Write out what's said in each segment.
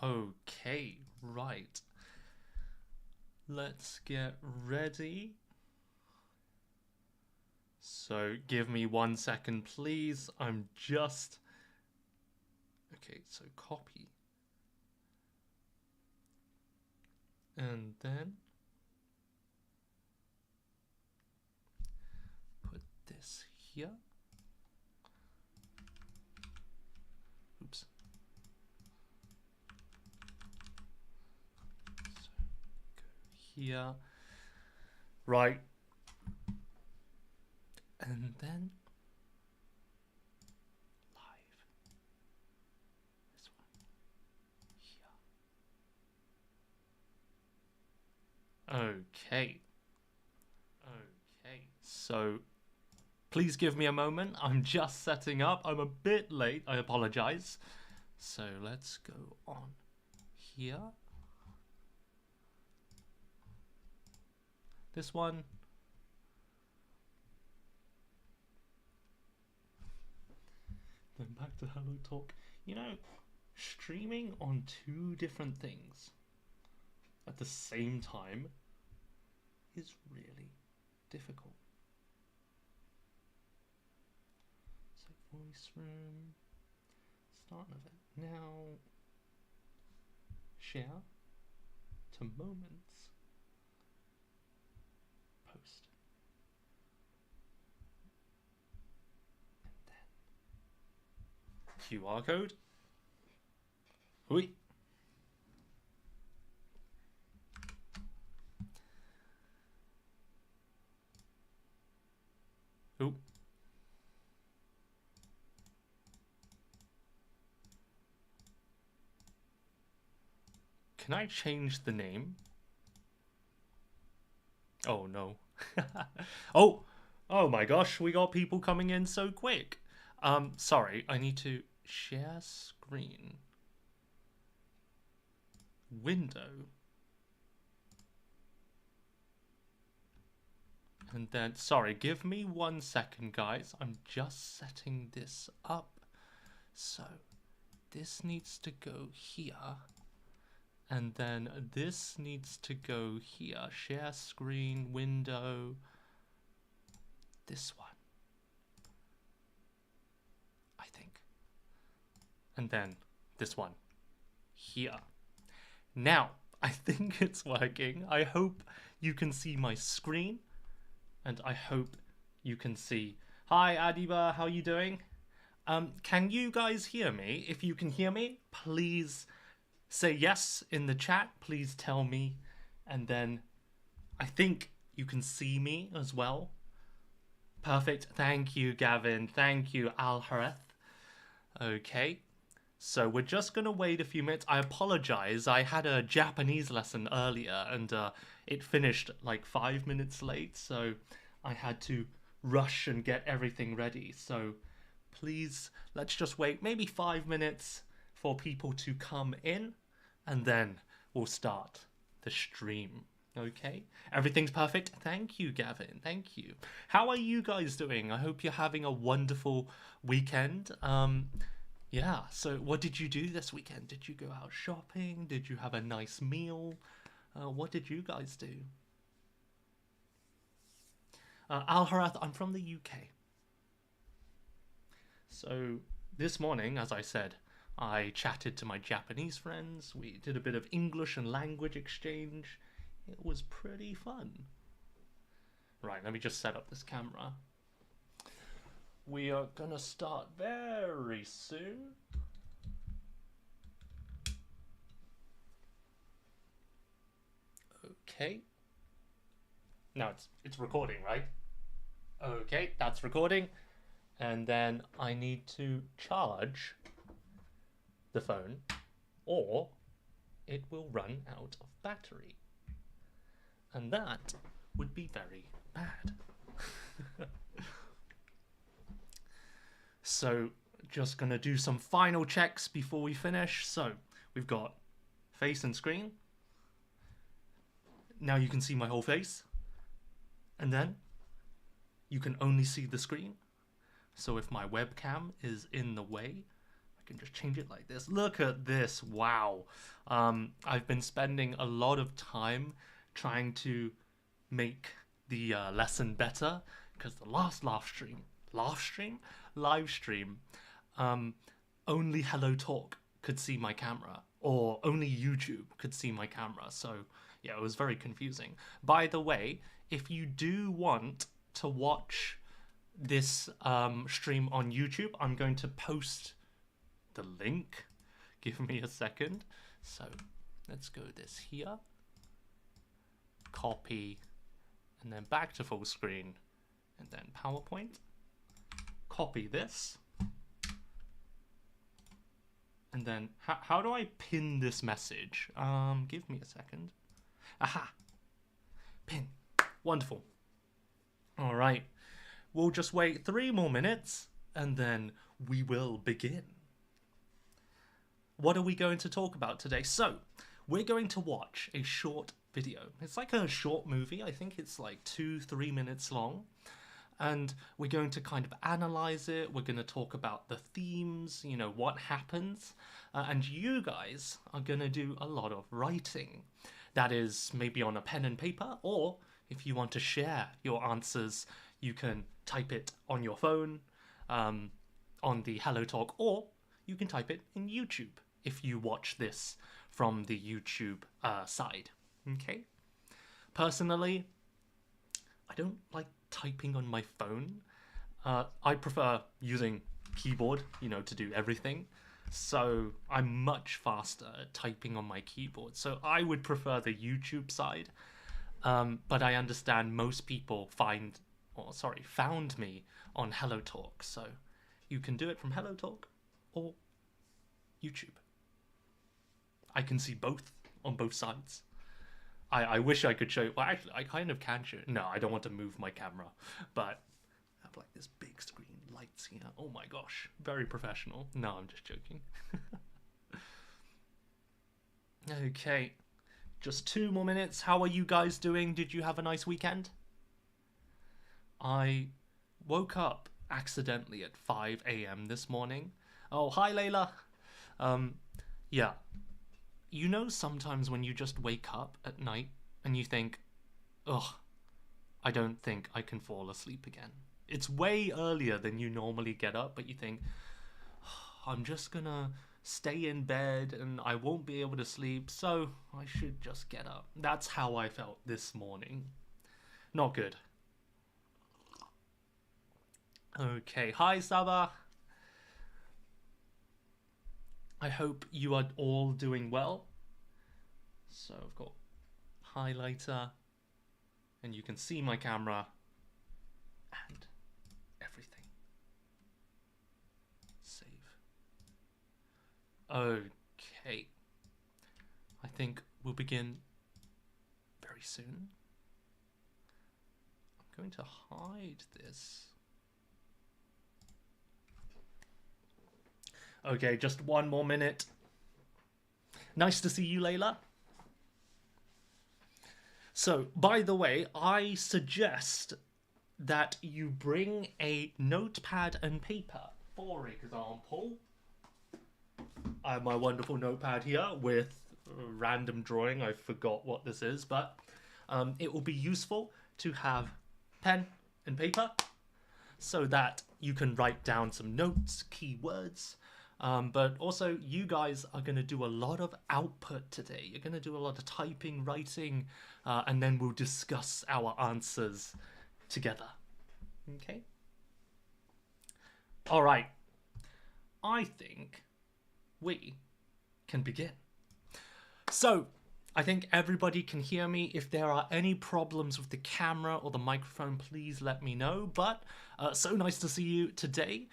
Okay, right. Let's get ready. So give me 1 second, please. I'm just. Okay, so copy. And then put this here. Oops. So go here. Right. And then live. This one here. Okay. Okay. So please give me a moment. I'm just setting up. I'm a bit late. I apologize. So let's go on here. This one. Then back to Hello Talk. You know, streaming on two different things at the same time is really difficult. So voice room, start of it now, share to moments, post, and then QR code. Hui. Oh. Can I change the name? Oh no. Oh! Oh my gosh, we got people coming in so quick. Sorry, I need to share screen. Window. And then, sorry, give me 1 second, guys. I'm just setting this up. So, this needs to go here. And then this needs to go here. Share screen, window. This one. I think. And then this one. Here. Now, I think it's working. I hope you can see my screen. And I hope you can see. Hi, Adiba, how are you doing? Can you guys hear me? If you can hear me, please say yes in the chat. Please tell me. And then I think you can see me as well. Perfect. Thank you, Gavin. Thank you, Al Hareth. Okay. So we're just going to wait a few minutes. I apologize. I had a Japanese lesson earlier and it finished like 5 minutes late. So I had to rush and get everything ready. So please, let's just wait maybe 5 minutes for people to come in and then we'll start the stream. Okay, everything's perfect. Thank you, Gavin. Thank you. How are you guys doing? I hope you're having a wonderful weekend. Yeah, so what did you do this weekend? Did you go out shopping? Did you have a nice meal? What did you guys do? Al Harath, I'm from the UK. So this morning, as I said, I chatted to my Japanese friends. We did a bit of English and language exchange. It was pretty fun. Right, let me just set up this camera. We are gonna start very soon. Okay. Now it's recording, right? Okay, that's recording. And then I need to charge the phone or it will run out of battery. And that would be very bad. So just gonna do some final checks before we finish. So we've got face and screen. Now you can see my whole face. And then you can only see the screen. So if my webcam is in the way, I can just change it like this. Look at this. Wow. I've been spending a lot of time trying to make the lesson better, because the last live stream, only Hello Talk could see my camera, or only YouTube could see my camera. So yeah, it was very confusing. By the way, if you do want to watch this stream on YouTube, I'm going to post the link. Give me a second. So let's go this here, copy, and then back to full screen, and then PowerPoint. Copy this, and then how do I pin this message? Give me a second. Aha, pin. Wonderful. All right, we'll just wait 3 more minutes, and then we will begin. What are we going to talk about today? So, we're going to watch a short video. It's like a short movie. I think it's like 2-3 minutes long. And we're going to kind of analyze it. We're going to talk about the themes, you know, what happens. And you guys are going to do a lot of writing. That is maybe on a pen and paper, or if you want to share your answers, you can type it on your phone, on the Hello Talk, or you can type it in YouTube if you watch this from the YouTube side. Okay? Personally, I don't like typing on my phone. I prefer using keyboard, you know, to do everything. So I'm much faster at typing on my keyboard. So I would prefer the YouTube side. But I understand most people found me on Hello Talk. So you can do it from Hello Talk or YouTube. I can see both on both sides. I wish I could show you. Well, actually, I kind of can show. No, I don't want to move my camera, but I have like this big screen, lights here. Oh my gosh, very professional. No, I'm just joking. Okay, just 2 more minutes. How are you guys doing? Did you have a nice weekend? I woke up accidentally at 5 a.m. this morning. Oh, hi, Layla. Yeah. You know, sometimes when you just wake up at night and you think, ugh, I don't think I can fall asleep again. It's way earlier than you normally get up, but you think, I'm just gonna stay in bed and I won't be able to sleep, so I should just get up. That's how I felt this morning. Not good. Okay, hi Saba. I hope you are all doing well. So I've got highlighter, and you can see my camera and everything. Save. Okay. I think we'll begin very soon. I'm going to hide this. Okay, just 1 more minute. Nice to see you, Layla. So, by the way, I suggest that you bring a notepad and paper. For example, I have my wonderful notepad here with a random drawing. I forgot what this is, but it will be useful to have pen and paper so that you can write down some notes, keywords. But also, you guys are going to do a lot of output today. You're going to do a lot of typing, writing, and then we'll discuss our answers together. Okay? All right. I think we can begin. So, I think everybody can hear me. If there are any problems with the camera or the microphone, please let me know. But so nice to see you today.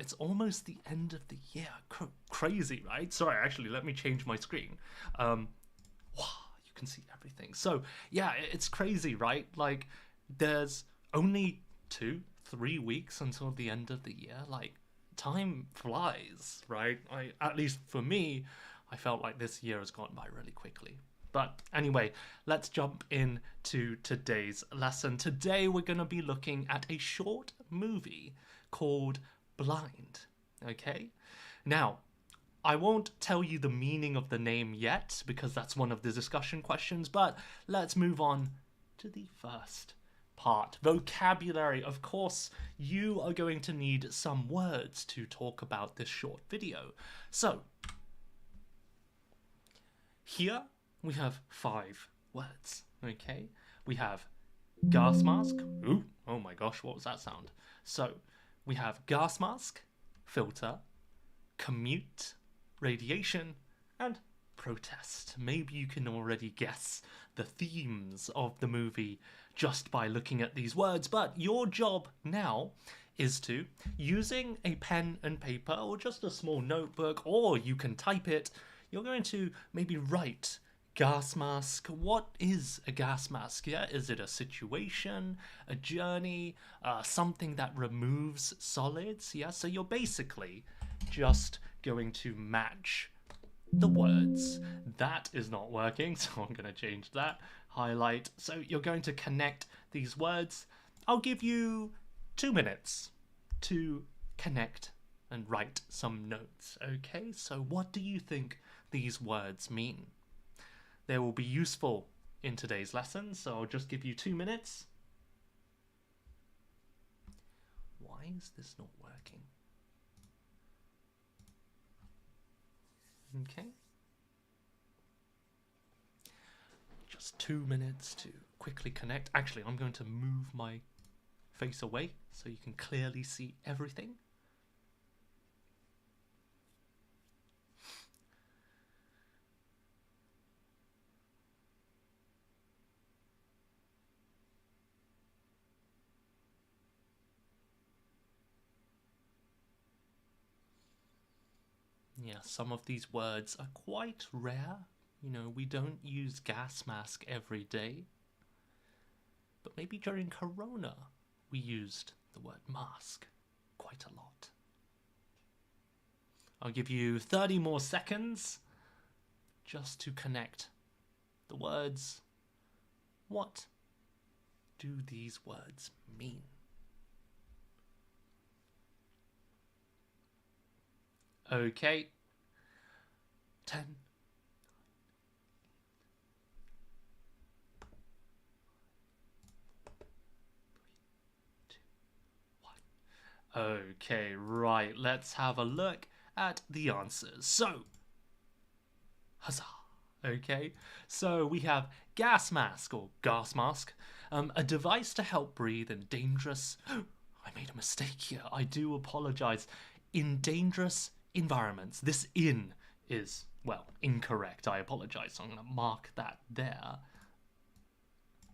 It's almost the end of the year. Crazy, right? Sorry, actually, let me change my screen. Wow, you can see everything. So yeah, it's crazy, right? Like, there's only 2-3 weeks until the end of the year. Like, time flies, right? At least for me, I felt like this year has gone by really quickly. But anyway, let's jump into today's lesson. Today we're going to be looking at a short movie called Blind. Okay? Now, I won't tell you the meaning of the name yet, because that's one of the discussion questions, but let's move on to the first part. Vocabulary. Of course, you are going to need some words to talk about this short video. So, here we have 5 words, okay? We have gas mask. Ooh, oh my gosh, what was that sound? So, we have gas mask, filter, commute, radiation, and protest. Maybe you can already guess the themes of the movie just by looking at these words, but your job now is to, using a pen and paper or just a small notebook, or you can type it, you're going to maybe write gas mask. What is a gas mask? Yeah, is it a situation, a journey, something that removes solids? Yeah, so you're basically just going to match the words. That is not working, so I'm going to change that. Highlight. So you're going to connect these words. I'll give you 2 minutes to connect and write some notes. Okay, so what do you think these words mean? They will be useful in today's lesson, so I'll just give you 2 minutes. Why is this not working? Okay. Just 2 minutes to quickly connect. Actually, I'm going to move my face away so you can clearly see everything. Yeah, some of these words are quite rare. You know, we don't use gas mask every day. But maybe during Corona, we used the word mask quite a lot. I'll give you 30 more seconds just to connect the words. What do these words mean? Okay. 10. 2, 1. Okay, right. Let's have a look at the answers. So, huzzah. Okay, so we have gas mask or gas mask, a device to help breathe in dangerous. I made a mistake here. I do apologize. In dangerous environments. This in is, well, incorrect. I apologize. So I'm going to mark that there.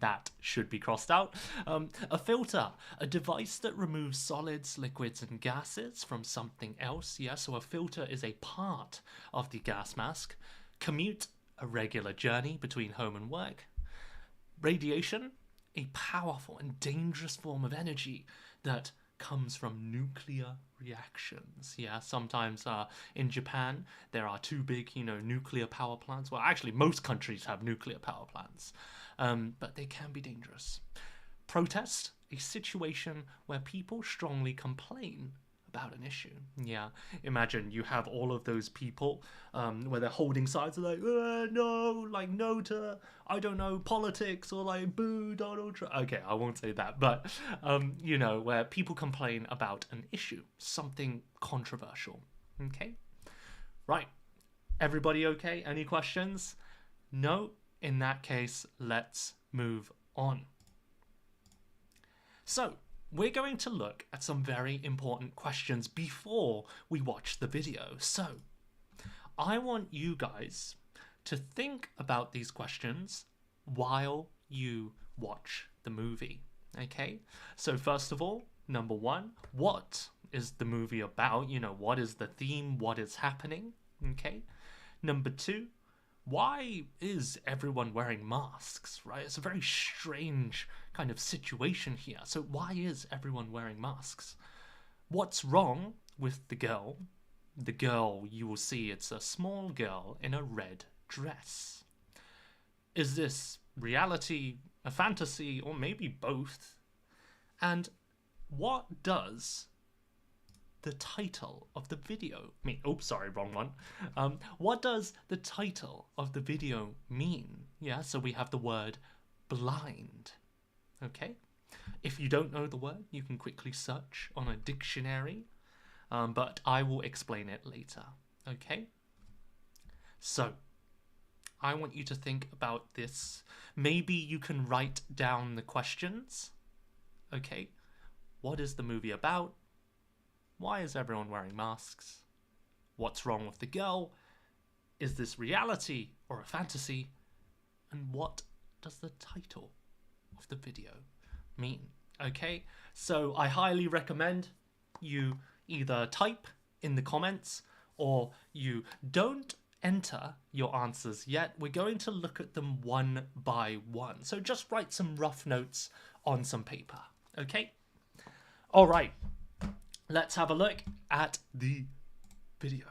That should be crossed out. A filter, a device that removes solids, liquids, and gases from something else. Yeah, so a filter is a part of the gas mask. Commute, a regular journey between home and work. Radiation, a powerful and dangerous form of energy that comes from nuclear reactions. Yeah, sometimes in Japan there are 2 big, nuclear power plants. Well, actually, most countries have nuclear power plants, but they can be dangerous. Protest, a situation where people strongly complain about an issue. Yeah, imagine you have all of those people where they're holding signs like no, like no to, I don't know, politics, or like boo Donald Trump. Okay, I won't say that, but where people complain about an issue, something controversial. Okay, right, everybody okay? Any questions? No? In that case, let's move on. So we're going to look at some very important questions before we watch the video. So, I want you guys to think about these questions while you watch the movie, okay? So first of all, number 1, what is the movie about? What is the theme? What is happening? Okay? Number 2, why is everyone wearing masks, right? It's a very strange kind of situation here. So why is everyone wearing masks? What's wrong with the girl? The girl, you will see it's a small girl in a red dress. Is this reality, a fantasy, or maybe both? And what does the title of the video mean? Oops, sorry, wrong one. What does the title of the video mean? Yeah, so we have the word blind. Okay? If you don't know the word, you can quickly search on a dictionary, but I will explain it later. Okay? So, I want you to think about this. Maybe you can write down the questions. Okay? What is the movie about? Why is everyone wearing masks? What's wrong with the girl? Is this reality or a fantasy? And what does the title of the video mean? Okay, so I highly recommend you either type in the comments or you don't enter your answers yet. We're going to look at them one by one. So just write some rough notes on some paper. Okay? All right. Let's have a look at the video.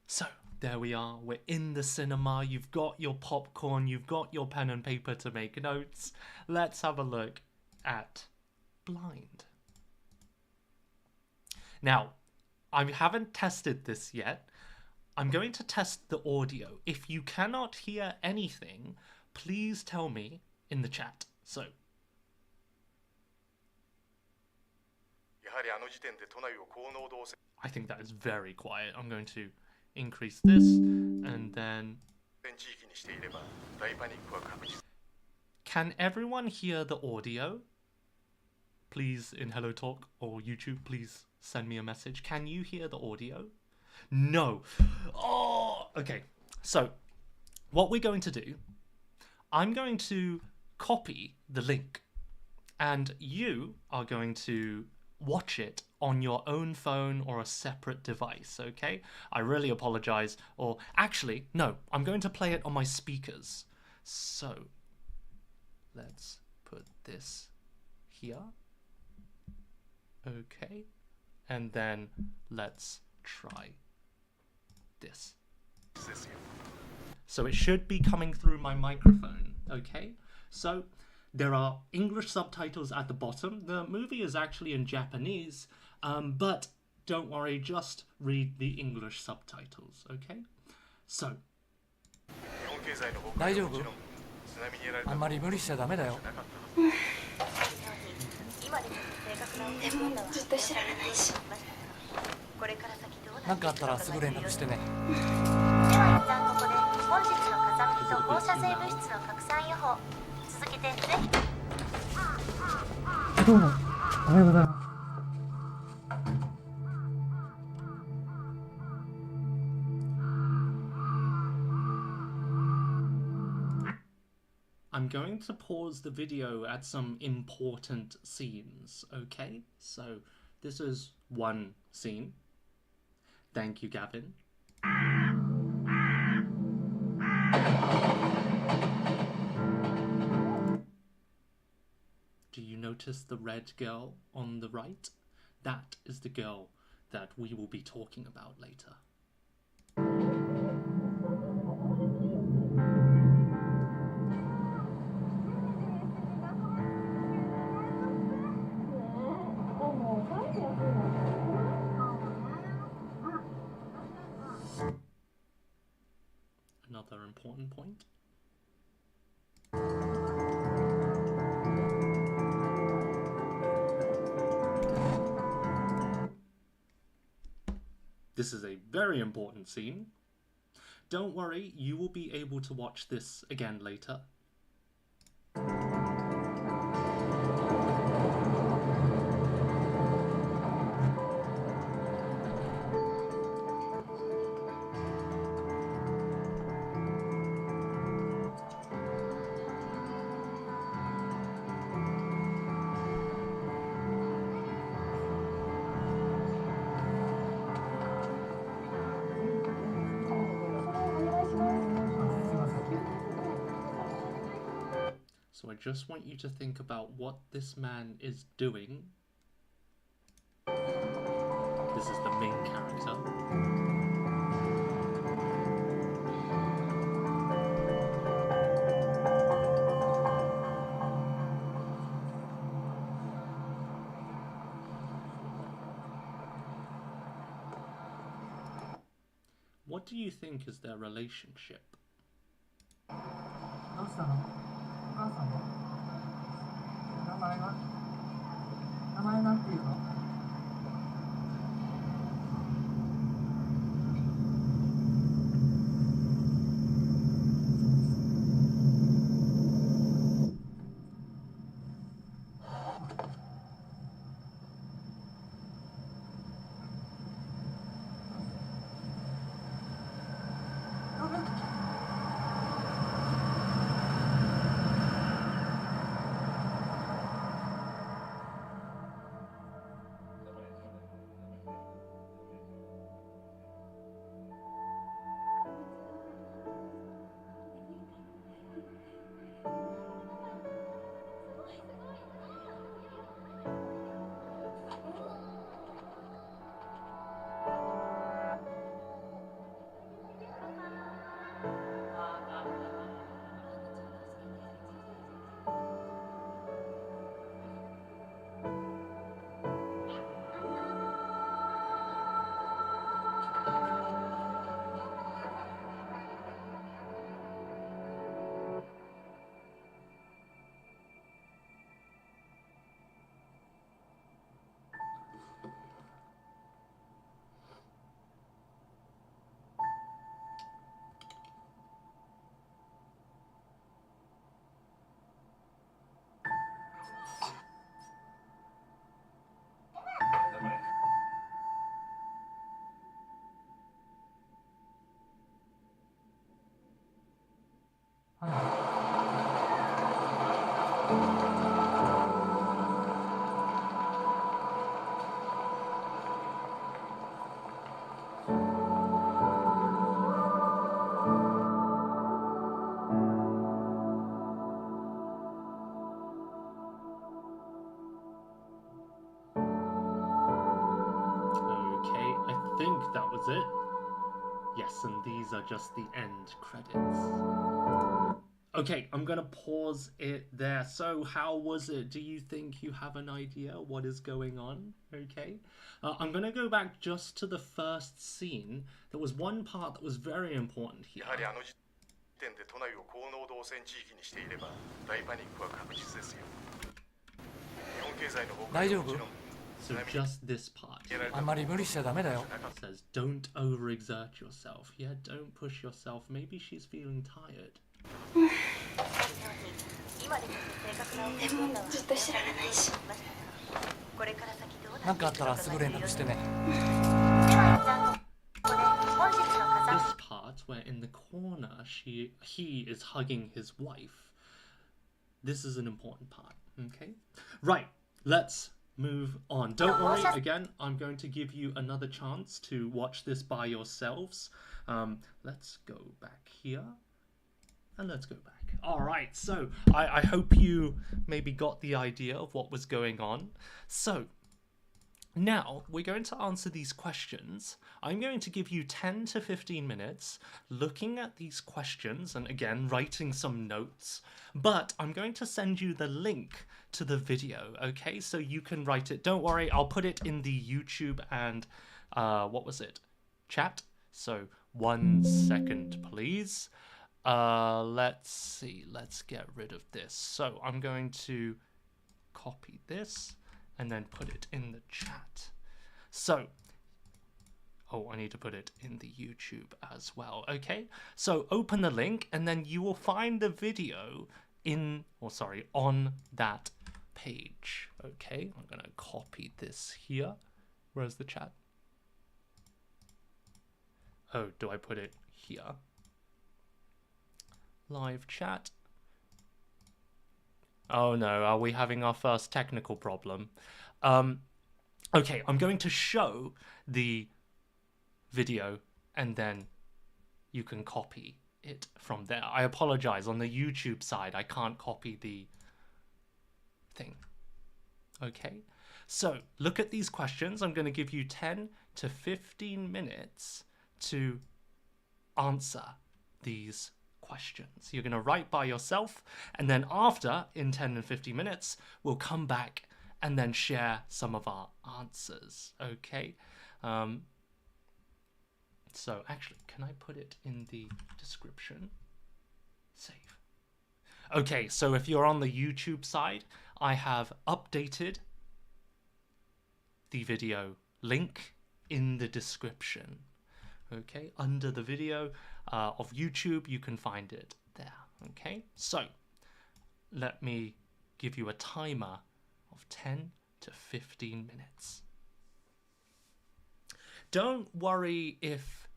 So, there we are. We're in the cinema. You've got your popcorn. You've got your pen and paper to make notes. Let's have a look at Blind. Now, I haven't tested this yet. I'm going to test the audio. If you cannot hear anything, please tell me in the chat. So, I think that is very quiet. I'm going to increase this and then... Can everyone hear the audio? Please, in Hello Talk or YouTube, please send me a message. Can you hear the audio? No. Oh, okay. So, what we're going to do, I'm going to copy the link and you are going to watch it on your own phone or a separate device, okay? I really apologize. Or actually, no, I'm going to play it on my speakers. So, let's put this here. Okay. And then let's try this. So it should be coming through my microphone, okay? So, there are English subtitles at the bottom. The movie is actually in Japanese, but don't worry, just read the English subtitles, okay? So. 大丈夫？あんまり無理しちゃダメだよ。でもずっと知られないし。なんかあったらすぐ連絡してね。では一旦ここで本日の風向きと放射性物質の拡散予報。続けてね。どうも、おはようございます。I'm going to pause the video at some important scenes, okay? So, this is one scene. Thank you, Gavin. Do you notice the red girl on the right? That is the girl that we will be talking about later. Another important point. This is a very important scene. Don't worry, you will be able to watch this again later. So I just want you to think about what this man is doing. This is the main character. what do you think is their relationship? どうしたの？お母さんは？名前なんていうの？ That was it. Yes, and these are just the end credits. Okay, I'm gonna pause it there. So how was it? Do you think you have an idea what is going on? Okay, I'm gonna go back just to the first scene. There was one part that was very important here. 点で都内を高濃度汚染地域にしていれば大パニックは確実ですよ。日本経済の崩壊はもちろん So just this part. あんまり無理しちゃダメだよ。 Says don't overexert yourself. Yeah, don't push yourself. Maybe she's feeling tired. でもずっと知られないし。なんかあったらすぐ連絡してね。 This part where in the corner he is hugging his wife. This is an important part. Okay, right. Let's move on. Don't worry. Again, I'm going to give you another chance to watch this by yourselves. Let's go back here. And let's go back. All right, so I hope you maybe got the idea of what was going on. So now we're going to answer these questions. I'm going to give you 10 to 15 minutes looking at these questions and again writing some notes, but I'm going to send you the link to the video, okay? So you can write it. Don't worry, I'll put it in the YouTube and chat. So 1 second, please. Let's see, let's get rid of this. So I'm going to copy this and then put it in the chat. So, oh, I need to put it in the YouTube as well, okay? So open the link and then you will find the video on that page, okay? I'm gonna copy this here. Where's the chat? Oh, do I put it here? Live chat. Oh no, are we having our first technical problem? Okay, I'm going to show the video and then you can copy it from there. I apologize, on the YouTube side, I can't copy the thing. Okay, so look at these questions. I'm going to give you 10 to 15 minutes to answer these questions. You're going to write by yourself, and then after, in 10 and 15 minutes, we'll come back and then share some of our answers, okay? So actually, can I put it in the description? Save. Okay, so if you're on the YouTube side, I have updated the video link in the description. Okay, under the video of YouTube, you can find it there. Okay, so let me give you a timer of 10 to 15 minutes. Don't worry if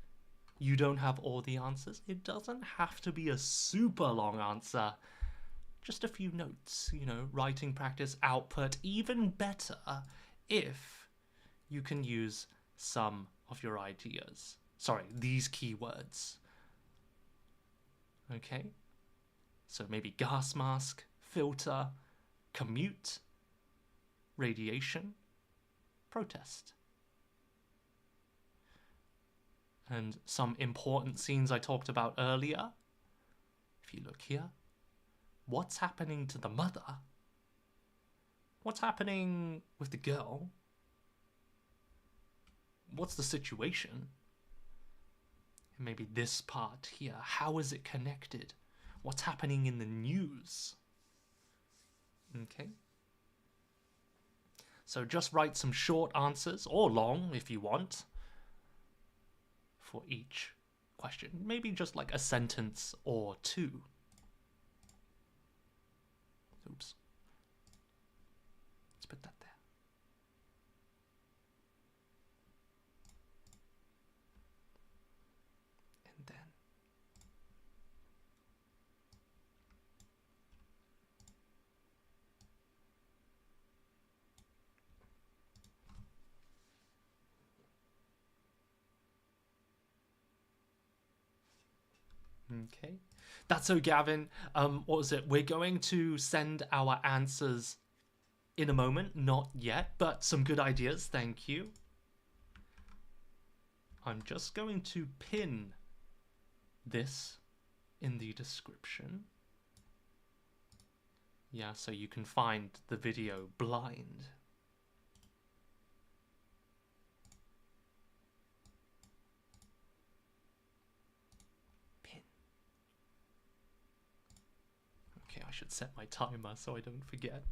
you don't have all the answers. It doesn't have to be a super long answer. Just a few notes, you know, writing practice, output. Even better if you can use some of your ideas. Sorry, these keywords. Okay? So maybe gas mask, filter, commute, radiation, protest. And some important scenes I talked about earlier. If you look here, what's happening to the mother? What's happening with the girl? What's the situation? And maybe this part here, how is it connected? What's happening in the news? Okay. So just write some short answers, or long if you want, for each question. Maybe just like a sentence or two. Oops. Let's put that there. And then okay. That's so, Gavin. What was it? We're going to send our answers in a moment. Not yet, but some good ideas. Thank you. I'm just going to pin this in the description. Yeah, so you can find the video blind. Okay, I should set my timer so I don't forget.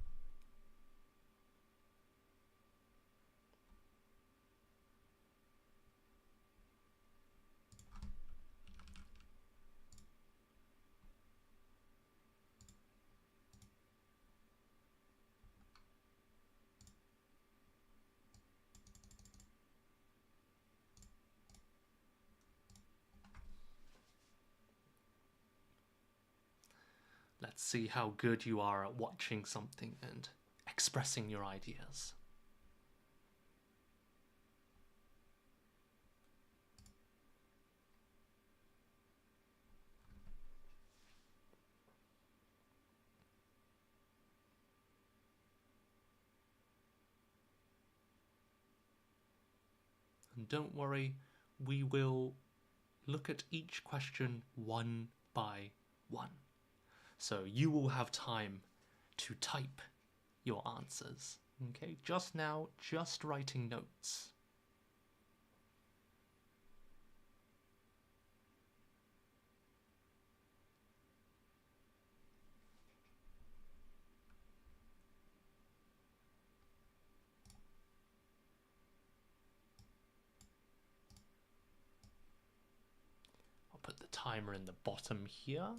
Let's see how good you are at watching something and expressing your ideas. And don't worry, we will look at each question one by one. So you will have time to type your answers. Okay, just now, just writing notes. I'll put the timer in the bottom here.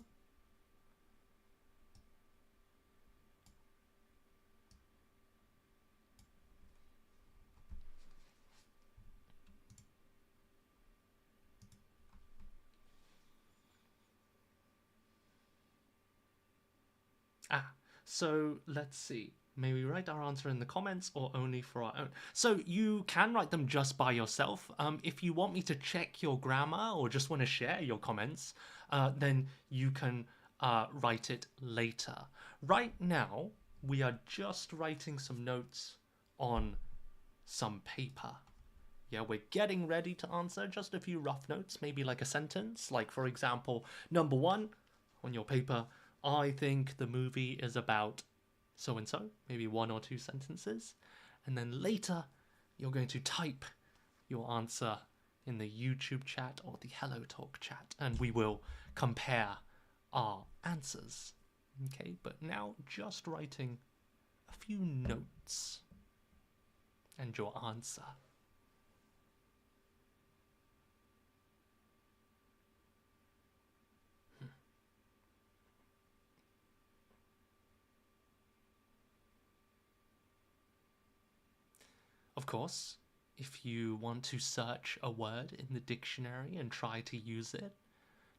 So let's see. May we write our answer in the comments or only for our own? So you can write them just by yourself. If you want me to check your grammar or just want to share your comments, then you can write it later. Right now, we are just writing some notes on some paper. Yeah, we're getting ready to answer. Just a few rough notes, maybe like a sentence. Like, for example, number 1 on your paper, I think the movie is about so-and-so, maybe 1 or 2 sentences. And then later, you're going to type your answer in the YouTube chat or the Hello Talk chat, and we will compare our answers. Okay, but now just writing a few notes and your answer. Of course, if you want to search a word in the dictionary and try to use it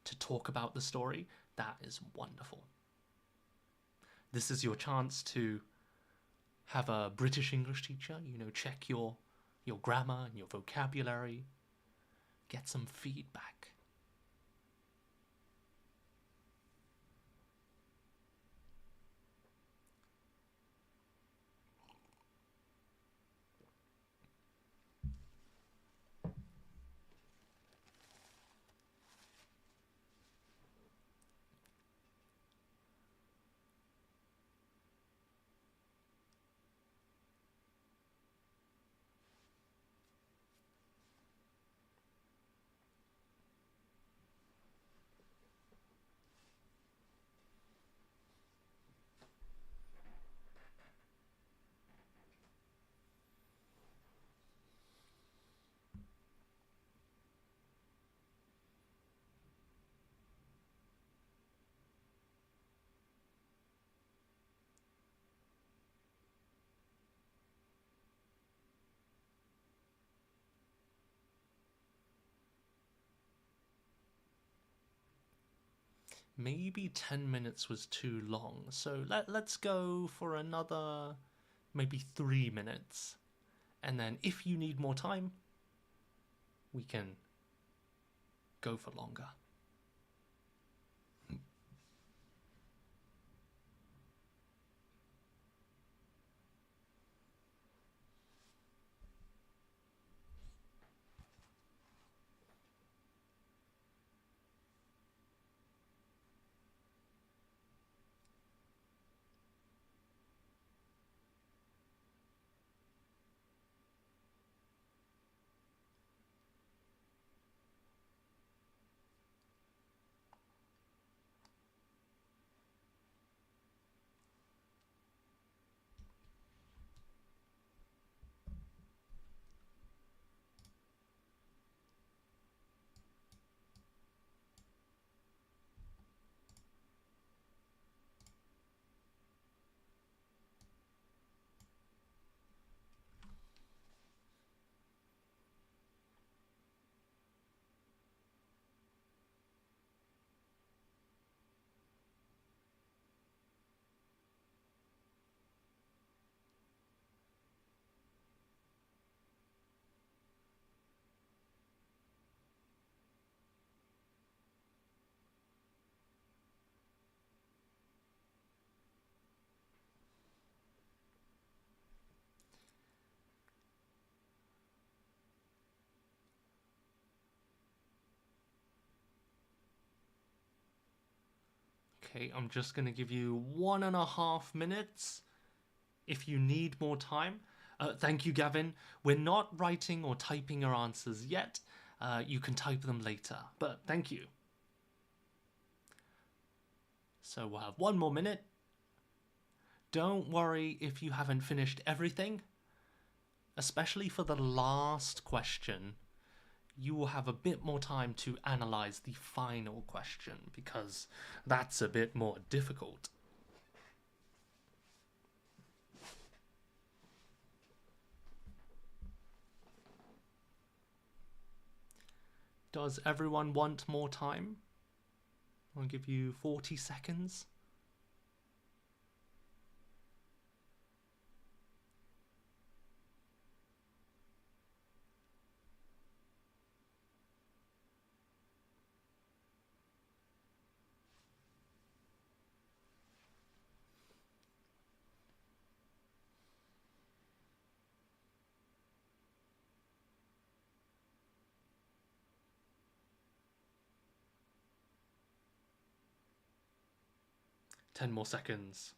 to talk about the story, that is wonderful. This is your chance to have a British English teacher, check your grammar and your vocabulary, get some feedback. Maybe 10 minutes was too long, so let's go for another maybe 3 minutes. And then if you need more time, we can go for longer. Okay, I'm just going to give you 1.5 minutes if you need more time. Thank you, Gavin. We're not writing or typing your answers yet. You can type them later, but thank you. So we'll have 1 more minute. Don't worry if you haven't finished everything, especially for the last question. You will have a bit more time to analyze the final question because that's a bit more difficult. Does everyone want more time? I'll give you 40 seconds. Ten more seconds.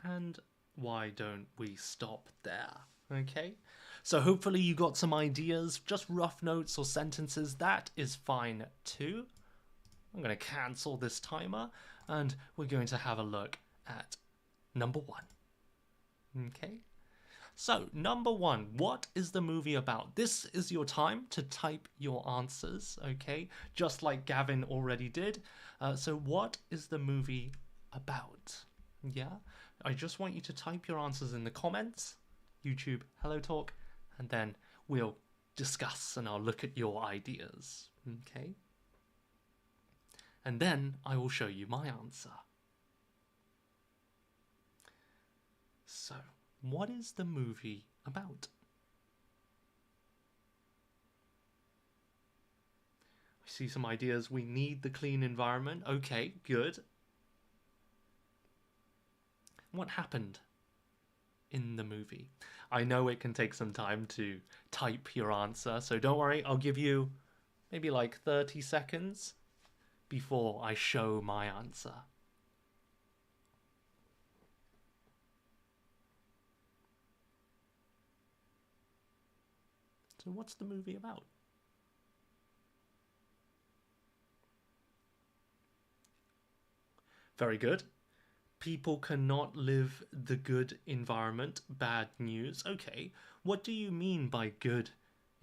And why don't we stop there? Okay? So hopefully you got some ideas, just rough notes or sentences. That is fine too. I'm going to cancel this timer and we're going to have a look at number 1. Okay? So, number 1, what is the movie about? This is your time to type your answers, okay? Just like Gavin already did. So, what is the movie about? Yeah? I just want you to type your answers in the comments, YouTube Hello Talk, and then we'll discuss and I'll look at your ideas, okay? And then I will show you my answer. So, what is the movie about? I see some ideas. We need the clean environment. Okay, good. What happened in the movie? I know it can take some time to type your answer, so don't worry. I'll give you maybe like 30 seconds before I show my answer. So what's the movie about? Very good. People cannot live the good environment. Bad news. Okay, what do you mean by good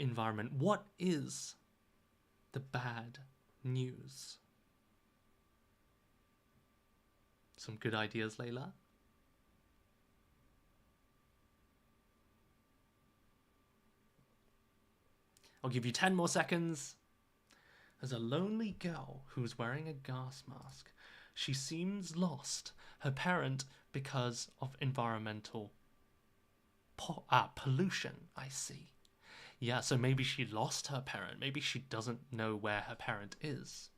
environment? What is the bad news? Some good ideas, Layla? I'll give you 10 more seconds. There's a lonely girl who's wearing a gas mask. She seems lost. Her parent because of environmental pollution, I see. Yeah, so maybe she lost her parent. Maybe she doesn't know where her parent is.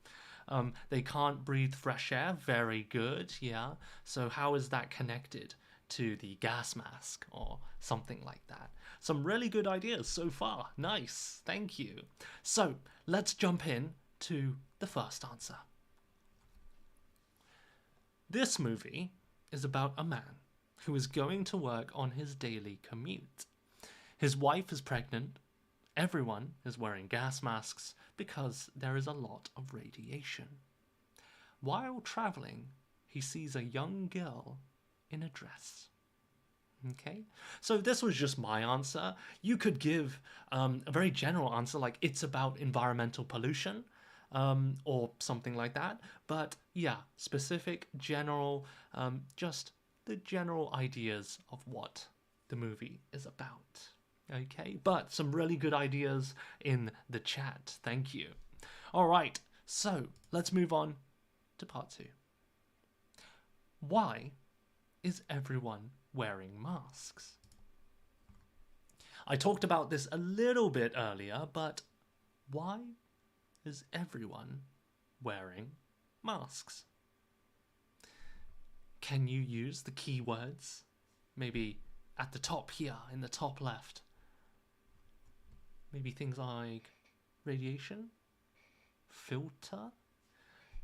They can't breathe fresh air. Very good, yeah. So how is that connected to the gas mask or something like that? Some really good ideas so far. Nice, thank you. So let's jump in to the first answer. This movie is about a man who is going to work on his daily commute. His wife is pregnant. Everyone is wearing gas masks because there is a lot of radiation. While traveling, he sees a young girl in a dress. Okay, so this was just my answer. You could give a very general answer like it's about environmental pollution or something like that. But yeah, specific, general, just the general ideas of what the movie is about. Okay, but some really good ideas in the chat. Thank you. All right, so let's move on to part 2. Why is everyone wearing masks? I talked about this a little bit earlier, but why is everyone wearing masks? Can you use the keywords? Maybe at the top here, in the top left. Maybe things like radiation, filter.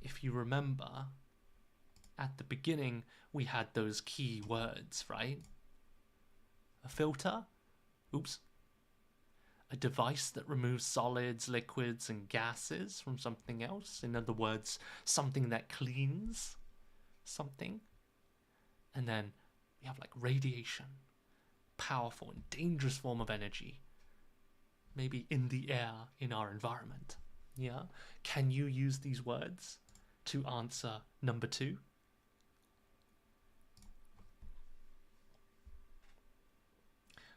If you remember, at the beginning, we had those key words, right? A filter, oops. A device that removes solids, liquids, and gases from something else. In other words, something that cleans something. And then we have like radiation, powerful and dangerous form of energy. Maybe in the air, in our environment. Yeah? Can you use these words to answer number 2?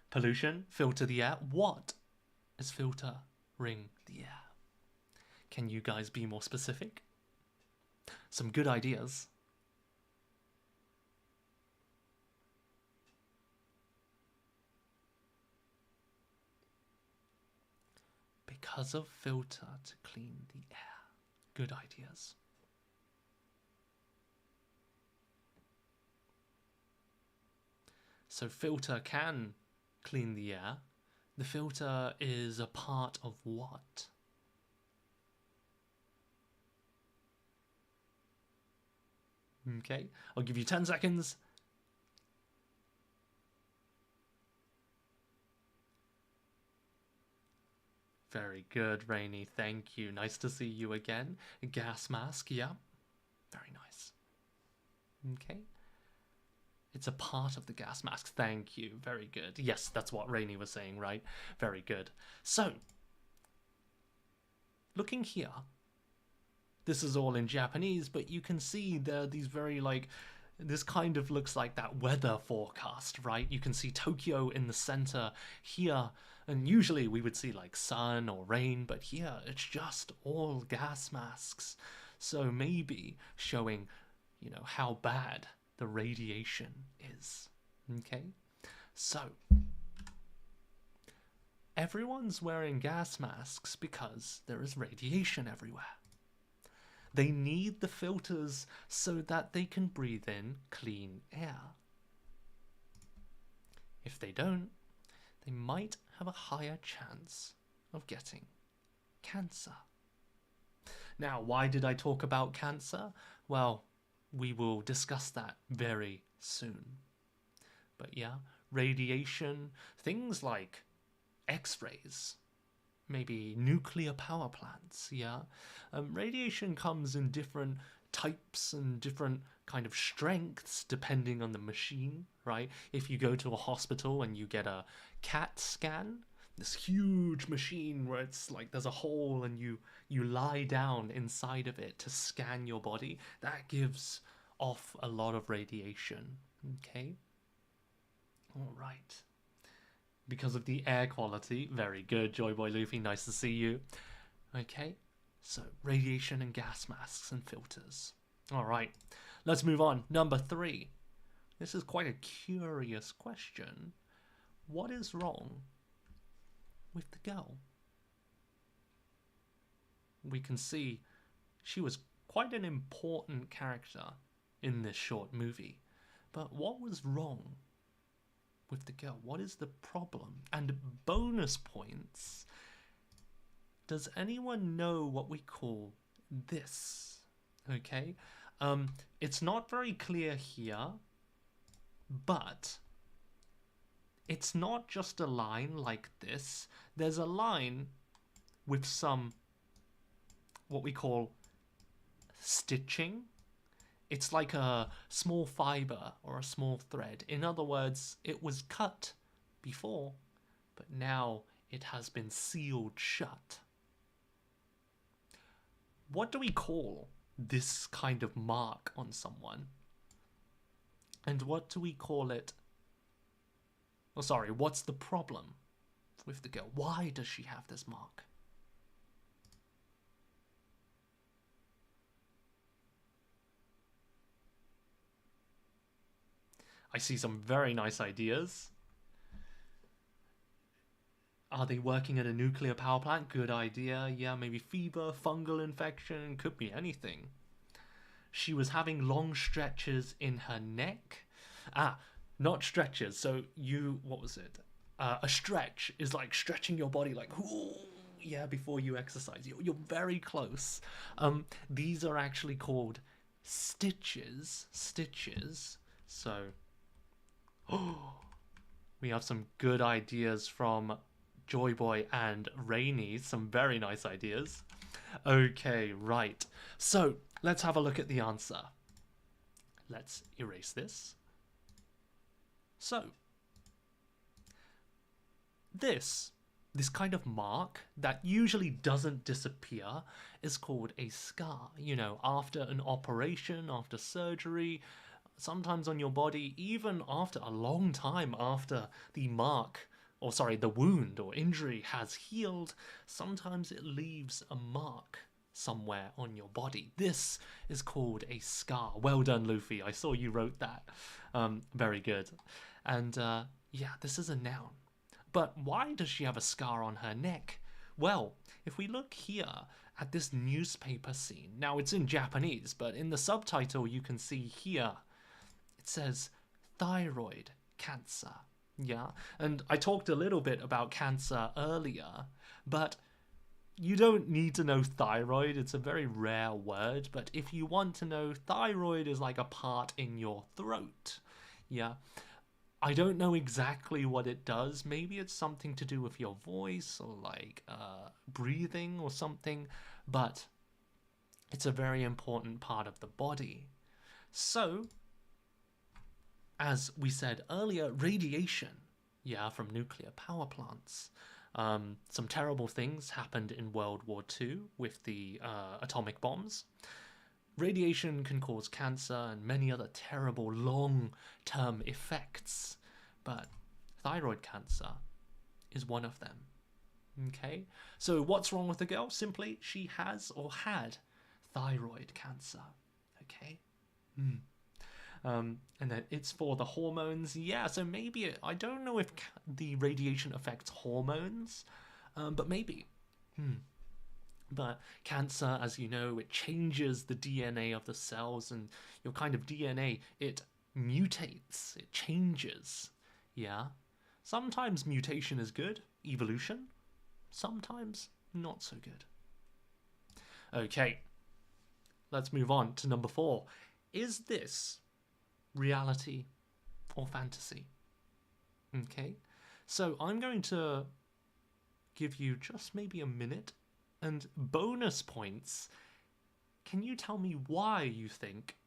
Pollution, filter the air. What is filtering the air? Can you guys be more specific? Some good ideas. Because of filter to clean the air. Good ideas. So filter can clean the air. The filter is a part of what? Okay, I'll give you 10 seconds. Very good, Rainy. Thank you. Nice to see you again. Gas mask, yeah. Very nice. Okay. It's a part of the gas mask. Thank you. Very good. Yes, that's what Rainy was saying, right? Very good. So, looking here, this is all in Japanese, but you can see there are these very, like, this kind of looks like that weather forecast, right? You can see Tokyo in the center here, and usually we would see like sun or rain, but here it's just all gas masks. So maybe showing, you know, how bad the radiation is. Okay? So, everyone's wearing gas masks because there is radiation everywhere. They need the filters so that they can breathe in clean air. If they don't, they might have a higher chance of getting cancer. Now, why did I talk about cancer? Well, we will discuss that very soon. But yeah, radiation, things like X-rays, maybe nuclear power plants, yeah? Radiation comes in different types and different kind of strengths depending on the machine, right? If you go to a hospital and you get a CAT scan, this huge machine where it's like there's a hole and you lie down inside of it to scan your body, that gives off a lot of radiation, okay? All right. Because of the air quality, very good, Joy Boy Luffy, nice to see you. Okay, so radiation and gas masks and filters. All right, let's move on. Number 3. This is quite a curious question. What is wrong with the girl? We can see she was quite an important character in this short movie. But what was wrong with the girl? What is the problem? And bonus points. Does anyone know what we call this? Okay. It's not very clear here, but it's not just a line like this. There's a line with some what we call stitching. It's like a small fiber or a small thread. In other words, it was cut before, but now it has been sealed shut. What do we call this kind of mark on someone? And what do we call it? Oh, sorry, what's the problem with the girl? Why does she have this mark? I see some very nice ideas. Are they working at a nuclear power plant? Good idea. Yeah, maybe fever, fungal infection, could be anything. She was having long stretches in her neck. Not stretches. So what was it? A stretch is like stretching your body like, ooh, yeah, before you exercise. You're very close. These are actually called stitches. So, we have some good ideas from Joy Boy and Rainy, some very nice ideas. Okay, right. So, let's have a look at the answer. Let's erase this. So, this kind of mark that usually doesn't disappear is called a scar. You know, after an operation, after surgery, sometimes on your body, even after a long time after the the wound or injury has healed, sometimes it leaves a mark somewhere on your body. This is called a scar. Well done, Luffy. I saw you wrote that. Very good. And yeah, this is a noun. But why does she have a scar on her neck? Well, if we look here at this newspaper scene, now it's in Japanese, but in the subtitle you can see here, it says thyroid cancer. Yeah, and I talked a little bit about cancer earlier, but you don't need to know thyroid. It's a very rare word, but if you want to know, thyroid is like a part in your throat. Yeah, I don't know exactly what it does. Maybe it's something to do with your voice or like breathing or something, but it's a very important part of the body. So, as we said earlier, radiation, from nuclear power plants. Some terrible things happened in World War II with the atomic bombs. Radiation can cause cancer and many other terrible long-term effects, but thyroid cancer is one of them. Okay, so what's wrong with the girl? Simply, she has or had thyroid cancer. Okay, and then it's for the hormones. Yeah, so maybe I don't know if the radiation affects hormones, but maybe. But cancer, as you know, it changes the DNA of the cells, and your kind of DNA, it mutates, it changes. Yeah. Sometimes mutation is good, evolution. Sometimes not so good. Okay. Let's move on to number 4. Is this reality or fantasy? Okay. So I'm going to give you just maybe a minute. And bonus points, can you tell me why you think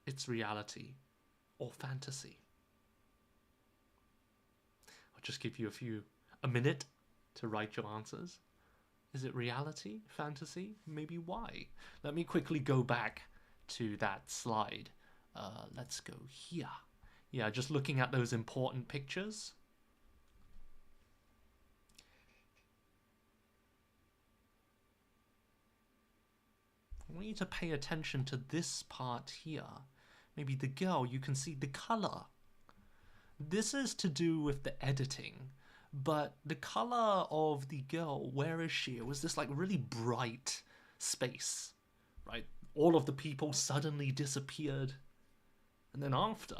it's reality or fantasy? I'll just give you a minute to write your answers. Is it reality, fantasy? Maybe why? Let me quickly go back to that slide. Let's go here. Yeah, just looking at those important pictures. I want you to pay attention to this part here. Maybe the girl, you can see the color. This is to do with the editing, but the color of the girl, where is she? It was this like really bright space, right? All of the people suddenly disappeared. And then after,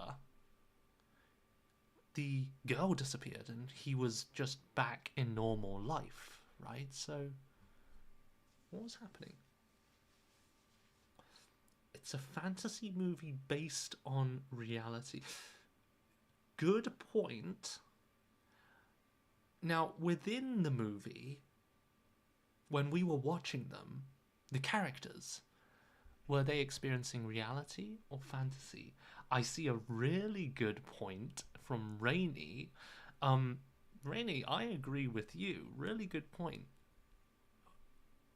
the girl disappeared and he was just back in normal life, right? So, what was happening? It's a fantasy movie based on reality. Good point. Now, within the movie, when we were watching them, the characters, were they experiencing reality or fantasy? I see a really good point from Rainy. Rainy, I agree with you. Really good point.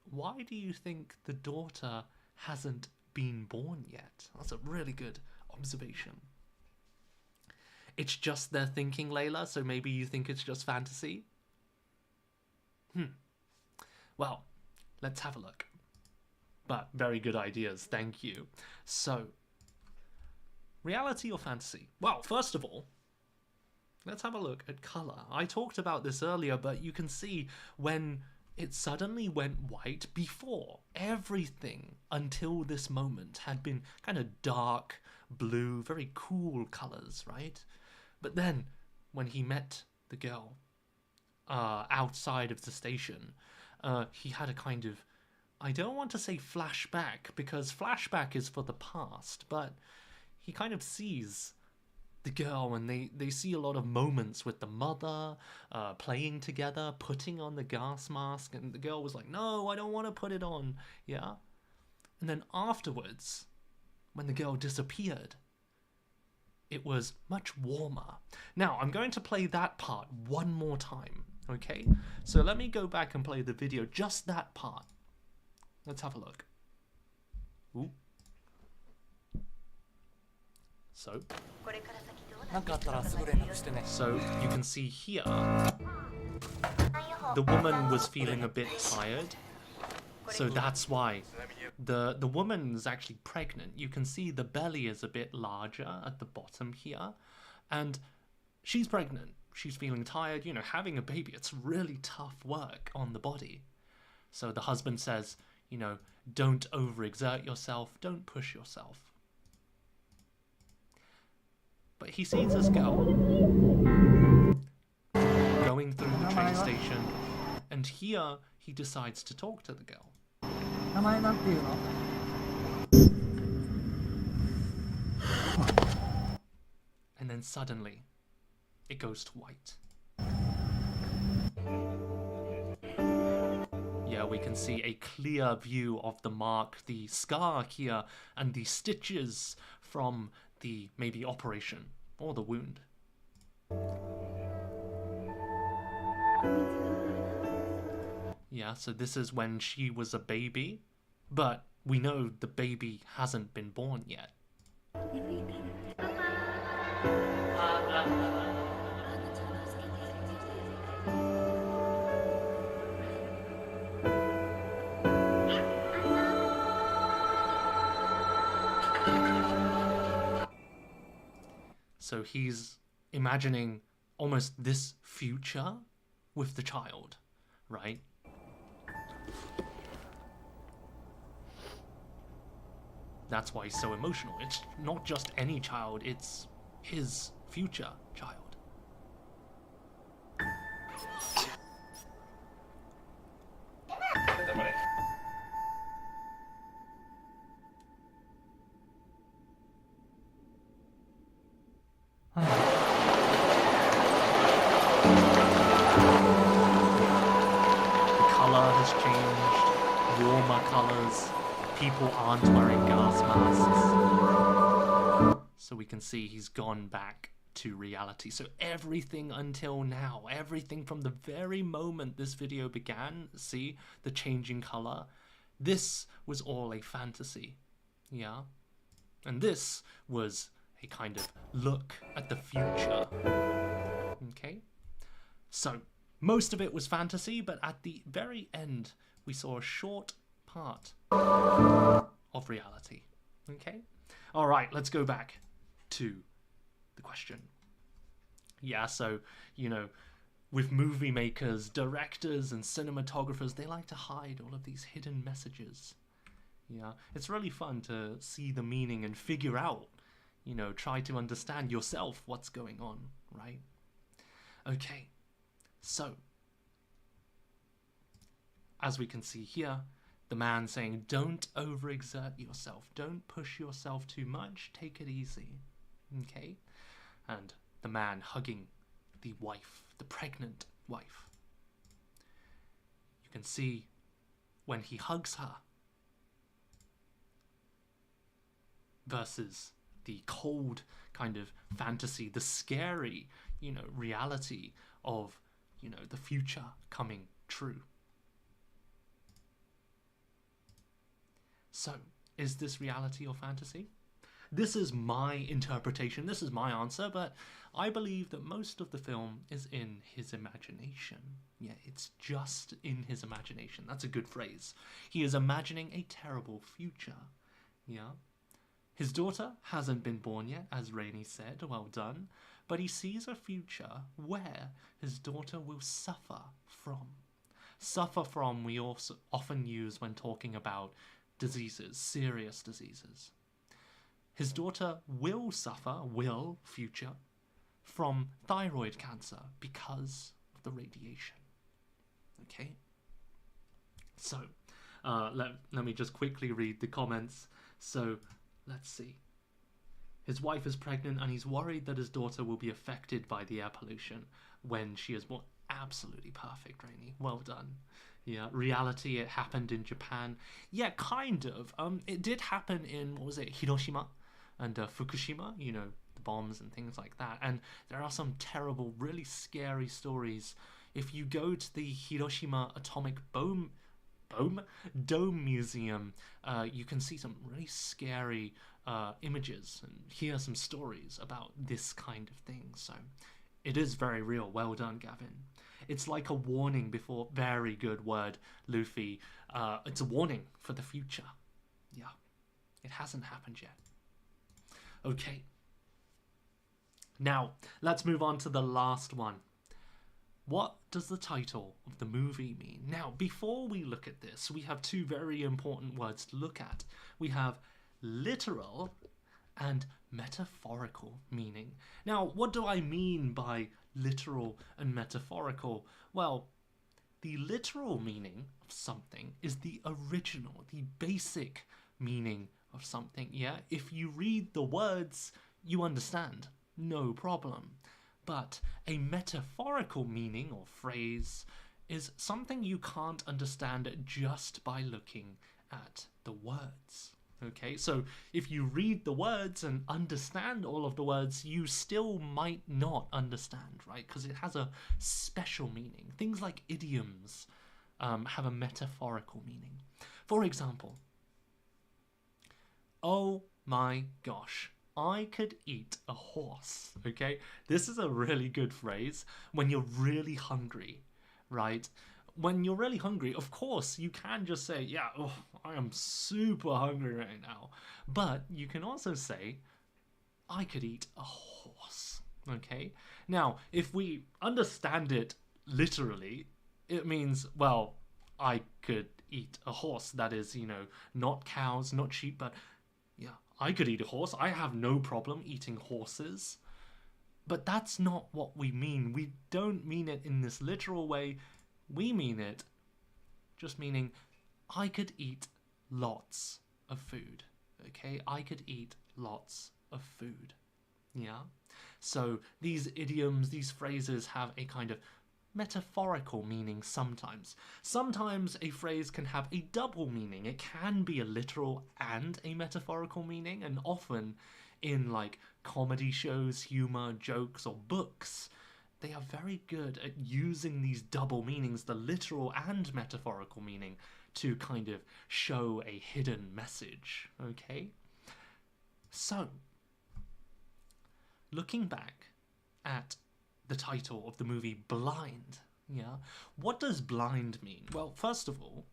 Why do you think the daughter hasn't been born yet? That's a really good observation. It's just their thinking, Layla, so maybe you think it's just fantasy? Well, let's have a look. But very good ideas, thank you. So, reality or fantasy? Well, first of all, let's have a look at color. I talked about this earlier, but you can see when it suddenly went white. Before, everything until this moment had been kind of dark blue, very cool colors, right? But then, when he met the girl outside of the station, he had a kind of, I don't want to say flashback, because flashback is for the past, but he kind of sees the girl, and they see a lot of moments with the mother playing together, putting on the gas mask, and the girl was like, no, I don't want to put it on, yeah? And then afterwards, when the girl disappeared, it was much warmer. Now, I'm going to play that part one more time, okay? So let me go back and play the video, just that part. Let's have a look. Ooh. So you can see here, the woman was feeling a bit tired, so that's why the woman is actually pregnant. You can see the belly is a bit larger at the bottom here, and she's pregnant. She's feeling tired. You know, having a baby, it's really tough work on the body. So the husband says, you know, don't overexert yourself, don't push yourself. But he sees this girl going through the train station, and here he decides to talk to the girl. 名前なんていうの? And then suddenly, it goes to white. Yeah, we can see a clear view of the mark, the scar here, and the stitches from the maybe operation or the wound. Yeah, so this is when she was a baby, but we know the baby hasn't been born yet. So he's imagining almost this future with the child, right? That's why he's so emotional. It's not just any child, it's his future child. People aren't wearing gas masks. So we can see he's gone back to reality. So everything until now, everything from the very moment this video began, see the changing color, this was all a fantasy. Yeah? And this was a kind of look at the future. Okay? So most of it was fantasy, but at the very end, we saw a short part of reality. Okay? All right, let's go back to the question. Yeah, so, you know, with movie makers, directors, and cinematographers, they like to hide all of these hidden messages. Yeah, it's really fun to see the meaning and figure out, you know, try to understand yourself what's going on, right? Okay, so, as we can see here, the man saying, don't overexert yourself. Don't push yourself too much. Take it easy. Okay? And the man hugging the wife, the pregnant wife. You can see when he hugs her versus the cold kind of fantasy, the scary, you know, reality of, you know, the future coming true. So, is this reality or fantasy? This is my interpretation, this is my answer, but I believe that most of the film is in his imagination. Yeah, it's just in his imagination. That's a good phrase. He is imagining a terrible future. Yeah. His daughter hasn't been born yet, as Rainey said, well done, but he sees a future where his daughter will suffer from. Suffer from we also often use when talking about diseases, serious diseases. His daughter will suffer, future, from thyroid cancer because of the radiation. Okay? So, let me just quickly read the comments. So, let's see. His wife is pregnant and he's worried that his daughter will be affected by the air pollution when she is born. Absolutely perfect, Rainey. Well done. Yeah, reality, it happened in Japan. Yeah, kind of. It did happen in, what was it, Hiroshima and Fukushima, you know, the bombs and things like that. And there are some terrible, really scary stories. If you go to the Hiroshima Atomic Dome Museum, you can see some really scary images and hear some stories about this kind of thing. So it is very real. Well done, Gavin. It's like a warning before, very good word, Luffy. It's a warning for the future. Yeah, it hasn't happened yet. Okay. Now, let's move on to the last one. What does the title of the movie mean? Now, before we look at this, we have two very important words to look at. We have literal and metaphorical meaning. Now, what do I mean by literal and metaphorical? Well, the literal meaning of something is the original, the basic meaning of something, yeah? If you read the words, you understand, no problem. But a metaphorical meaning or phrase is something you can't understand just by looking at the words. Okay, so if you read the words and understand all of the words, you still might not understand, right? Because it has a special meaning. Things like idioms have a metaphorical meaning. For example, oh my gosh, I could eat a horse, okay? This is a really good phrase when you're really hungry, right? When you're really hungry, of course, you can just say, yeah, oh, I am super hungry right now. But you can also say, I could eat a horse, okay? Now, if we understand it literally, it means, well, I could eat a horse. That is, you know, not cows, not sheep, but yeah, I could eat a horse. I have no problem eating horses. But that's not what we mean. We don't mean it in this literal way. We mean it just meaning I could eat lots of food. Okay? I could eat lots of food. Yeah? So these idioms, these phrases have a kind of metaphorical meaning sometimes. Sometimes a phrase can have a double meaning. It can be a literal and a metaphorical meaning, and often in like comedy shows, humor, jokes, or books, they are very good at using these double meanings, the literal and metaphorical meaning, to kind of show a hidden message, okay? So, looking back at the title of the movie Blind, yeah, what does blind mean? Well, first of all,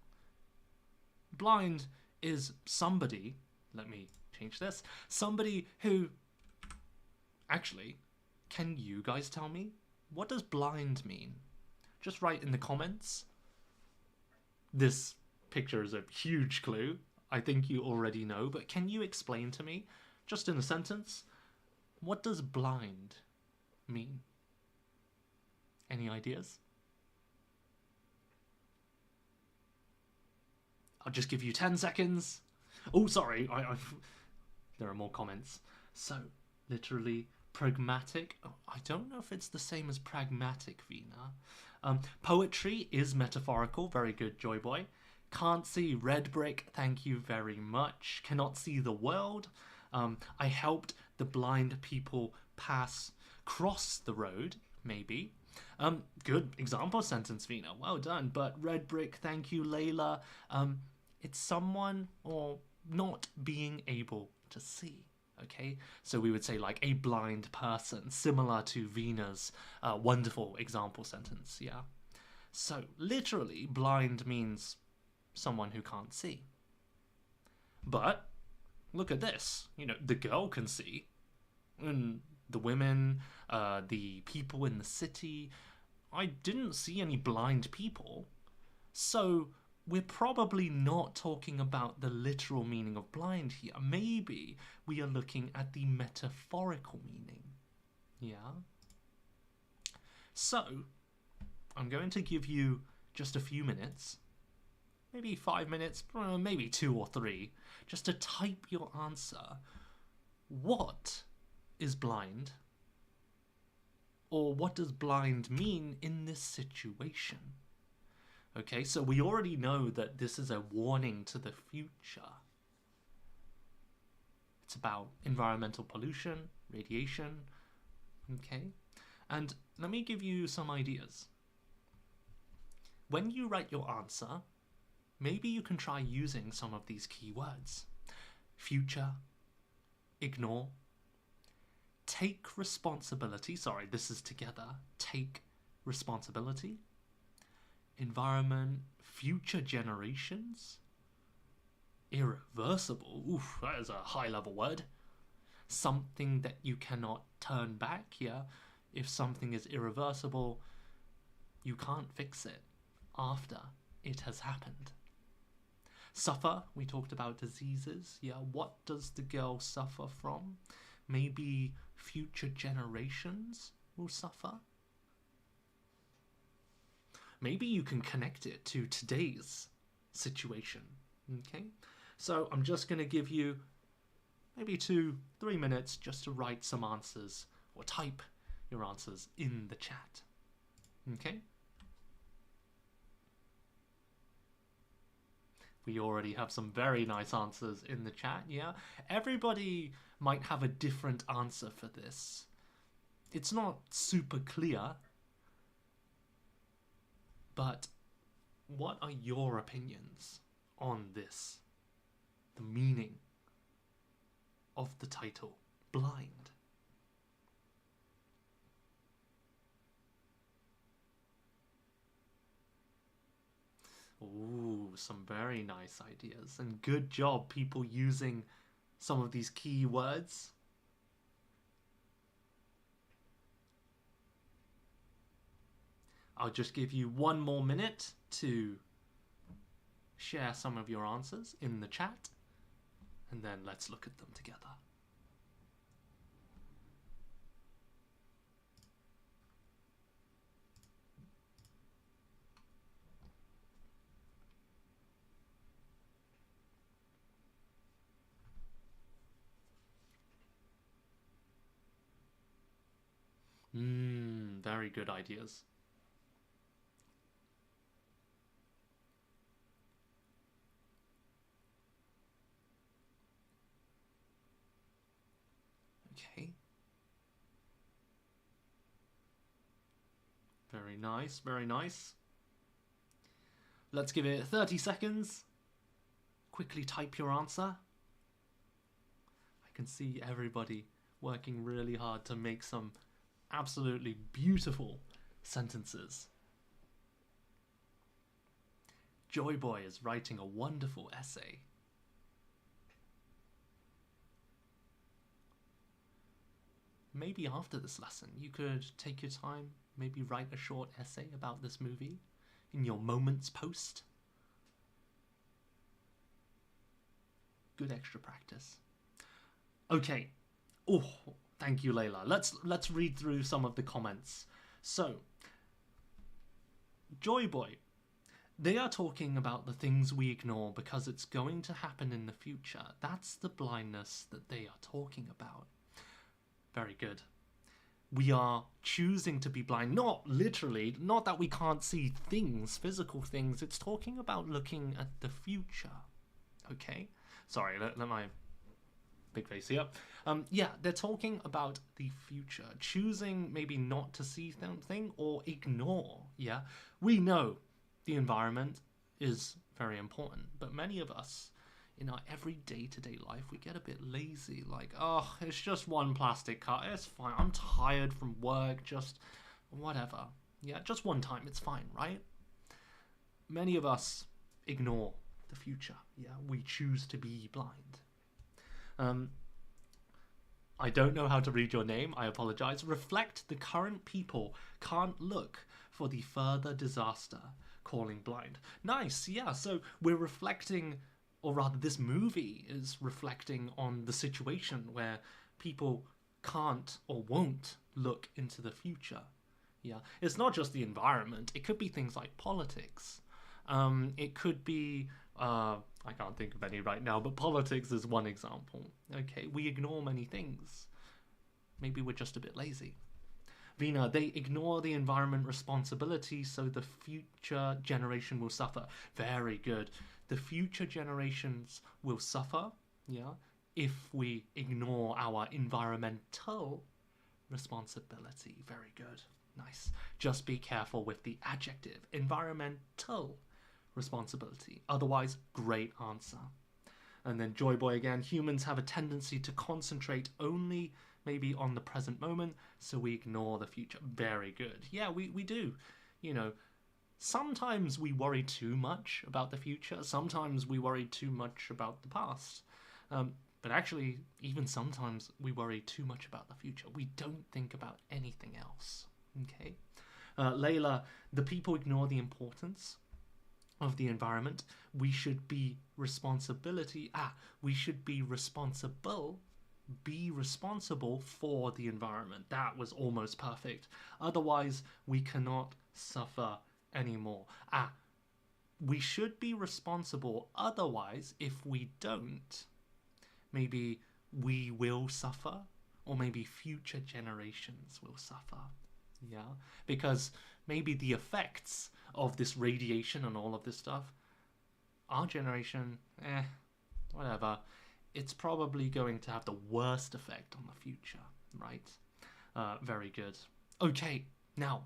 blind is somebody, let me change this, somebody who, actually, can you guys tell me? What does blind mean? Just write in the comments. This picture is a huge clue. I think you already know, but can you explain to me, just in a sentence, what does blind mean? Any ideas? I'll just give you 10 seconds. Oh, sorry, there are more comments. So, literally, pragmatic. Oh, I don't know if it's the same as pragmatic, Vina. Poetry is metaphorical. Very good, Joy Boy. Can't see red brick. Thank you very much. Cannot see the world. I helped the blind people cross the road, maybe. Good example sentence, Vina. Well done. But red brick, thank you, Layla. It's someone or not being able to see. Okay, so we would say like a blind person, similar to Vina's wonderful example sentence, yeah? So, literally, blind means someone who can't see. But, look at this. You know, the girl can see. And the women, the people in the city. I didn't see any blind people. So, we're probably not talking about the literal meaning of blind here. Maybe we are looking at the metaphorical meaning. Yeah? So, I'm going to give you just a few minutes, maybe 5 minutes, maybe 2 or 3, just to type your answer. What is blind? Or what does blind mean in this situation? Okay, so we already know that this is a warning to the future. It's about environmental pollution, radiation, okay? And let me give you some ideas. When you write your answer, maybe you can try using some of these keywords. Future, ignore, take responsibility, sorry, this is together, take responsibility, environment, future generations, irreversible, oof, that is a high-level word. Something that you cannot turn back, yeah? If something is irreversible, you can't fix it after it has happened. Suffer, we talked about diseases, yeah? What does the girl suffer from? Maybe future generations will suffer? Maybe you can connect it to today's situation, okay? So I'm just going to give you maybe 2-3 minutes just to write some answers or type your answers in the chat. Okay? We already have some very nice answers in the chat, yeah? Everybody might have a different answer for this. It's not super clear, but what are your opinions on this? The meaning of the title, Blind. Ooh, some very nice ideas. And good job, people using some of these key words. I'll just give you one more minute to share some of your answers in the chat, and then let's look at them together. Very good ideas. Okay. Very nice, very nice. Let's give it 30 seconds. Quickly type your answer. I can see everybody working really hard to make some absolutely beautiful sentences. Joy Boy is writing a wonderful essay. Maybe after this lesson, you could take your time, maybe write a short essay about this movie in your moments post. Good extra practice. Okay. Oh, thank you, Layla. Let's read through some of the comments. So, Joy Boy, they are talking about the things we ignore because it's going to happen in the future. That's the blindness that they are talking about. Very good. We are choosing to be blind, not literally, not that we can't see things, physical things. It's talking about looking at the future. Okay? Sorry, let my big face here. Yeah, they're talking about the future. Choosing maybe not to see something or ignore, yeah? We know the environment is very important, but many of us, in our every day-to-day life, we get a bit lazy. Like, oh, it's just one plastic cup. It's fine. I'm tired from work. Just whatever. Yeah, just one time. It's fine, right? Many of us ignore the future. Yeah, we choose to be blind. I don't know how to read your name. I apologize. Reflect the current people can't look for the further disaster, calling blind. Nice. Yeah, so we're reflecting, or rather this movie is reflecting on the situation where people can't or won't look into the future. Yeah, it's not just the environment. It could be things like politics. It could be, I can't think of any right now, but politics is one example. Okay, we ignore many things. Maybe we're just a bit lazy. Vina, they ignore the environment responsibility, so the future generation will suffer. Very good. The future generations will suffer, yeah, if we ignore our environmental responsibility. Very good. Nice. Just be careful with the adjective. Environmental responsibility. Otherwise, great answer. And then Joy Boy again. Humans have a tendency to concentrate only maybe on the present moment, so we ignore the future. Very good. Yeah, we do. You know, sometimes we worry too much about the future. Sometimes we worry too much about the past. But actually, even sometimes we worry too much about the future. We don't think about anything else. Okay? Layla, the people ignore the importance of the environment. We should be responsible for the environment. That was almost perfect. Otherwise, we cannot suffer anymore. We should be responsible. Otherwise, if we don't, maybe we will suffer or maybe future generations will suffer. Yeah, because maybe the effects of this radiation and all of this stuff, our generation, whatever, it's probably going to have the worst effect on the future, right? Very good. Okay, now,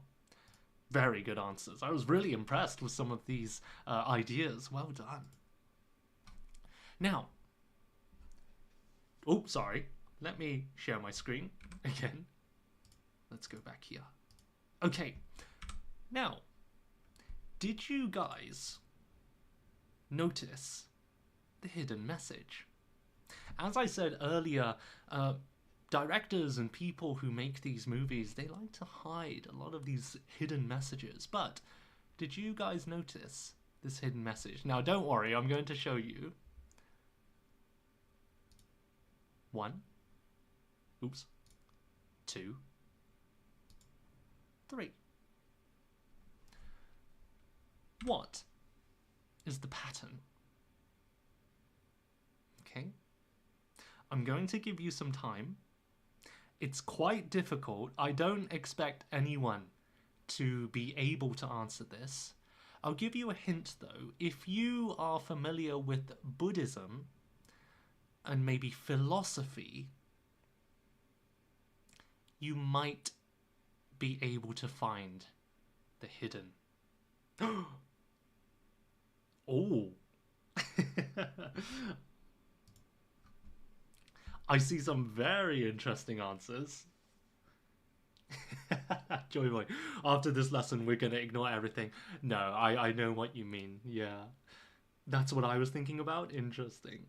very good answers. I was really impressed with some of these ideas. Well done. Now, oh, sorry. Let me share my screen again. Let's go back here. Okay, now, did you guys notice the hidden message? As I said earlier, directors and people who make these movies, they like to hide a lot of these hidden messages. But did you guys notice this hidden message? Now, don't worry, I'm going to show you. 1, oops, 2, 3. What is the pattern? Okay, I'm going to give you some time. It's quite difficult. I don't expect anyone to be able to answer this. I'll give you a hint though. If you are familiar with Buddhism and maybe philosophy, you might be able to find the hidden. Oh. I see some very interesting answers. Joy Boy, after this lesson we're gonna ignore everything. No, I know what you mean. Yeah, that's what I was thinking about. Interesting.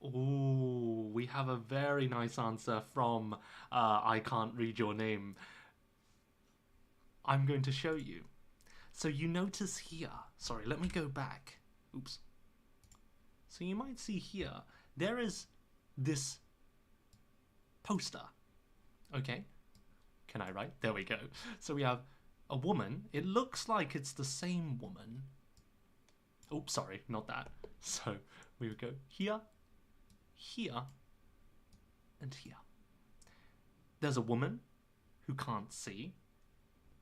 Oh, we have a very nice answer from I can't read your name. I'm going to show you. So you notice here, sorry, let me go back. Oops. So you might see here, there is this poster. Okay, can I write? There we go. So we have a woman. It looks like it's the same woman. Oops, sorry, not that. So we would go here, here, and here. There's a woman who can't see.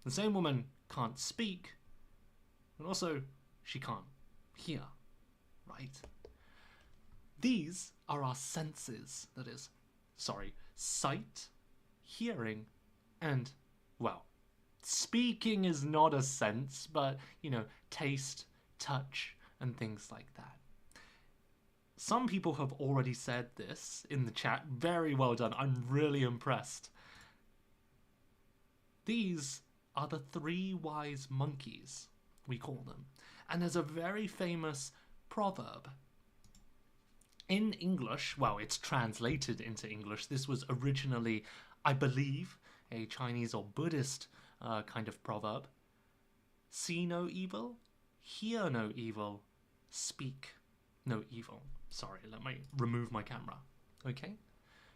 The same woman can't speak, and also she can't hear, right? These are our senses, that is, sorry, sight, hearing, and, well, speaking is not a sense, but, you know, taste, touch, and things like that. Some people have already said this in the chat. Very well done. I'm really impressed. These are the 3 wise monkeys, we call them. And there's a very famous proverb. In English, well, it's translated into English. This was originally, I believe, a Chinese or Buddhist kind of proverb. See no evil, hear no evil, speak no evil. Sorry, let me remove my camera. Okay?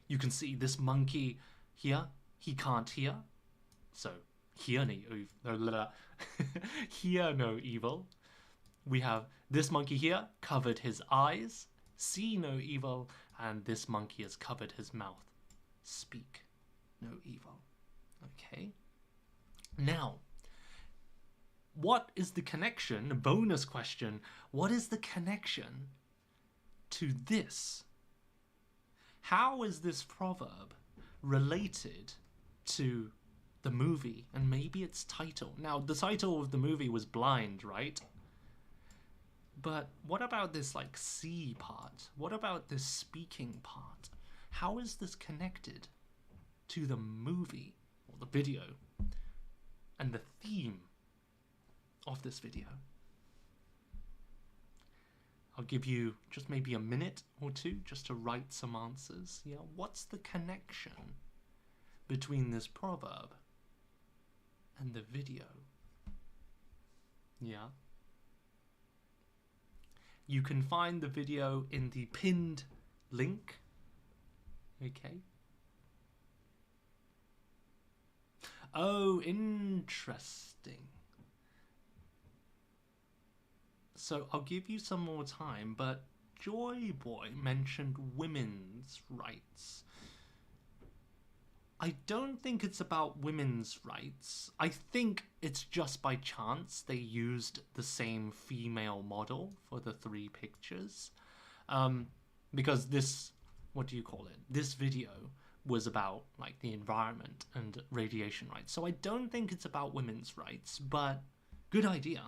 You can see this monkey here, he can't hear. So, hear no evil. Hear no evil. We have this monkey here covered his eyes, see no evil, and this monkey has covered his mouth, speak no evil. Okay? Now, what is the connection, a bonus question, what is the connection to this? How is this proverb related to the movie and maybe its title? Now, the title of the movie was Blind, right? But what about this, like, see part? What about this speaking part? How is this connected to the movie or the video and the theme of this video? I'll give you just maybe a minute or two just to write some answers. Yeah, what's the connection between this proverb and the video? Yeah. You can find the video in the pinned link. Okay. Oh, interesting. So I'll give you some more time, but Joy Boy mentioned women's rights. I don't think it's about women's rights. I think it's just by chance they used the same female model for the 3 pictures. Because this, what do you call it? This video was about like the environment and radiation rights. So I don't think it's about women's rights, but good idea.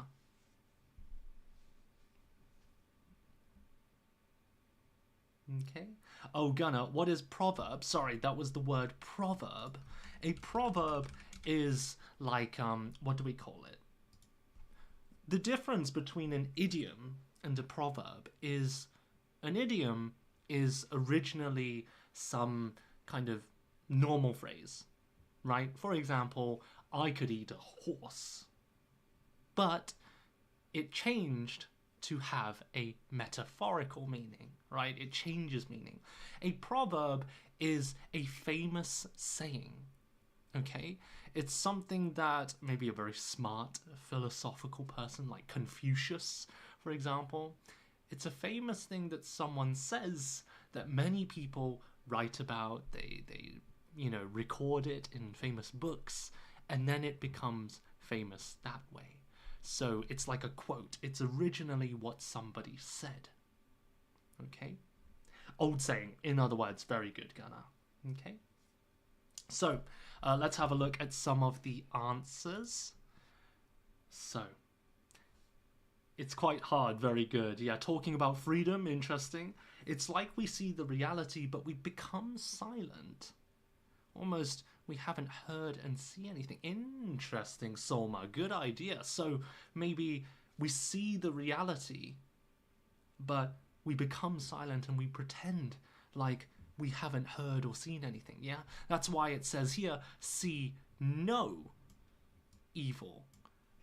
Okay. Oh, Gunnar, what is proverb? Sorry, that was the word proverb. A proverb is like, what do we call it? The difference between an idiom and a proverb is an idiom is originally some kind of normal phrase, right? For example, I could eat a horse, but it changed to have a metaphorical meaning, right? It changes meaning. A proverb is a famous saying, okay? It's something that maybe a very smart philosophical person like Confucius, for example, it's a famous thing that someone says that many people write about, they you know, record it in famous books, and then it becomes famous that way. So it's like a quote. It's originally what somebody said. Okay? Old saying, in other words, very good, Gunnar. Okay? So, let's have a look at some of the answers. So, it's quite hard, very good. Yeah, talking about freedom, interesting. It's like we see the reality, but we become silent. Almost, we haven't heard and see anything. Interesting, Soma. Good idea. So maybe we see the reality, but we become silent and we pretend like we haven't heard or seen anything, yeah? That's why it says here, see no evil,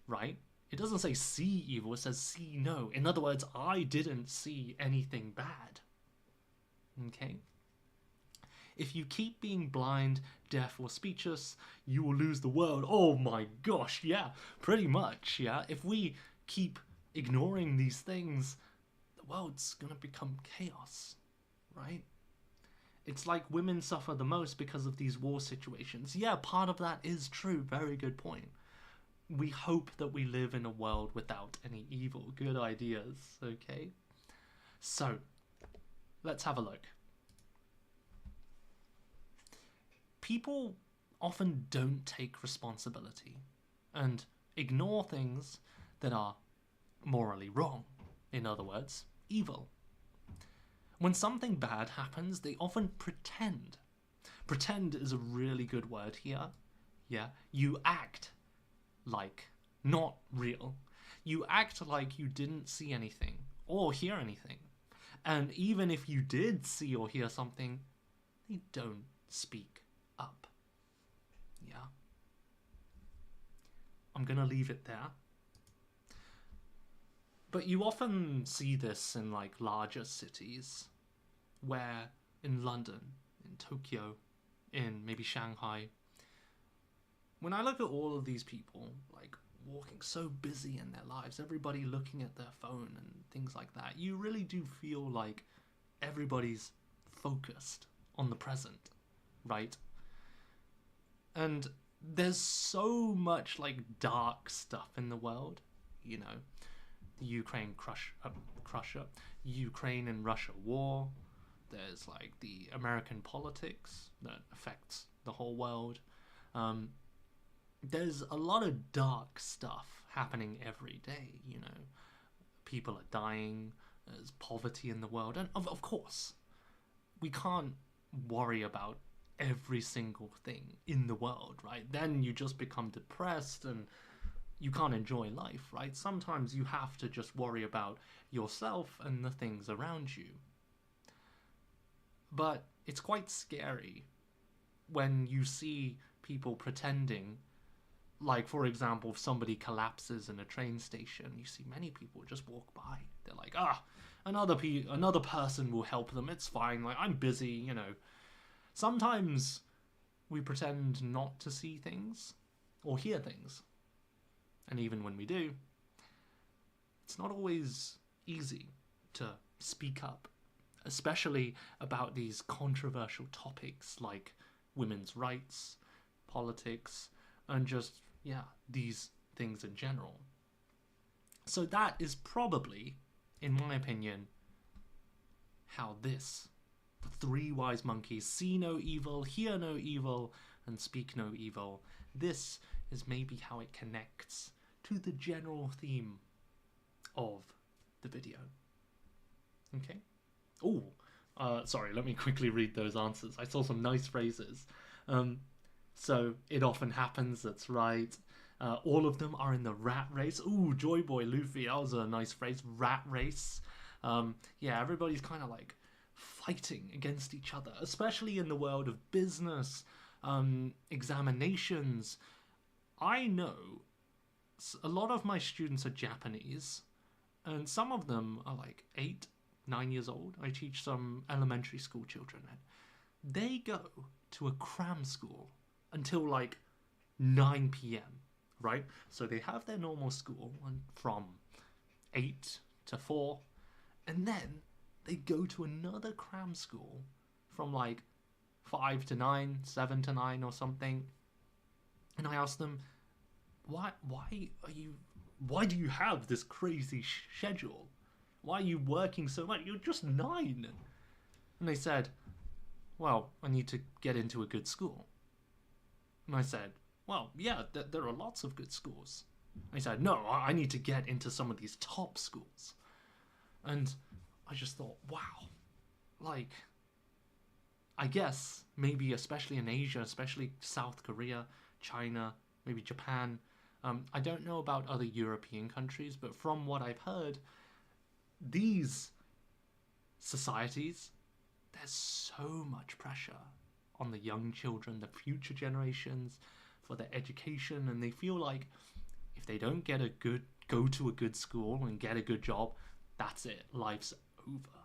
right? It doesn't say see evil, it says see no. In other words, I didn't see anything bad. Okay? If you keep being blind, deaf, or speechless, you will lose the world. Oh my gosh, yeah, pretty much, yeah. If we keep ignoring these things, the world's gonna become chaos, right? It's like women suffer the most because of these war situations. Yeah, part of that is true. Very good point. We hope that we live in a world without any evil. Good ideas, okay? So, let's have a look. People often don't take responsibility and ignore things that are morally wrong. In other words, evil. When something bad happens, they often pretend. Pretend is a really good word here. Yeah, you act like not real. You act like you didn't see anything or hear anything. And even if you did see or hear something, they don't speak up. Yeah. I'm gonna leave it there. But you often see this in like larger cities, where in London, in Tokyo, in maybe Shanghai, when I look at all of these people like walking so busy in their lives, everybody looking at their phone and things like that, you really do feel like everybody's focused on the present, right? And there's so much like dark stuff in the world, you know, the Ukraine Ukraine and Russia war. There's like the American politics that affects the whole world. There's a lot of dark stuff happening every day, you know. People are dying, there's poverty in the world, and of course, we can't worry about every single thing in the world, right? Then you just become depressed and you can't enjoy life, right? Sometimes you have to just worry about yourself and the things around you. But it's quite scary when you see people pretending, like, for example, if somebody collapses in a train station, you see many people just walk by. They're like, another person will help them. It's fine. Like, I'm busy, you know. Sometimes we pretend not to see things or hear things. And even when we do, it's not always easy to speak up, especially about these controversial topics like women's rights, politics, and just, yeah, these things in general. So that is probably, in my opinion, how this, the three wise monkeys, see no evil, hear no evil, and speak no evil, this is maybe how it connects to the general theme of the video. Okay? Oh, sorry, let me quickly read those answers. I saw some nice phrases. So, it often happens, that's right. All of them are in the rat race. Ooh, Joy Boy Luffy, that was a nice phrase. Rat race. Yeah, everybody's kind of like fighting against each other, especially in the world of business, examinations. I know a lot of my students are Japanese, and some of them are like 8, 9 years old. I teach some elementary school children, and they go to a cram school until like 9 p.m, right? So they have their normal school from 8 to 4, and then they go to another cram school from like 5 to 9, 7 to 9 or something. And I asked them, why do you have this crazy schedule? Why are you working so much? You're just 9. And they said, well, I need to get into a good school. And I said, well, yeah, there are lots of good schools. And he said, no, I need to get into some of these top schools. And I just thought, wow, like, I guess maybe especially in Asia, especially South Korea, China, maybe Japan. I don't know about other European countries, but from what I've heard, these societies, there's so much pressure on the young children, the future generations, for their education, and they feel like if they don't go to a good school and get a good job, that's it, life's over.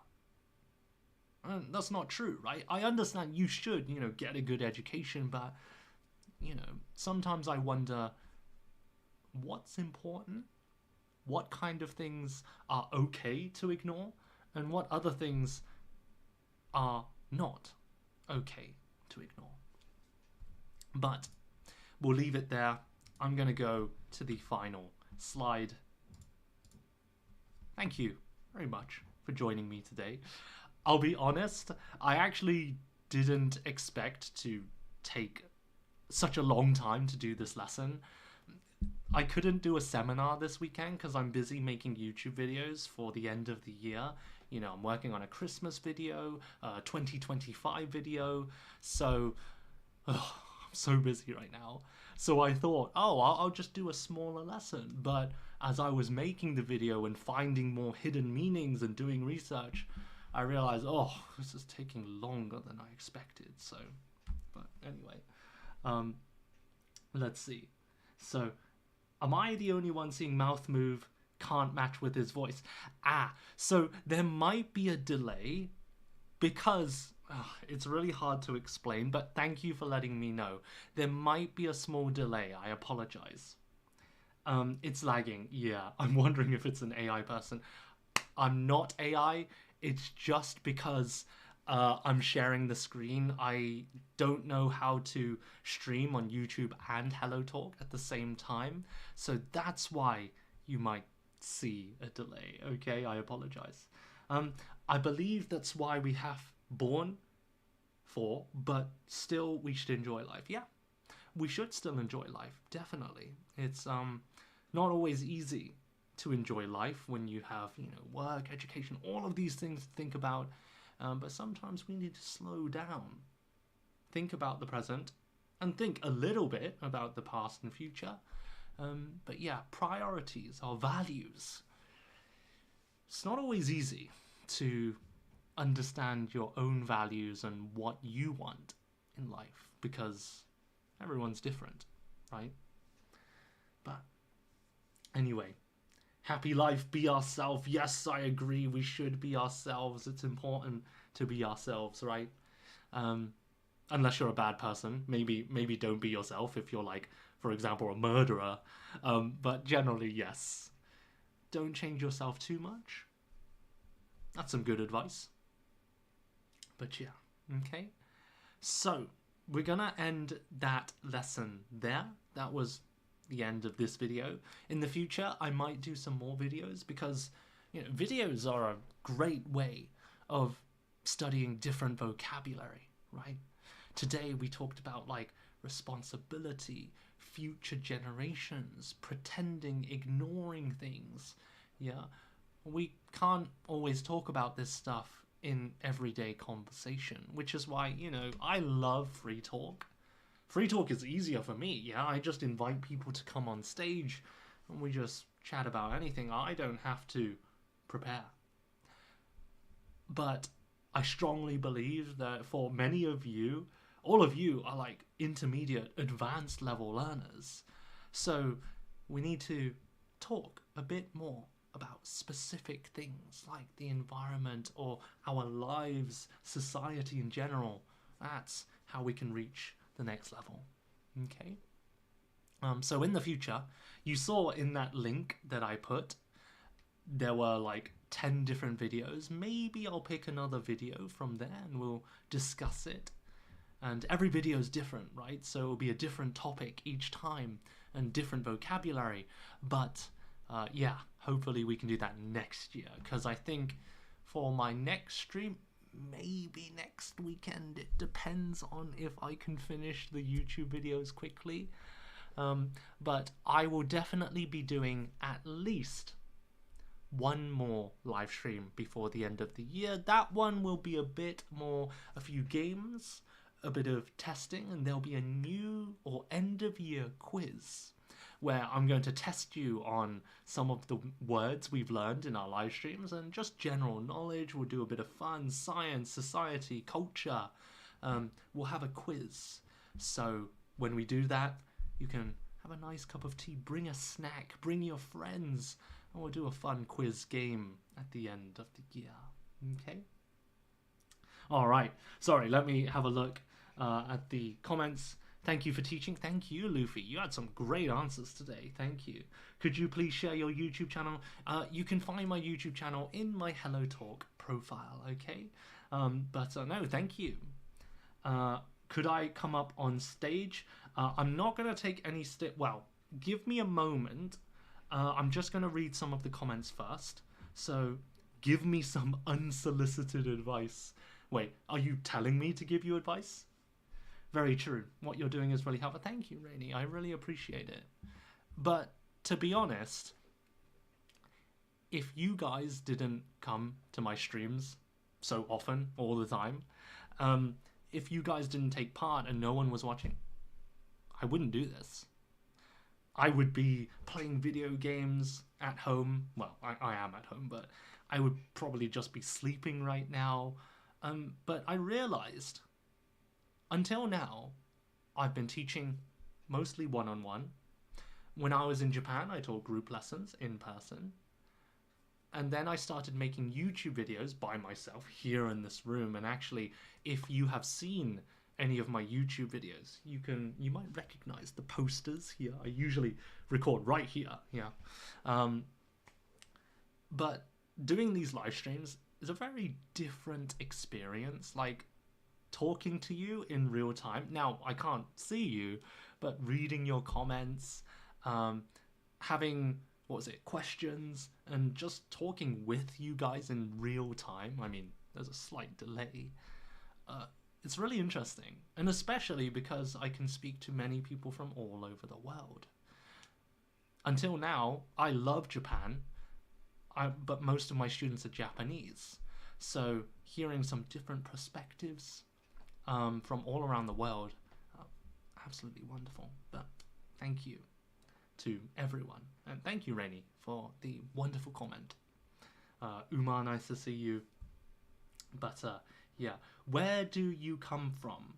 And that's not true, right? I understand you should, get a good education, but, sometimes I wonder what's important, what kind of things are okay to ignore, and what other things are not okay to ignore. But we'll leave it there. I'm going to go to the final slide. Thank you very much for joining me today. I'll be honest, I actually didn't expect to take such a long time to do this lesson. I couldn't do a seminar this weekend because I'm busy making YouTube videos for the end of the year. I'm working on a Christmas video, a 2025 video, so I'm so busy right now. So I thought, I'll just do a smaller lesson. But as I was making the video and finding more hidden meanings and doing research, I realized, this is taking longer than I expected. So, but anyway, let's see. So, am I the only one seeing mouth move can't match with his voice? So there might be a delay because it's really hard to explain, but thank you for letting me know. There might be a small delay. I apologize. It's lagging. Yeah, I'm wondering if it's an AI person. I'm not AI. It's just because I'm sharing the screen. I don't know how to stream on YouTube and HelloTalk at the same time. So that's why you might see a delay. Okay, I apologize. I believe that's why we have Born for, but still we should enjoy life. Yeah, we should still enjoy life, definitely. It's not always easy to enjoy life when you have, work, education, all of these things to think about. But sometimes we need to slow down, think about the present, and think a little bit about the past and future. But yeah, priorities, our values. It's not always easy to understand your own values and what you want in life because everyone's different, right? But anyway, happy life, be ourselves. Yes, I agree, we should be ourselves. It's important to be ourselves, right? Unless you're a bad person. Maybe don't be yourself if you're like, for example, a murderer. But generally, yes. Don't change yourself too much. That's some good advice. But yeah, okay. So, we're gonna end that lesson there. That was the end of this video. In the future, I might do some more videos because, you know, videos are a great way of studying different vocabulary, right? Today we talked about like responsibility, future generations, pretending, ignoring things. Yeah, we can't always talk about this stuff in everyday conversation, which is why, you know, I love free talk. Free talk is easier for me. Yeah, I just invite people to come on stage and we just chat about anything. I don't have to prepare. But I strongly believe that for many of you, all of you are like intermediate, advanced level learners. So we need to talk a bit more about specific things like the environment or our lives, society in general. That's how we can reach the next level. Okay? So in the future, you saw in that link that I put, there were like 10 different videos. Maybe I'll pick another video from there and we'll discuss it. And every video is different, right? So it'll be a different topic each time and different vocabulary. But yeah, hopefully we can do that next year, because I think for my next stream, maybe next weekend, it depends on if I can finish the YouTube videos quickly. But I will definitely be doing at least one more live stream before the end of the year. That one will be a bit more, a few games, a bit of testing, and there'll be a new or end of year quiz where I'm going to test you on some of the words we've learned in our live streams and just general knowledge. We'll do a bit of fun, science, society, culture. We'll have a quiz. So when we do that, you can have a nice cup of tea, bring a snack, bring your friends, and we'll do a fun quiz game at the end of the year. Okay? All right. Sorry, let me have a look at the comments. Thank you for teaching. Thank you, Luffy. You had some great answers today. Thank you. Could you please share your YouTube channel? You can find my YouTube channel in my Hello Talk profile, okay? No, thank you. Could I come up on stage? I'm not going to take any well, give me a moment. I'm just going to read some of the comments first. So, give me some unsolicited advice. Wait, are you telling me to give you advice? Very true. What you're doing is really helpful. Thank you, Rainy. I really appreciate it. But to be honest, if you guys didn't come to my streams so often, all the time, if you guys didn't take part and no one was watching, I wouldn't do this. I would be playing video games at home. Well, I am at home, but I would probably just be sleeping right now. But I realized, until now, I've been teaching mostly one-on-one. When I was in Japan, I taught group lessons in person. And then I started making YouTube videos by myself here in this room. And actually, if you have seen any of my YouTube videos, you might recognize the posters here. I usually record right here, yeah. But doing these live streams is a very different experience. Like, talking to you in real time. Now, I can't see you, but reading your comments, having, questions, and just talking with you guys in real time. I mean, there's a slight delay. It's really interesting, and especially because I can speak to many people from all over the world. Until now, I love Japan, but most of my students are Japanese. So hearing some different perspectives from all around the world, absolutely wonderful. But thank you to everyone, and thank you, Rainy, for the wonderful comment. Uma, nice to see you. But yeah, where do you come from?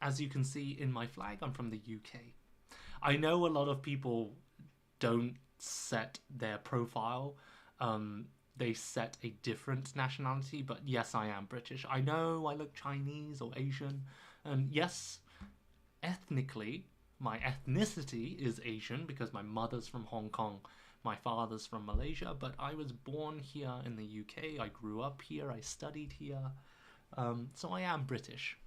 As you can see in my flag, I'm from the UK. I know a lot of people don't set their profile. They set a different nationality, but yes, I am British. I know I look Chinese or Asian, and yes, ethnically, my ethnicity is Asian because my mother's from Hong Kong, my father's from Malaysia, but I was born here in the UK. I grew up here, I studied here, so I am British.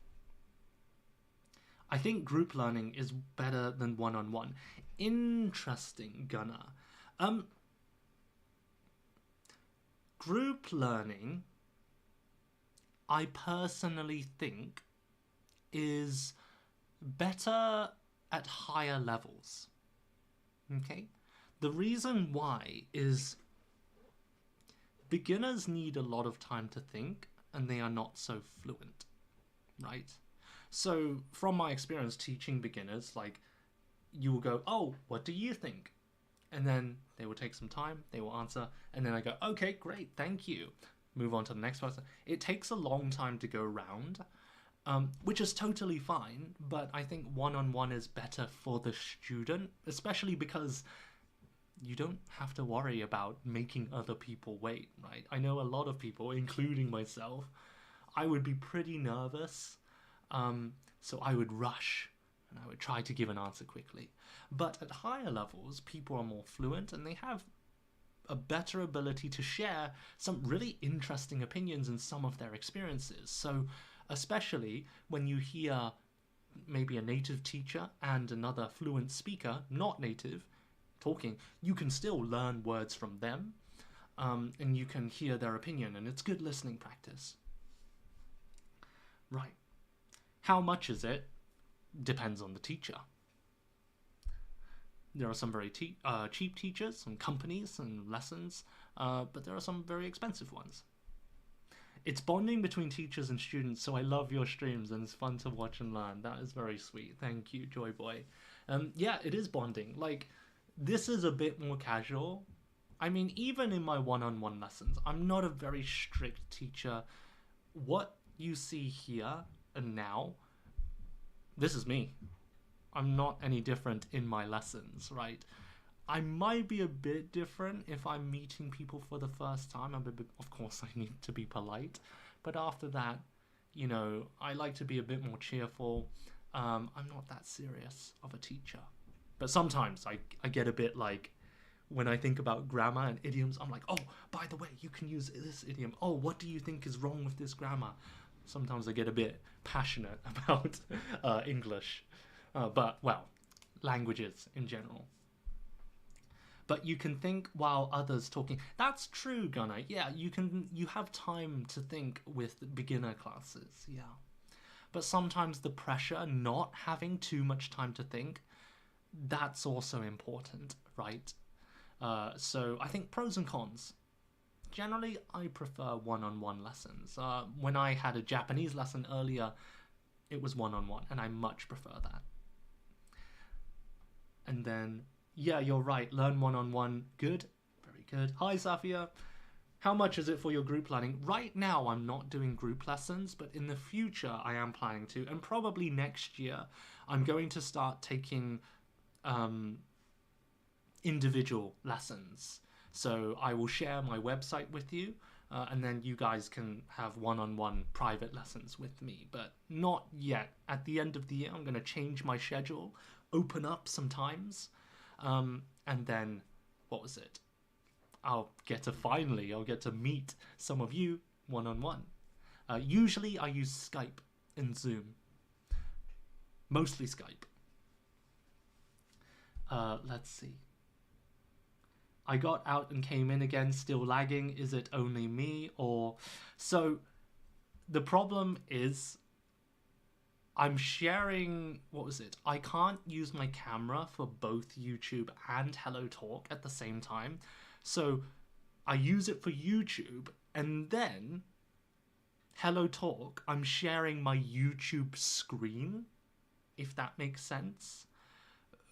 I think group learning is better than one-on-one. Interesting, Gunnar. Group learning, I personally think, is better at higher levels. Okay? The reason why is beginners need a lot of time to think, and they are not so fluent, right? So from my experience teaching beginners, like, you will go, oh, what do you think? And then they will take some time, they will answer, and then I go, okay, great, thank you. Move on to the next person. It takes a long time to go round, which is totally fine, but I think one-on-one is better for the student, especially because you don't have to worry about making other people wait, right? I know a lot of people, including myself, I would be pretty nervous, so I would rush and I would try to give an answer quickly. But at higher levels, people are more fluent and they have a better ability to share some really interesting opinions and some of their experiences. So especially when you hear maybe a native teacher and another fluent speaker, not native, talking, you can still learn words from them, and you can hear their opinion, and it's good listening practice. Right. How much is it? Depends on the teacher. There are some very cheap teachers, some companies and lessons, but there are some very expensive ones. It's bonding between teachers and students, so I love your streams and it's fun to watch and learn. That is very sweet. Thank you, Joy Boy. Yeah, it is bonding. Like, this is a bit more casual. I mean, even in my one-on-one lessons, I'm not a very strict teacher. What you see here and now, this is me. I'm not any different in my lessons, right? I might be a bit different if I'm meeting people for the first time. Of course, I need to be polite. But after that, you know, I like to be a bit more cheerful. I'm not that serious of a teacher. But sometimes I get a bit like, when I think about grammar and idioms, I'm like, oh, by the way, you can use this idiom. Oh, what do you think is wrong with this grammar? Sometimes I get a bit passionate about English. But, well, languages in general. But you can think while others talking. That's true, Gunnar. Yeah, you have time to think with beginner classes, yeah. But sometimes the pressure, not having too much time to think, that's also important, right? So I think pros and cons. Generally, I prefer one-on-one lessons. When I had a Japanese lesson earlier, it was one-on-one, and I much prefer that. And then, yeah, you're right, learn one-on-one, good, very good. Hi, Safia. How much is it for your group learning? Right now, I'm not doing group lessons, but in the future, I am planning to. And probably next year, I'm going to start taking individual lessons. So I will share my website with you, and then you guys can have one-on-one private lessons with me, but not yet. At the end of the year, I'm going to change my schedule, open up some times, and then, what was it? I'll get to meet some of you one-on-one. Usually I use Skype and Zoom. Mostly Skype. Let's see. I got out and came in again, still lagging. Is it only me or... So the problem is I'm sharing... What was it? I can't use my camera for both YouTube and Hello Talk at the same time. So I use it for YouTube, and then Hello Talk, I'm sharing my YouTube screen, if that makes sense.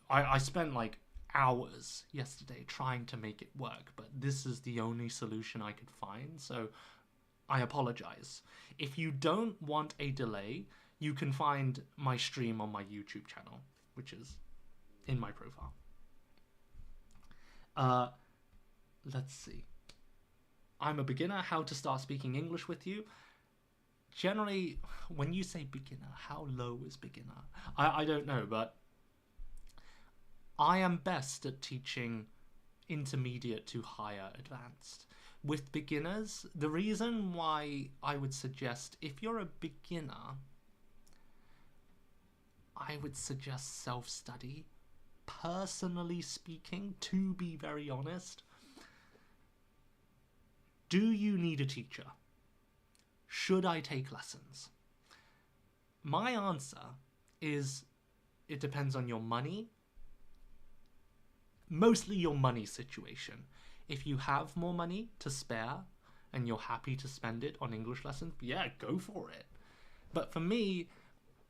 I spent like hours yesterday trying to make it work, but this is the only solution I could find, so I apologize. If you don't want a delay, you can find my stream on my YouTube channel, which is in my profile. Let's see. I'm a beginner. How to start speaking English with you? Generally, when you say beginner, how low is beginner? I don't know, but I am best at teaching intermediate to higher advanced. With beginners, the reason why I would suggest, if you're a beginner, I would suggest self-study. Personally speaking, to be very honest, do you need a teacher? Should I take lessons? My answer is it depends on your money. Mostly your money situation. If you have more money to spare and you're happy to spend it on English lessons, yeah, go for it. But for me,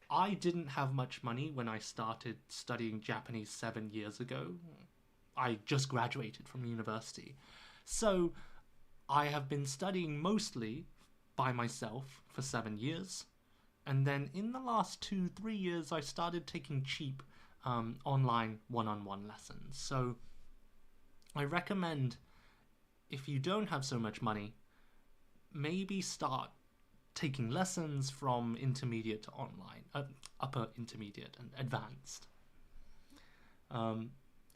I didn't have much money when I started studying Japanese 7 years ago. I just graduated from university. So I have been studying mostly by myself for 7 years. And then in the last 2-3 years, I started taking cheap online one-on-one lessons. So I recommend, if you don't have so much money, maybe start taking lessons from intermediate to online, upper intermediate and advanced.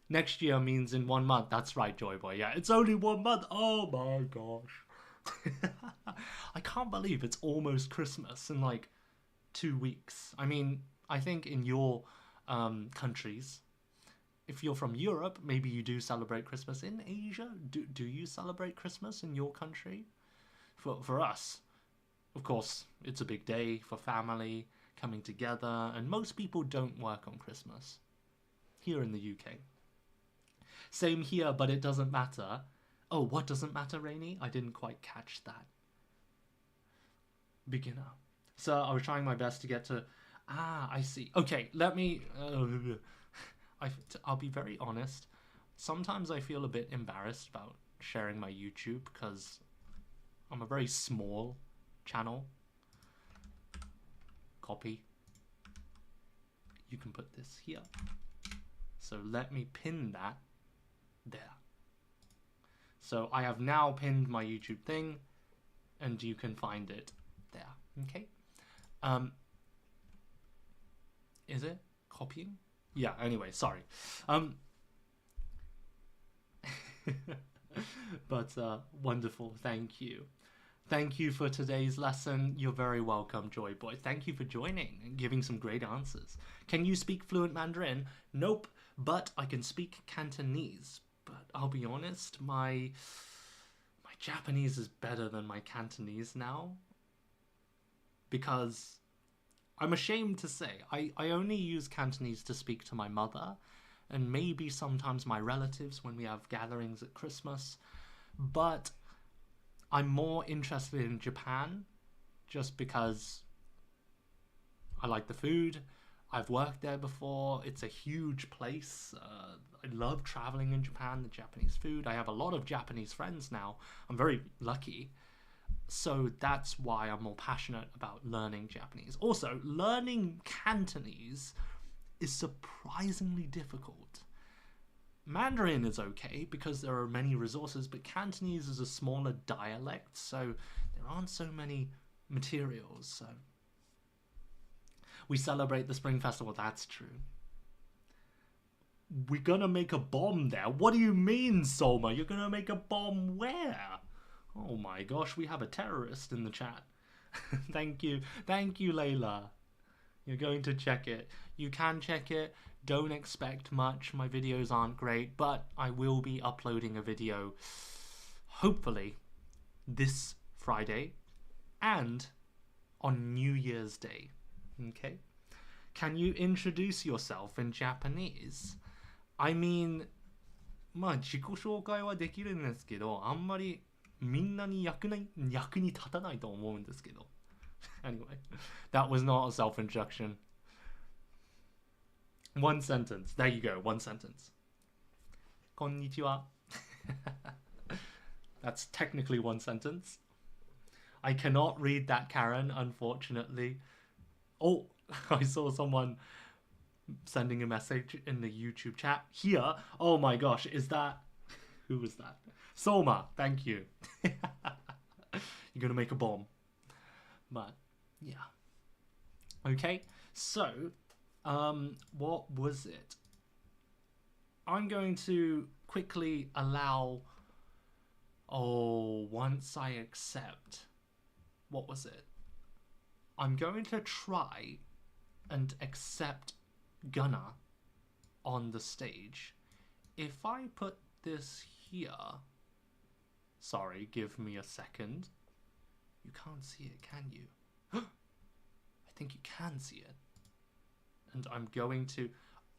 Next year means in 1 month. That's right, Joy Boy. Yeah, it's only 1 month. Oh my gosh. I can't believe it's almost Christmas in like 2 weeks. I mean, I think in your countries, if you're from Europe, maybe you do celebrate Christmas. In Asia, do you celebrate Christmas in your country? For us, of course, it's a big day for family coming together, and most people don't work on Christmas here in the UK. Same here, but it doesn't matter. Oh, what doesn't matter, Rainy? I didn't quite catch that. Beginner. So I was trying my best to get to... Ah, I see. Okay, let me... I'll be very honest. Sometimes I feel a bit embarrassed about sharing my YouTube because I'm a very small channel. Copy. You can put this here. So let me pin that there. So I have now pinned my YouTube thing, and you can find it there. Okay. Is it copying? Yeah, anyway, sorry. But wonderful, thank you. Thank you for today's lesson. You're very welcome, Joy Boy. Thank you for joining and giving some great answers. Can you speak fluent Mandarin? Nope, but I can speak Cantonese. But I'll be honest, my Japanese is better than my Cantonese now. Because I'm ashamed to say, I only use Cantonese to speak to my mother and maybe sometimes my relatives when we have gatherings at Christmas. But I'm more interested in Japan just because I like the food. I've worked there before. It's a huge place. I love traveling in Japan, the Japanese food. I have a lot of Japanese friends now. I'm very lucky. So that's why I'm more passionate about learning Japanese. Also, learning Cantonese is surprisingly difficult. Mandarin is okay because there are many resources, but Cantonese is a smaller dialect, so there aren't so many materials. So we celebrate the Spring Festival, that's true. We're gonna make a bomb there. What do you mean, Soma? You're gonna make a bomb where? Oh my gosh, we have a terrorist in the chat. Thank you, Layla. You're going to check it. You can check it. Don't expect much. My videos aren't great, but I will be uploading a video, hopefully, this Friday and on New Year's Day. Okay? Can you introduce yourself in Japanese? I mean, まあ自己紹介はできるんですけど、あんまりみんなに役に立たないと思うんですけど。Anyway, that was not a self-introduction. One sentence. There you go, one sentence. Konnichiwa. That's technically one sentence. I cannot read that, Karen, unfortunately. Oh, I saw someone sending a message in the YouTube chat here. Oh my gosh, is that... Who was that? Soma, thank you. You're gonna make a bomb. But, yeah. Okay, so, what was it? I'm going to quickly allow... Oh, once I accept... What was it? I'm going to try and accept Gunnar on the stage. If I put this here, sorry, give me a second. You can't see it, can you? I think you can see it. And I'm going to...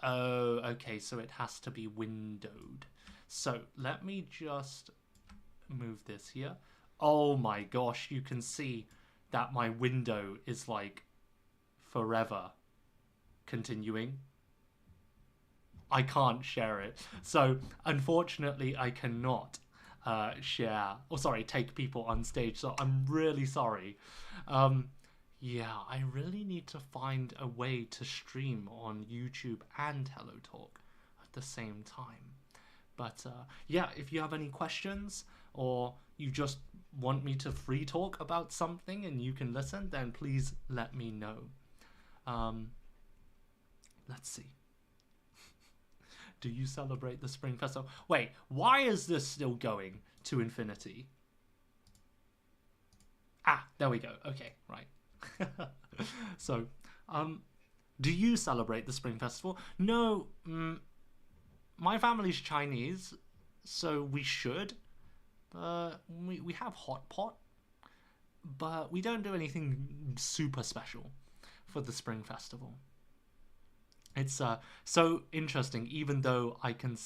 Oh, okay, so it has to be windowed. So let me just move this here. Oh my gosh, you can see that my window is like forever continuing. I can't share it. So unfortunately, I cannot share, or sorry, take people on stage. So I'm really sorry. Yeah, I really need to find a way to stream on YouTube and HelloTalk at the same time. But yeah, if you have any questions or you just want me to free talk about something and you can listen, then please let me know. Let's see. Do you celebrate the Spring Festival? Wait, why is this still going to infinity? Ah, there we go. Okay, right. So, do you celebrate the Spring Festival? No, my family's Chinese, so we should. We have hot pot, but we don't do anything super special for the Spring Festival. It's so interesting, even though I can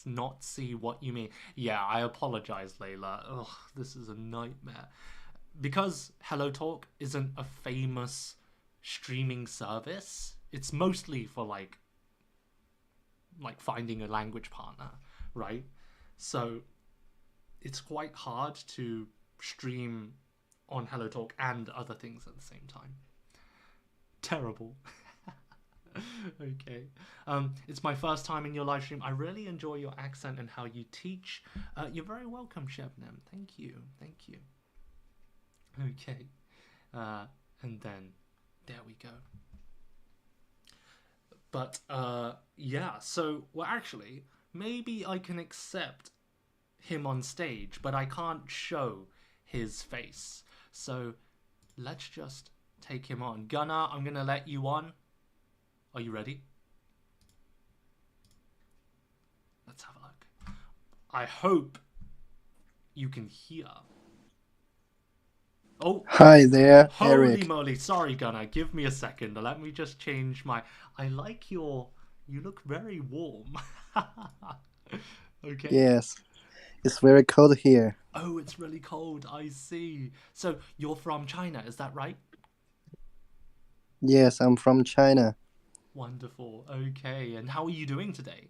not see what you mean. Yeah, I apologize, Layla. Ugh, this is a nightmare. Because HelloTalk isn't a famous streaming service, it's mostly for like finding a language partner, right? So it's quite hard to stream on HelloTalk and other things at the same time. Terrible. Okay. It's my first time in your live stream. I really enjoy your accent and how you teach. You're very welcome, Shebnem. Thank you. Thank you. Okay. And then there we go. But yeah, so well actually maybe I can accept him on stage, but I can't show his face. So let's just take him on. Gunnar, I'm gonna let you on. Are you ready? Let's have a look. I hope you can hear. Oh, hi there, holy Eric. moly. Sorry, Gunnar. Give me a second. Let me just change my... I like your... You look very warm. Okay. Yes, it's very cold here. Oh, it's really cold. I see. So you're from China, is that right? Yes, I'm from China. Wonderful. Okay. And how are you doing today?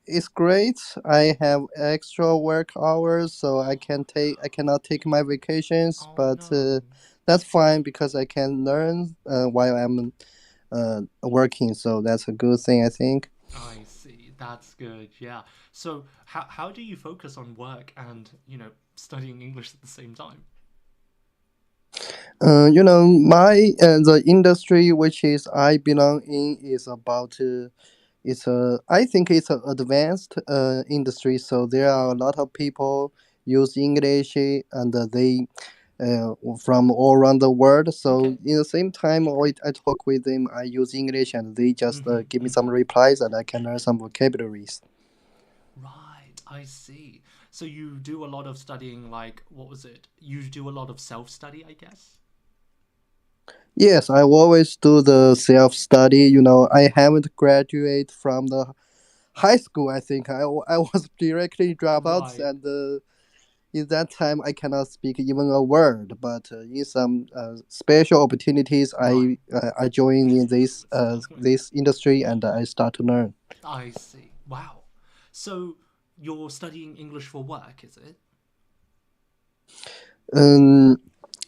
It's great. I have extra work hours, so I cannot take my vacations, Oh, but no. that's fine because I can learn while I'm working, so that's a good thing, I think. I see. That's good. Yeah. So how do you focus on work and, studying English at the same time? The industry which is I belong in is about I think it's an advanced industry, so there are a lot of people use English and they from all around the world. So Okay. in the same time, I talk with them, I use English, and they just give me some mhm. replies, and I can learn some vocabularies. Right. I see. So you do a lot of studying, like, what was it? You do a lot of self-study, I guess? Yes, I always do the self-study. I haven't graduated from the high school. I think I was directly dropouts, Right. and in that time I cannot speak even a word. But in some special opportunities, Right. I join in this industry and I start to learn. I see. Wow. So you're studying English for work, is it?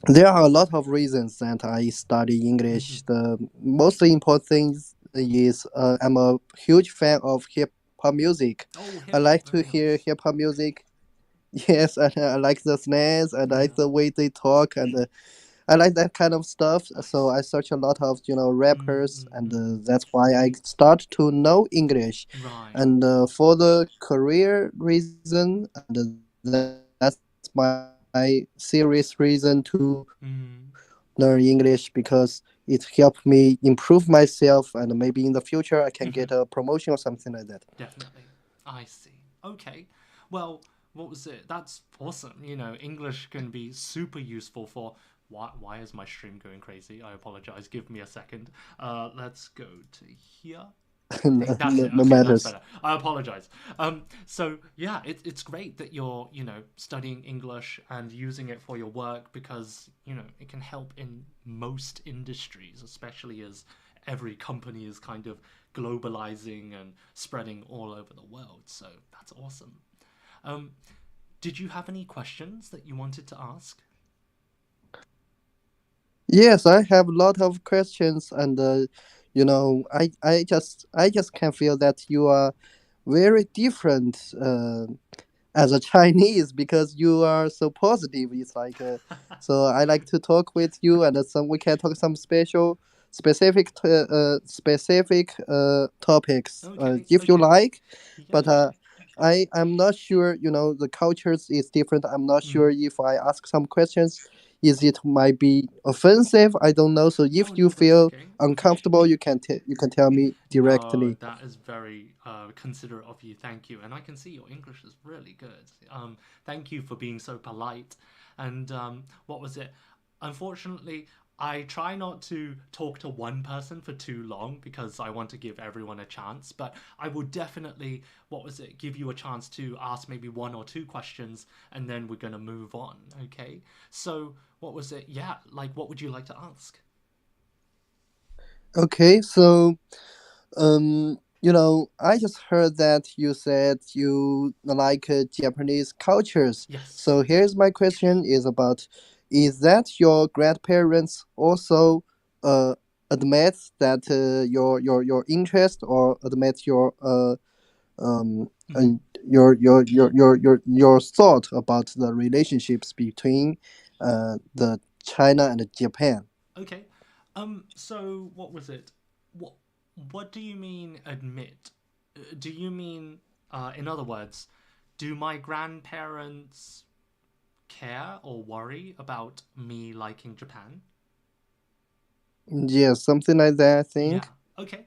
There are a lot of reasons that I study English. The most important thing is I'm a huge fan of hip hop music. Oh, I hip-hop. like to Very hear nice. hip hop music. Yes, and I like the slangs. I like the way they talk, and I like that kind of stuff. So I search a lot of rappers, and that's why I start to know English. Right. And for the career reason, and that's my serious reason to learn English because it helped me improve myself, and maybe in the future I can get a promotion or something like that. Definitely. I see. Okay. Well, what was it? That's awesome. You know, English can be super useful for. Why is my stream going crazy? I apologize. Give me a second. Let's go to here. no, That's it. no Okay, matters. that's better. I apologize. So yeah, it's great that you're, you know, studying English and using it for your work because, you know, it can help in most industries, especially as every company is kind of globalizing and spreading all over the world. So that's awesome. Did you have any questions that you wanted to ask? Yes, I have a lot of questions, and I just can feel that you are very different as a Chinese because you are so positive. It's like so I like to talk with you, and some we can talk some specific topics Okay, if you okay. like, Yeah, but yeah. I'm not sure. You know, the cultures is different. I'm not sure if I ask some questions. Is it might be offensive? I don't know. So if Oh you no, that's feel okay. uncomfortable, you can tell me No, directly. that is very considerate of you. Thank you. And I can see your English is really good. Thank you for being so polite. And what was it? Unfortunately, I try not to talk to one person for too long because I want to give everyone a chance. But I will definitely, what was it, give you a chance to ask maybe one or two questions and then we're going to move on. Okay. So, what was it? Yeah, like what would you like to ask? Okay, so I just heard that you said you like Japanese cultures. Yes. So here's my question: is about, is that your grandparents also uh admit that your interest or admit your um Mhm. and your thought about the relationships between the China and Japan? Okay. So what was it? What what do you mean admit? Do you mean in other words, do my grandparents care or worry about me liking Japan? Yes, something like that, I Yeah. think. Okay.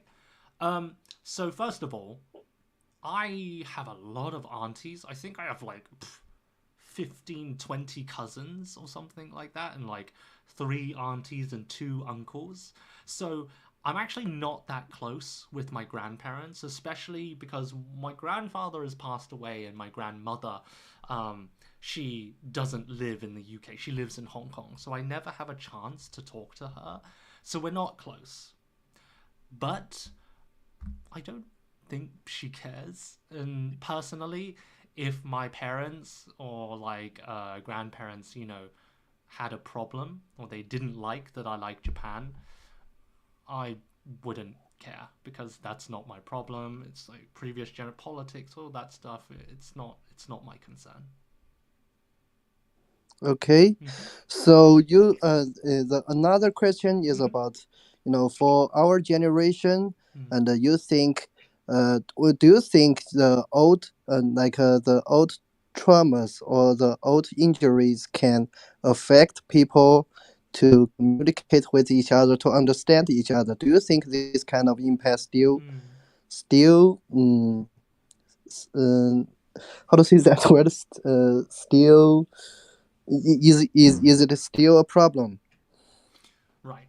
Um so first of all, I have a lot of aunties. I think I have like 15, 20 cousins or something like that, and like three aunties and two uncles. So I'm actually not that close with my grandparents, especially because my grandfather has passed away and my grandmother, she doesn't live in the UK. She lives in Hong Kong. So I never have a chance to talk to her. So we're not close. But I don't think she cares. And personally, if my parents or like grandparents, you know, had a problem or they didn't like that I like Japan, I wouldn't care because that's not my problem. It's like previous politics, all that stuff. It's not my concern. Okay, Hmm. so the another question is Hmm. about, for our generation, Hmm. and do you think the old, the old traumas or the old injuries can affect people to communicate with each other, to understand each other? Do you think this kind of impact Hmm. still, how to say that word? Still, is it still a problem? Right.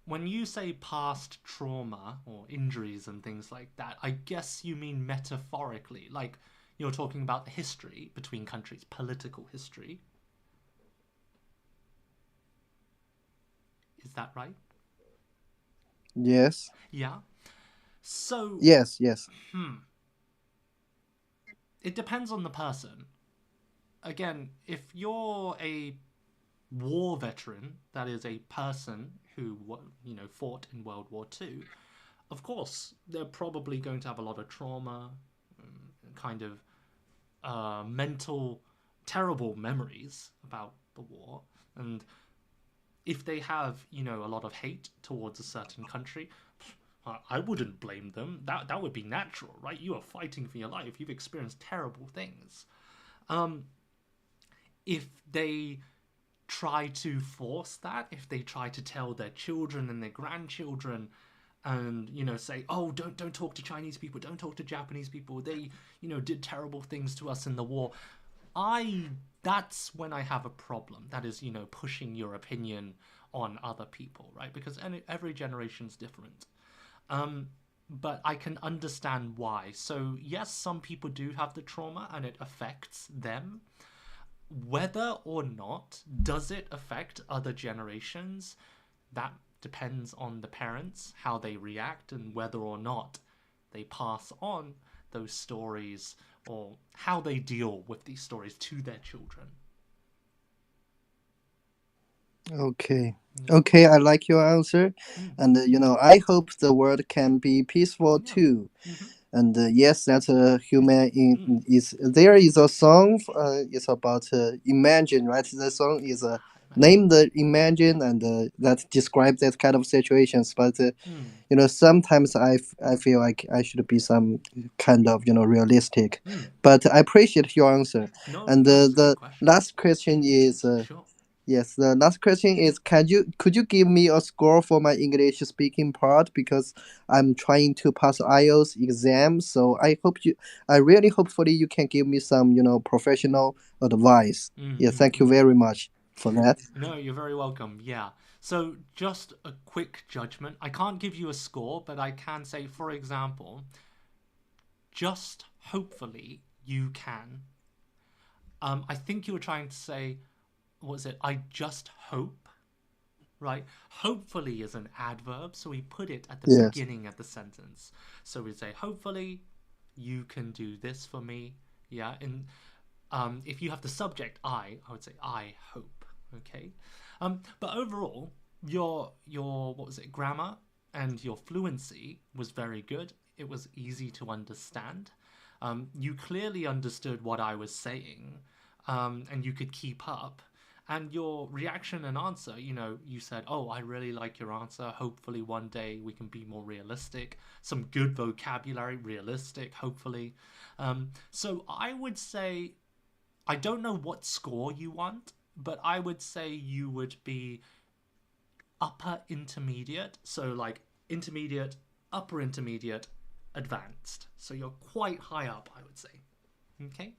When you say past trauma or injuries and things like that, I guess you mean metaphorically. Like you're talking about the history between countries, political history. Is that right? Yes. Yeah. So, Yes. Yes. hmm, it depends on the person. Again, if you're a war veteran, that is a person who fought in World War II, of course they're probably going to have a lot of trauma, kind of mental, terrible memories about the war, and if they have a lot of hate towards a certain country, I wouldn't blame them. That would be natural, right? You are fighting for your life. You've experienced terrible things. Um, if they try to force that, if they try to tell their children and their grandchildren, and say, oh, don't talk to Chinese people, don't talk to Japanese people, they did terrible things to us in the war, that's when I have a problem. That is, pushing your opinion on other people, right? Because every generation's different. But I can understand why. So yes, some people do have the trauma and it affects them. Whether or not does it affect other generations, that depends on the parents, how they react, and whether or not they pass on those stories or how they deal with these stories to their children. Okay. Okay, I like your answer. And, I hope the world can be peaceful too. And yes, that's a human. There is a song. It's about imagine, right? The song is named Imagine, and that describes that kind of situations. But sometimes I feel like I should be some kind of realistic. But I appreciate your answer. And the last question is. Sure. Yes, the last question is, could you give me a score for my English speaking part, because I'm trying to pass IELTS exam, so I really hopefully you can give me some professional advice. Yeah, thank you very much for that. No, you're very welcome. Yeah. So just a quick judgment. I can't give you a score, but I can say, for example, just hopefully you can. I think you were trying to say, what was it? I just hope, right? Hopefully is an adverb, so we put it at the beginning of the sentence. So we say, hopefully you can do this for me. Yeah. And if you have the subject I would say I hope. Okay. But overall, your what was it? Grammar and your fluency was very good. It was easy to understand. You clearly understood what I was saying, and you could keep up. And your reaction and answer, you said, oh, I really like your answer. Hopefully one day we can be more realistic. Some good vocabulary, realistic, hopefully. So I would say, I don't know what score you want, but I would say you would be upper intermediate. So like intermediate, upper intermediate, advanced. So you're quite high up, I would say. Okay?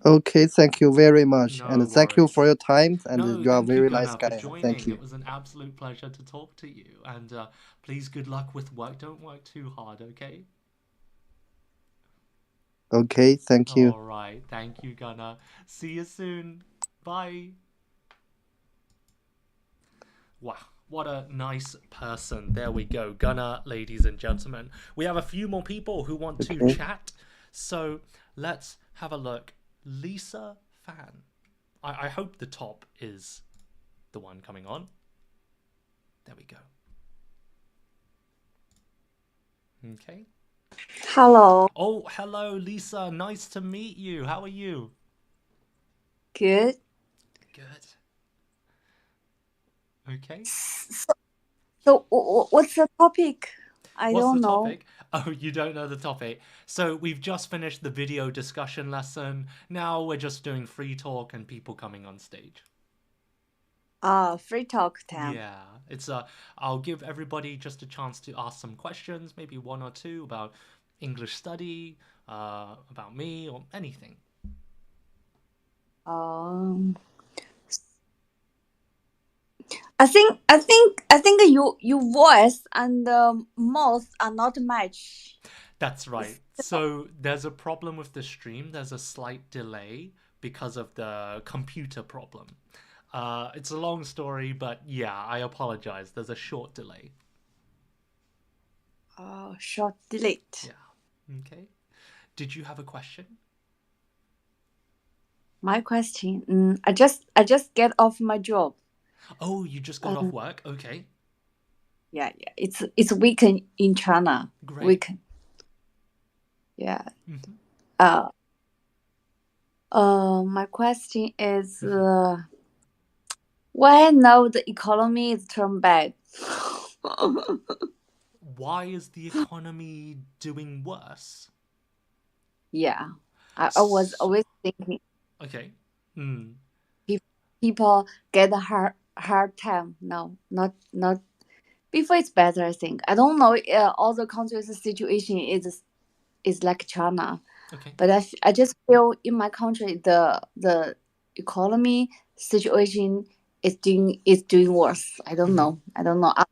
Okay, thank you very much. No and thank you worries. for your time. And No, you are a thank you, very Gunnar, nice for guy. joining. Thank you. It was an absolute pleasure to talk to you. And please, good luck with work. Don't work too hard, okay? Okay, thank you. All right. Thank you, Gunnar. See you soon. Bye. Wow. What a nice person. There we go. Gunnar, ladies and gentlemen. We have a few more people who want to chat. So let's have a look. Lisa Fan. I hope the top is the one coming on. There we go. Okay. Hello. Oh, hello, Lisa. Nice to meet you. How are you? Good. Good. Okay. So what's the topic? I What's don't the know. topic? Oh, you don't know the topic. So we've just finished the video discussion lesson. Now we're just doing free talk and people coming on stage. Free talk time. Yeah, it's I'll give everybody just a chance to ask some questions, maybe one or two about English study, about me, or anything. I think your voice and mouth are not match. That's right. So there's a problem with the stream. There's a slight delay because of the computer problem. It's a long story, but yeah, I apologize. There's a short delay. Short delay. Yeah. Okay. Did you have a question? My question. I just get off my job. Oh, you just got off work? Okay. Yeah. It's weekend in China. Great. Weekend. Yeah. Mm-hmm. My question is, why now the economy is turned bad? Why is the economy doing worse? Yeah, I was always thinking. Okay. Mm. People get a hard time. No, not before it's better. I think I don't know. All the countries' situation is like China, Okay. but I just feel in my country the economy situation is doing worse. I don't know. I don't know other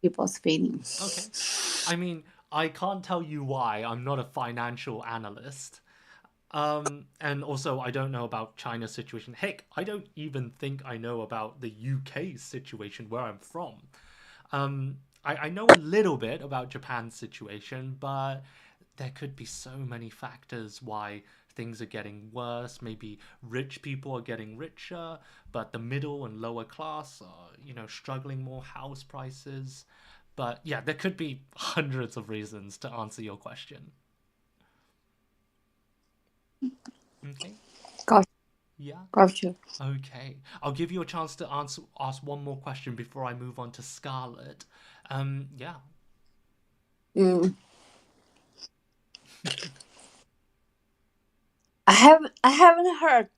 people's feelings. Okay. I mean, I can't tell you why. I'm not a financial analyst. And also, I don't know about China's situation. Heck, I don't even think I know about the UK situation where I'm from. I know a little bit about Japan's situation, but there could be so many factors why things are getting worse. Maybe rich people are getting richer, but the middle and lower class are, struggling more, house prices. But yeah, there could be hundreds of reasons to answer your question. Okay. Got Yeah. you. Okay. I'll give you a chance to ask one more question before I move on to Scarlett. Yeah. I haven't heard.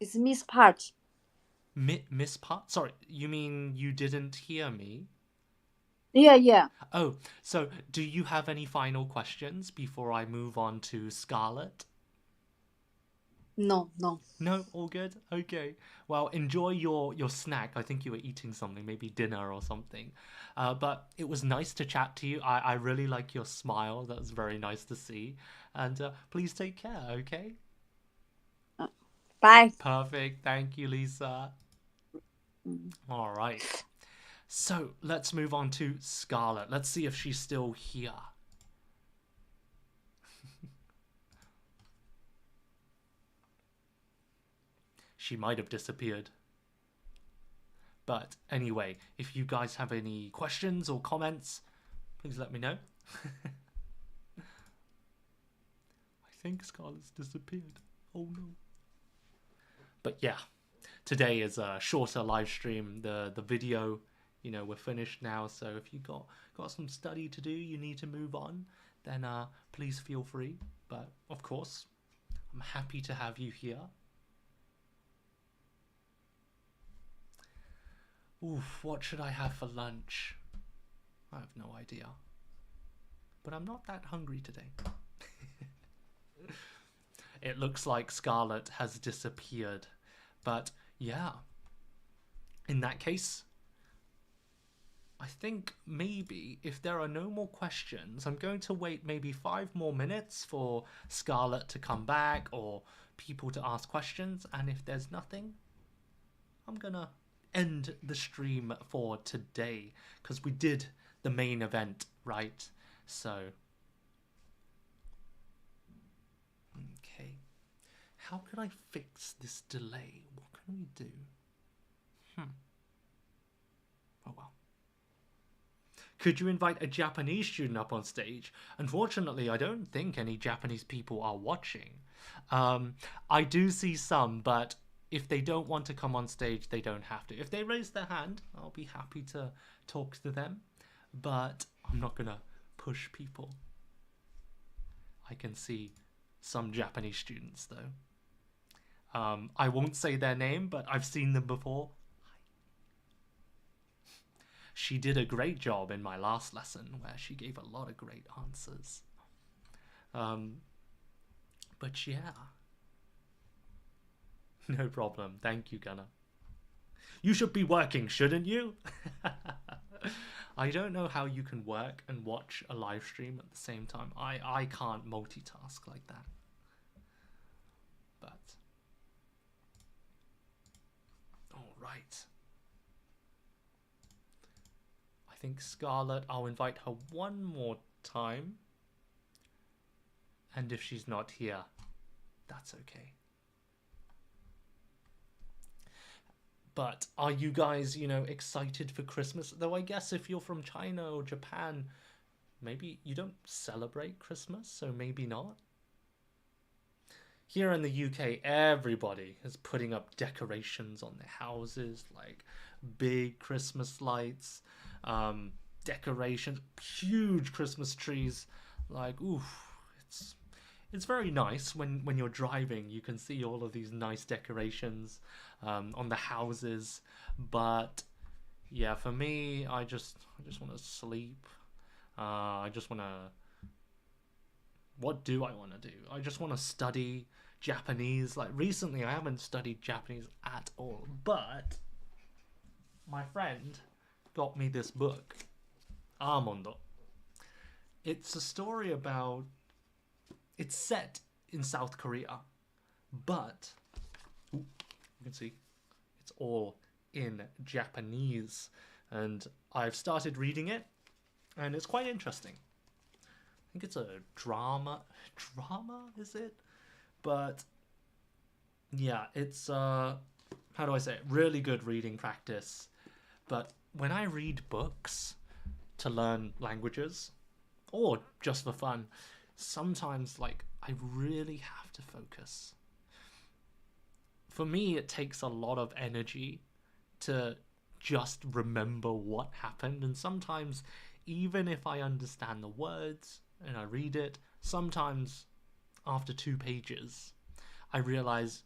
It's Miss Part. Miss Part? Sorry, you mean you didn't hear me? Yeah. Oh, so do you have any final questions before I move on to Scarlett? No. No, all good? Okay. Well, enjoy your snack. I think you were eating something, maybe dinner or something. But it was nice to chat to you. I really like your smile. That was very nice to see. And please take care, okay? Bye. Perfect. Thank you, Lisa. All right. So let's move on to Scarlett. Let's see if she's still here. She might have disappeared. But anyway, if you guys have any questions or comments, please let me know. I think Scarlett's disappeared. Oh no. But yeah, today is a shorter live stream. The video, we're finished now. So if you got some study to do, you need to move on, then please feel free. But of course, I'm happy to have you here. Oof, what should I have for lunch? I have no idea. But I'm not that hungry today. It looks like Scarlett has disappeared. But yeah, in that case, I think maybe if there are no more questions, I'm going to wait maybe 5 more minutes for Scarlett to come back or people to ask questions. And if there's nothing, I'm gonna end the stream for today because we did the main event, right? So okay, how can I fix this delay? What can we do? Oh well. Could you invite a Japanese student up on stage? Unfortunately, I don't think any Japanese people are watching. I do see some, but if they don't want to come on stage, they don't have to. If they raise their hand, I'll be happy to talk to them. But I'm not going to push people. I can see some Japanese students, though. I won't say their name, but I've seen them before. She did a great job in my last lesson where she gave a lot of great answers. But yeah. No problem. Thank you, Gunnar. You should be working, shouldn't you? I don't know how you can work and watch a live stream at the same time. I can't multitask like that. But all right. I think Scarlett, I'll invite her one more time. And if she's not here, that's okay. But are you guys, excited for Christmas? Though I guess if you're from China or Japan, maybe you don't celebrate Christmas, so maybe not. Here in the UK, everybody is putting up decorations on their houses, like big Christmas lights, decorations, huge Christmas trees. Like, oof, it's very nice when you're driving. You can see all of these nice decorations on the houses, but yeah, for me, I just want to sleep. I just want to. What do I want to do? I just want to study Japanese. Like recently, I haven't studied Japanese at all, but my friend got me this book, Amondo. It's a story about. It's set in South Korea, but you can see it's all in Japanese, and I've started reading it, and it's quite interesting. I think it's a drama, is it? But yeah, it's how do I say it? Really good reading practice. But when I read books to learn languages, or just for fun, sometimes like I really have to focus. For me, it takes a lot of energy to just remember what happened, and sometimes even if I understand the words and I read it, sometimes after 2 pages I realize,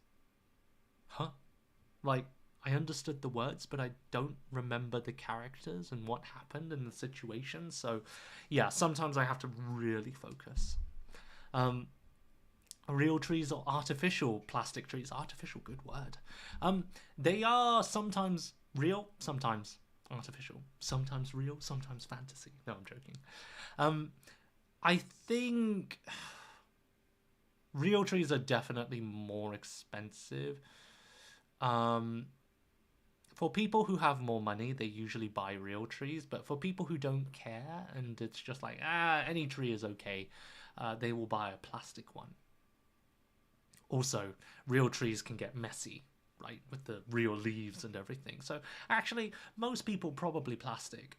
like I understood the words but I don't remember the characters and what happened in the situation. So yeah, sometimes I have to really focus. Real trees or artificial plastic trees, artificial, good word. They are sometimes real, sometimes artificial, sometimes real, sometimes fantasy. No, I'm joking. I think real trees are definitely more expensive. For people who have more money, they usually buy real trees, but for people who don't care and it's just like, any tree is okay, they will buy a plastic one. Also, real trees can get messy, right, with the real leaves and everything. So actually, most people probably plastic.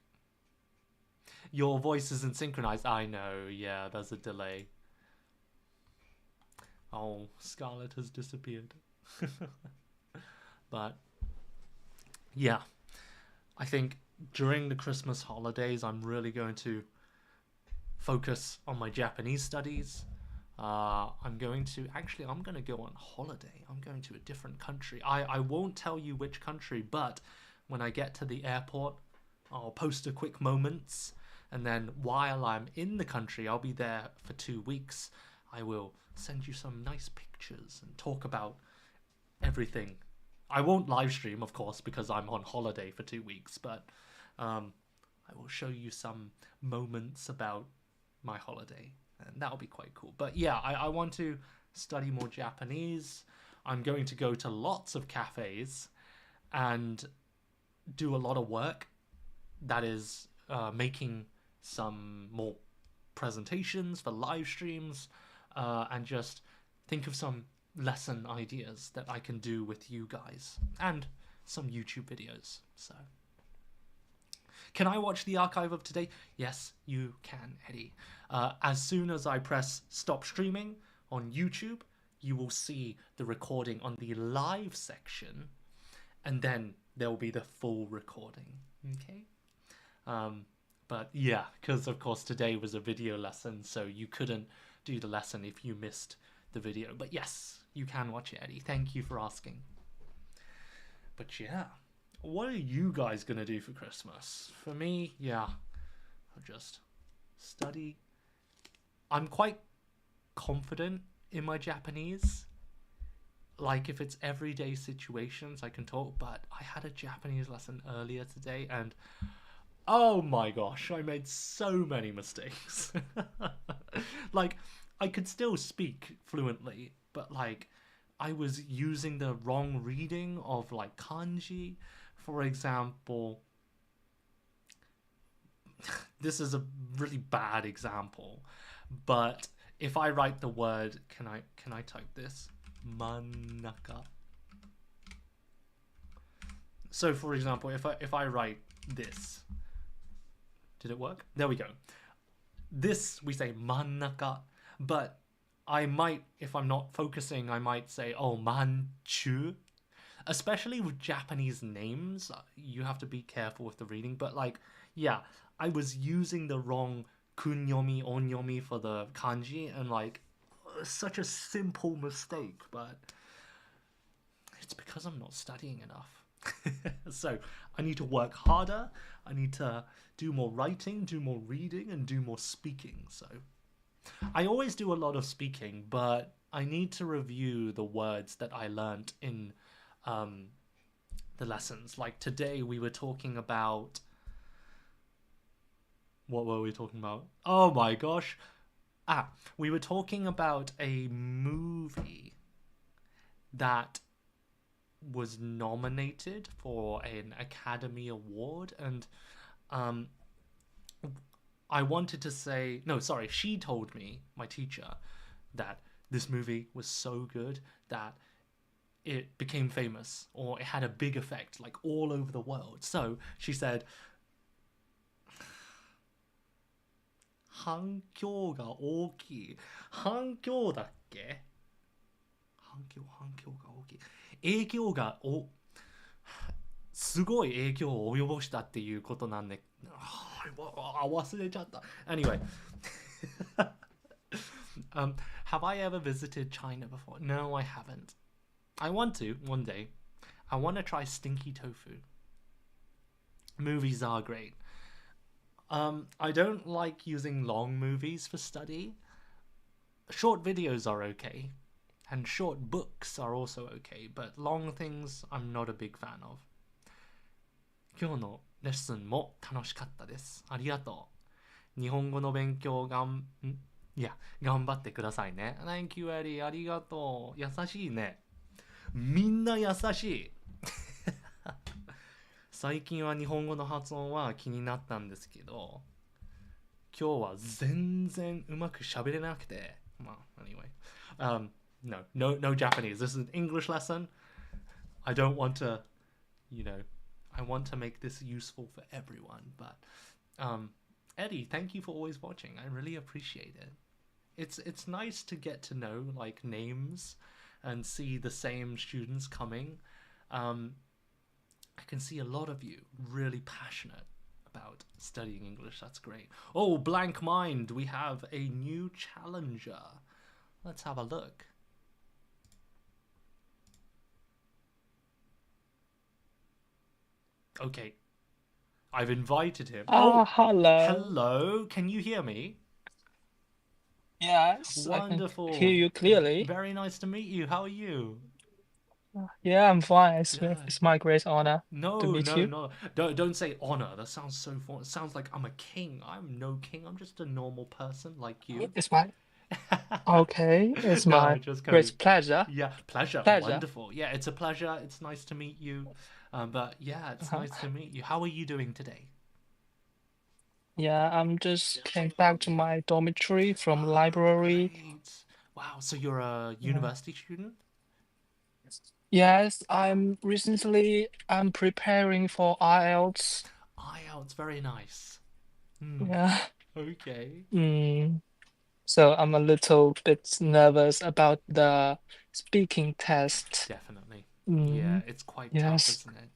Your voice isn't synchronized. I know, yeah, there's a delay. Oh, Scarlett has disappeared. But yeah, I think during the Christmas holidays, I'm really going to focus on my Japanese studies. I'm going to go on holiday. I'm going to a different country. I won't tell you which country, but when I get to the airport, I'll post a quick moments, and then while I'm in the country, I'll be there for 2 weeks. I will send you some nice pictures and talk about everything. I won't live stream, of course, because I'm on holiday for 2 weeks, but I will show you some moments about my holiday, and that'll be quite cool. But yeah, I want to study more Japanese. I'm going to go to lots of cafes and do a lot of work. That is making some more presentations for live streams, and just think of some lesson ideas that I can do with you guys, and some YouTube videos. So can I watch the archive of today? Yes, you can, Eddie. As soon as I press stop streaming on YouTube, you will see the recording on the live section, and then there will be the full recording. Okay? But yeah, because of course today was a video lesson, so you couldn't do the lesson if you missed the video. But yes, you can watch it, Eddie. Thank you for asking. But yeah, what are you guys gonna do for Christmas? For me, yeah, I'll just study. I'm quite confident in my Japanese. Like if it's everyday situations, I can talk, but I had a Japanese lesson earlier today, and oh my gosh, I made so many mistakes. Like, I could still speak fluently, but like, I was using the wrong reading of like kanji. For example, this is a really bad example, but if I write the word, can I type this? Manaka. So for example, if I write this, did it work? There we go. This we say manaka, but I might, if I'm not focusing, I might say, oh, manchu. Especially with Japanese names, you have to be careful with the reading. But like, yeah, I was using the wrong kunyomi, onyomi for the kanji, and like, such a simple mistake, but it's because I'm not studying enough. So I need to work harder. I need to do more writing, do more reading, and do more speaking. So I always do a lot of speaking, but I need to review the words that I learned in the lessons. Like today we were talking about... What were we talking about? Oh my gosh. We were talking about a movie that was nominated for an Academy Award, and I wanted to say... No, sorry, she told me, my teacher, that this movie was so good that it became famous, or it had a big effect, like all over the world. So she said, 反響が大きい。反響だっけ？反響が大きい。影響がすごい影響を及ぼしたっていうことなんで、忘れちゃった。Anyway. Have I ever visited China before? No, I haven't. I want to, one day. I want to try stinky tofu. Movies are great. I don't like using long movies for study. Short videos are okay. And short books are also okay. But long things, I'm not a big fan of. 今日のレッスンも楽しかったです。ありがとう。日本語の勉強頑張ってくださいね。Thank you, Eddie. ありがとう。優しいね。みんな優しい。最近は日本語の発音は気になったんですけど、今日は全然うまく喋れなくて。まあ、anyway. No Japanese. This is an English lesson. I don't want to, I want to make this useful for everyone. But, Eddie, thank you for always watching. I really appreciate it. It's nice to get to know like names and see the same students coming. I can see a lot of you really passionate about studying English. That's great. Oh, Blank Mind, we have a new challenger. Let's have a look. Okay. I've invited him. Oh, hello. Hello. Can you hear me? Yes, Wonderful. I can hear you clearly. Very nice to meet you. How are you? Yeah, I'm fine. It's my great honor to meet you. No. Don't say honor. That sounds so foreign. It sounds like I'm a king. I'm no king. I'm just a normal person like you. It's my okay. It's No, my just great kidding. pleasure. Yeah, pleasure. Pleasure. Wonderful. Yeah, it's a pleasure. It's nice to meet you. But yeah, it's nice to meet you. How are you doing today? Yeah, I'm just came back to my dormitory from library. Great. Wow, so you're a university student? Yes, I'm preparing for IELTS. IELTS, very nice. Yeah. Okay. So I'm a little bit nervous about the speaking test. Definitely. Yeah, it's quite tough, Yes. isn't it?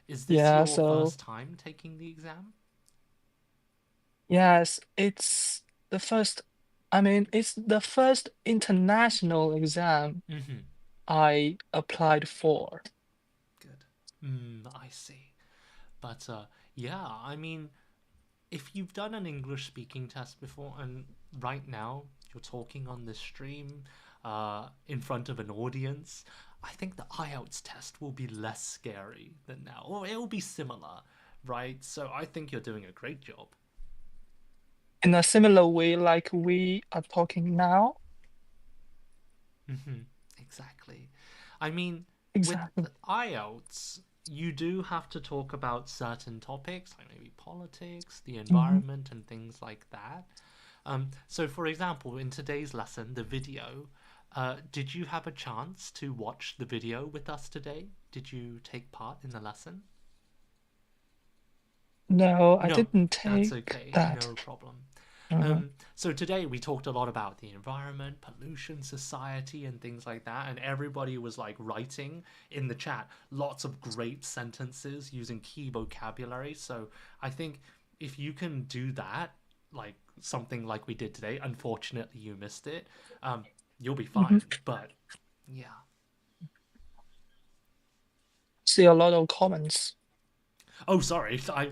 Is this Yeah, your so first time taking the exam? yes, it's the first, it's the first international exam Mm-hmm. I applied for. Good. I see. But yeah, if you've done an English speaking test before, and right now you're talking on this stream in front of an audience, I think the IELTS test will be less scary than now, or it will be similar, right? So I think you're doing a great job. In a similar way, like we are talking now. Exactly. With Exactly. the IELTS, you do have to talk about certain topics, like maybe politics, the environment, and things like that. So, for example, in today's lesson, the video, did you have a chance to watch the video with us today? Did you take part in the lesson? No, I No, didn't that's take okay. that. No problem. Mhm. So today we talked a lot about the environment, pollution, society, and things like that, and everybody was like writing in the chat lots of great sentences using key vocabulary. So I think if you can do that, like something like we did today. Unfortunately, you missed it. You'll be fine. But yeah. See a lot of comments. Oh, sorry. I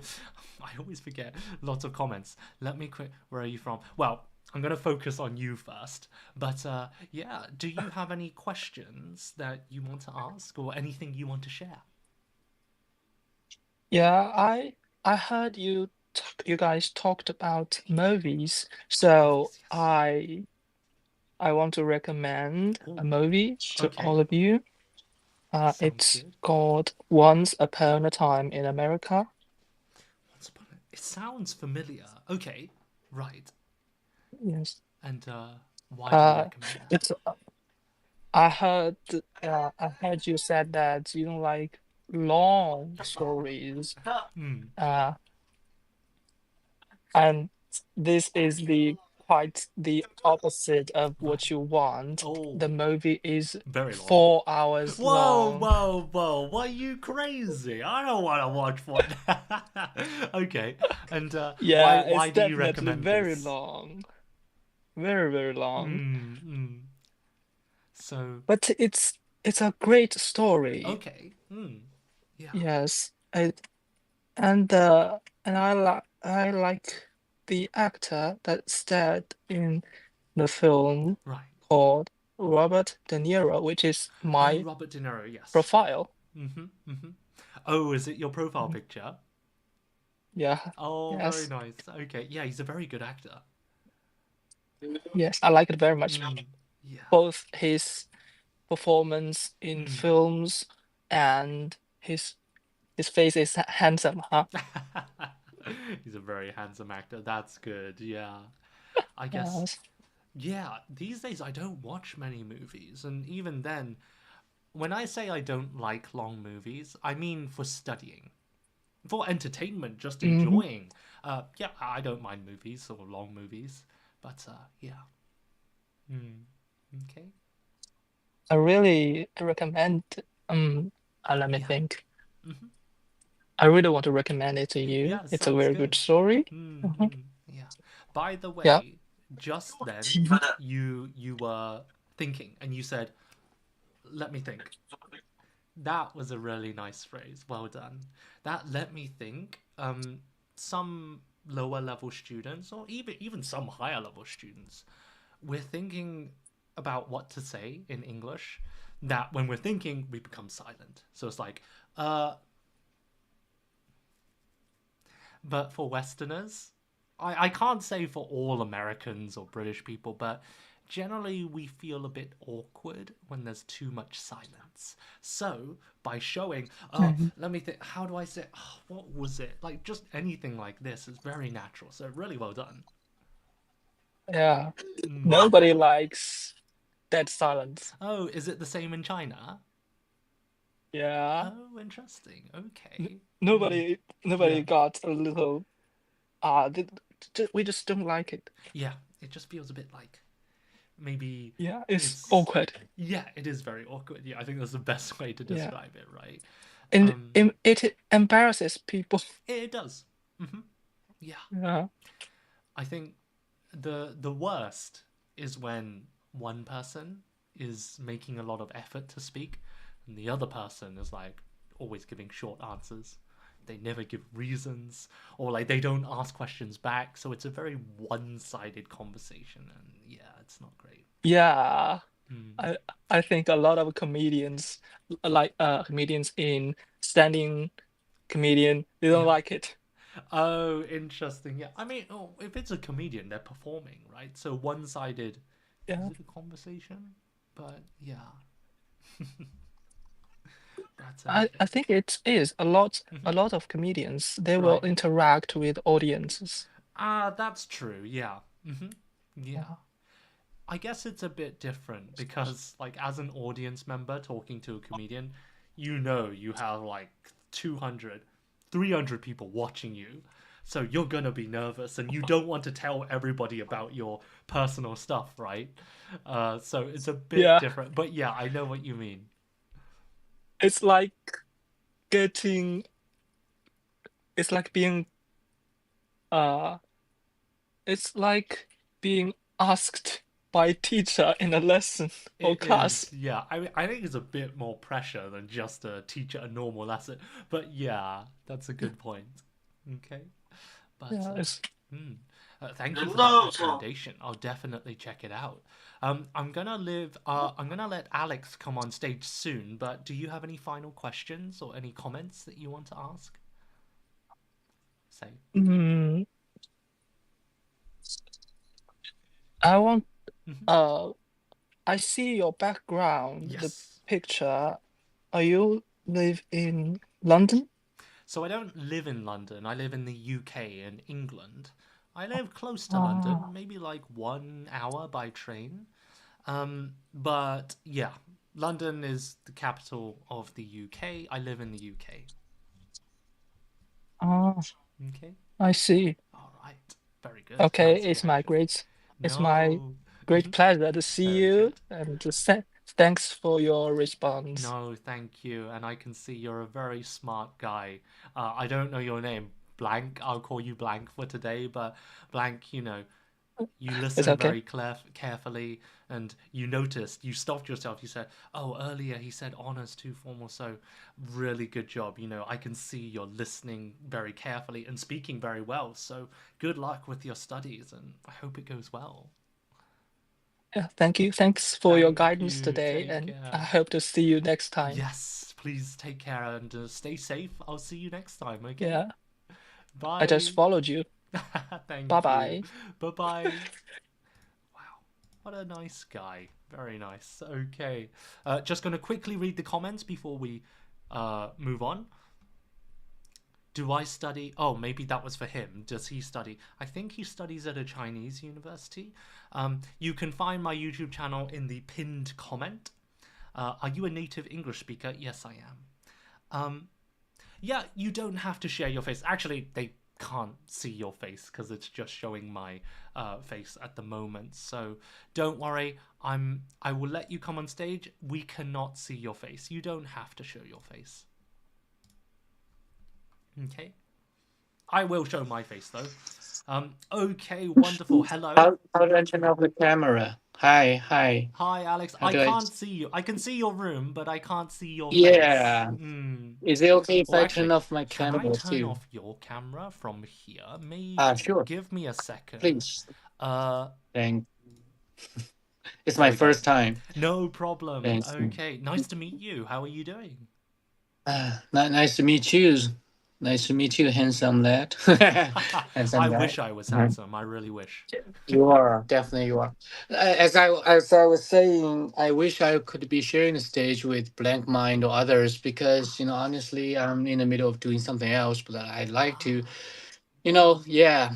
always forget. Lots of comments. Let me quick. Where are you from? Well, I'm gonna focus on you first. But yeah, do you have any questions that you want to ask or anything you want to share? Yeah, I heard you guys talked about movies, so Yes. I want to recommend a Oh, movie to okay. all of you. Sounds It's good. called Once Upon a Time in America. It sounds familiar. Okay, right. Yes. And why do you Uh, recommend that? it's I heard you said that you don't like long stories. Hmm. Uh, and this is quite the opposite of Right. what you want. Oh, The movie is very long. 4 hours Whoa, long. whoa, whoa! What are you crazy? I don't want to watch for Okay, and Yeah, why it's do you definitely recommend very this? long. Very, very long. So But it's a great story. okay. Yeah. Yes. And I like the actor that starred in the film Right. called Robert De Niro, which is Oh, my Robert De Niro. Yes. profile. Oh, is it your profile Mhm. picture? Yeah. Oh, very Yes. nice. Okay. Yeah, he's a very good actor. Yes, I like it very much. Yeah. Both his performance in films and his face is handsome, huh? He's a very handsome actor. That's good. Yeah. I guess, Yes. yeah, these days I don't watch many movies. And even then, when I say I don't like long movies, I mean for studying. For entertainment, just Mhm. enjoying. Yeah, I don't mind movies or long movies. But yeah. Okay. I really recommend let me Yeah. think. I really want to recommend it to you. Yeah, It's a sounds very good good. story. Mhm. Yeah. By the Yeah. way, just then you were thinking and you said, "Let me think." That was a really nice phrase. Well done. That let me think. Some lower level students, or even some higher level students, we're thinking about what to say in English. That when we're thinking, we become silent. So it's like, but for Westerners, I can't say for all Americans or British people, but generally we feel a bit awkward when there's too much silence. So by showing, let me think, how do I say, what was it? Like just anything like this is very natural. So really well done. Yeah. Nobody likes dead silence. Oh, is it the same in China? Yeah. Oh, interesting. Okay. Nobody Yeah. got a little we just don't like it. Yeah, it just feels a bit like maybe Yeah, it's awkward. Yeah, it is very awkward. Yeah, I think that's the best way to Yeah. describe it, right? And it embarrasses people. It does. Yeah. Yeah. I think the worst is when one person is making a lot of effort to speak and the other person is like always giving short answers. They never give reasons or like they don't ask questions back, so it's a very one-sided conversation and yeah, it's not great. Yeah. I think a lot of comedians like comedians in standing comedian, they don't Yeah. like it. Oh, interesting. Yeah. I mean, if it's a comedian, they're performing, right? So one-sided. Yeah. Is it a conversation? But yeah. That's I think it is a lot of comedians, they will Right. interact with audiences. That's true. Yeah. Yeah. I guess it's a bit different because, like, as an audience member talking to a comedian, you have like 200, 300 people watching you. So you're gonna be nervous and you don't want to tell everybody about your personal stuff, right? So it's a bit Yeah. different. But yeah, I know what you mean. It's like getting it's like being it's like being asked by a teacher in a lesson or It class. is, yeah. I think it's a bit more pressure than just a teacher a normal lesson. But yeah, that's a good point. Okay. But Yeah, thank you for that recommendation. I'll definitely check it out. I'm gonna let Alex come on stage soon. But do you have any final questions or any comments that you want to ask? Say. mm, I want. Mhm. I see your background, the Yes. picture. Are you live in London? So I don't live in London. I live in the UK in England. I live close to London, Ah, maybe like 1 hour by train. But yeah, London is the capital of the UK. I live in the UK. ah, Okay. I see. All right. Very good. Okay, Nice to hear you. it's my No. great pleasure to see Very you, good. and thanks for your response. No, thank you. And I can see you're a very smart guy. I don't know your name, Blank. I'll call you Blank for today, but Blank, you It's listened okay. very carefully and you noticed, you stopped yourself. You said, oh, earlier he said honors too formal. So, really good job. I can see you're listening very carefully and speaking very well. So, good luck with your studies and I hope it goes well. Yeah, thank you. Thanks for your Thank guidance you. today, Take and I care. hope to see you next time. Yes, please take care and stay safe. I'll see you next time, okay? Yeah, I just Bye. followed you. Bye Thank you. bye. Bye bye. Wow, what a nice guy. Very nice. Okay. Just going to quickly read the comments before we move on. Do I study? Oh, maybe that was for him. Does he study? I think he studies at a Chinese university. You can find my YouTube channel in the pinned comment. Are you a native English speaker? Yes, I am. Yeah, you don't have to share your face. Actually, they can't see your face because it's just showing my face at the moment. So don't worry. I will let you come on stage. We cannot see your face. You don't have to show your face. Okay. I will show my face though. Okay, wonderful. Hello. How do I turn off the camera? Hi. Hi, Alex. How I do I? can't see you. I can see your room, but I can't see your face. Yeah. Is it okay if Well, I actually, turn off my can I camera turn too? off your camera from here? Maybe. Sure. Give me a second. Please. Uh, Thank. It's my first time. No problem. Thanks. Okay. Nice to meet you. How are you doing? Nice to meet you. Nice to meet you, handsome lad. Handsome I guy. wish I was handsome. I really wish. You are, definitely you are. As I was saying, I wish I could be sharing the stage with Blank Mind or others because honestly, I'm in the middle of doing something else, but I'd like to, yeah.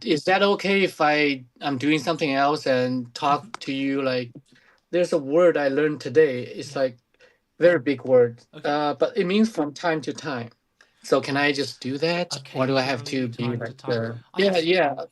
Is that okay if I'm doing something else and talk to you? Like, there's a word I learned today. It's like very big word, but it means from time to time. So can I just do that, or do I have to be Occasionally, like time to the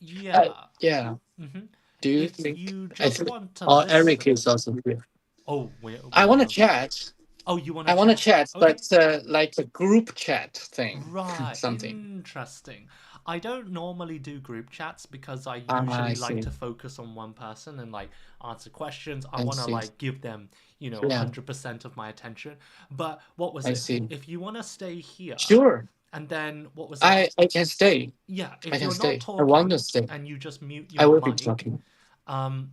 yeah? Mhm. Do you If think? you I just think. want to Oh, Eric listen. is also here. Oh, I want to chat. Oh, you want I to want to chat? chat, but like a group chat thing, Right. something. Interesting. I don't normally do group chats because I I usually like see. to focus on one person and like answer questions. I I want to see. like give them, Yeah. 100% of my attention. But what was I it? see. If you want to stay here, Sure. and then what was I it? can stay. Yeah, I if can you're stay. not I want to talking stay. and you just mute I your will be mic, talking.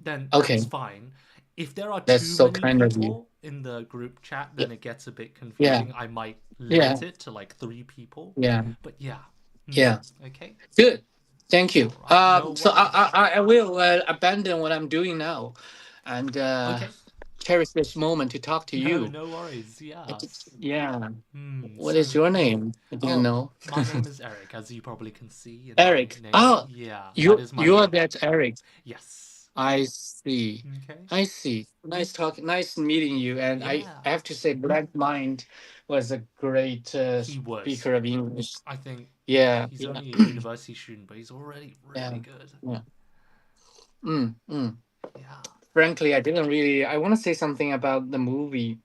then Okay. that's fine. If there are That's too so many kind of you. people in the group chat, Yeah. then it gets a bit Yeah. confusing. I might Yeah. limit it to like 3 people. Yeah. But yeah. Yeah. Okay. Good. Thank you. Alright, no So worries. I will abandon what I'm doing now, and cherish this moment to talk to you. No worries. Yes. Yeah. What So is your name? I didn't know. my name is Eric, as you probably can see in Eric. my name. Oh, Yeah, you that is my you are name. that Eric. Yes. I see. Okay. I see. Nice talking. Nice meeting you. And I have to say, Blank Mind was a great He was. speaker of English. I think Yeah. he's only a university student, but he's already really good. Yeah. Yeah. Frankly, I didn't really. I want to say something about the movie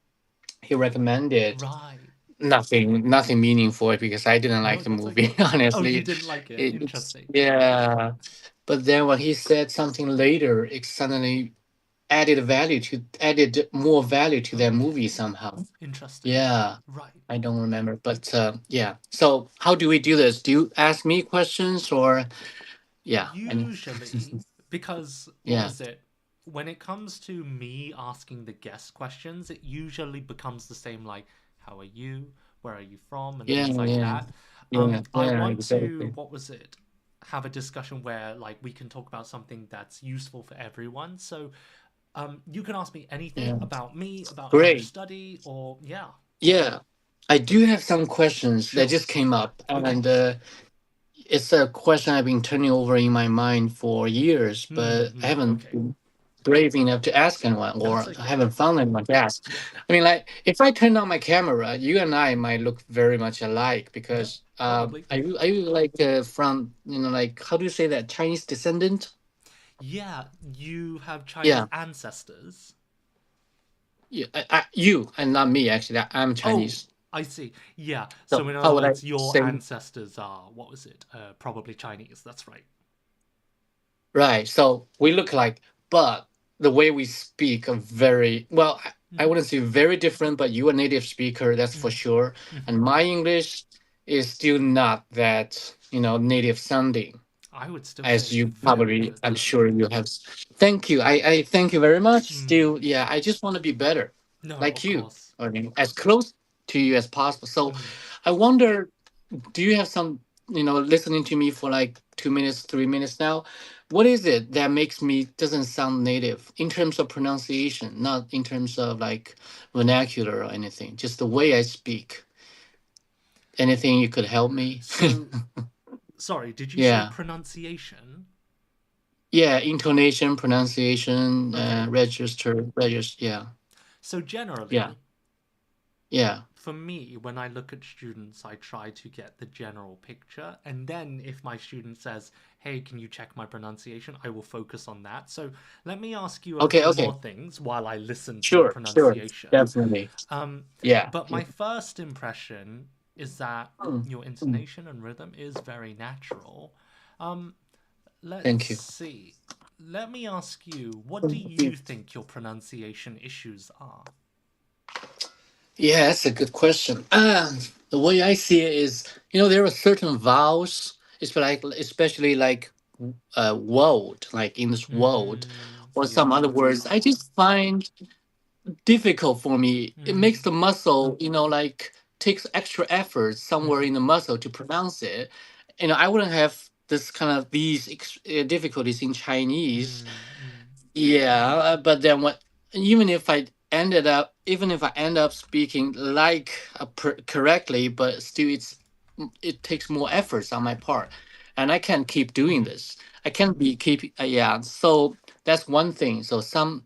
he recommended. Right. nothing meaningful because I didn't like No, the that's movie. okay. Oh, you Honestly, didn't like it. it's Interesting. yeah. But then when he said something later, it suddenly added more value to that movie somehow. Interesting. Yeah, Right. I don't remember, but yeah. So how do we do this? Do you ask me questions or yeah? Usually, because what Yeah, was it? When it comes to me asking the guest questions, it usually becomes the same like, how are you? Where are you from? And yeah, things like yeah, that. yeah, I yeah, want to, exactly. what was it? Have a discussion where like we can talk about something that's useful for everyone. So you can ask me anything Yeah, about me, about how I great. study, or yeah. Yeah, I do have some questions that Sure. just came up, Okay. and it's a question I've been turning over in my mind for years, but I haven't Okay. been brave enough to ask anyone, That's or I okay. haven't found anyone to ask. Yeah. I mean, like, if I turn on my camera, you and I might look very much alike Yeah. because Probably. are you like from like how do you say that Chinese descendant? Yeah, you have Chinese Yeah, ancestors. yeah, you and not me actually. I'm Oh, Chinese, I see. Yeah. So so in other how would I words, your say? ancestors are what was it? Probably Chinese. That's right. Right. So we look like, but the way we speak are very well. I Hmm. wouldn't say very different, but you a native speaker, that's for Hmm. sure. Hmm. And my English is still not that native sounding, I would still say as it's you very probably, good. I'm sure you have. Thank you. I thank you very much. Mm. Still, yeah. I just want to be better, No, like of you. course. I mean, as close to you as possible. So, Mm. I wonder, do you have some listening to me for like 2 minutes 3 minutes now, what is it that makes me doesn't sound native in terms of pronunciation, not in terms of like vernacular or anything, just the way I speak? Anything you could help me? So, sorry, did you say Yeah, pronunciation? yeah, intonation, pronunciation, Okay. register, yeah, So yeah, generally, yeah. for me, when I look at students, I try to get the general picture. And then if my student says, hey, can you check my pronunciation? I will focus on that. So let me ask you a Okay, few okay, more things while I listen to your sure, pronunciation. definitely. Um, Yeah, but yeah. my first impression is that Mm, your mm. intonation and rhythm is very natural. Um, let's Thank you. see. Let me ask you, what do you think your pronunciation issues are? Yeah, that's a good question. The way I see it is, there are certain vowels, especially like world, like in this world, or some Yeah. other words. I just find difficult for me. It makes Mm, the muscle, like takes extra effort somewhere mhm, in the muscle to pronounce it. I wouldn't have this kind of these difficulties in Chinese. mm. Yeah, but then what? Even if I end up speaking like correctly, but still, it takes more efforts on my part, and I can't keep doing Mhm. this. I can't be keep yeah. So that's one thing. So some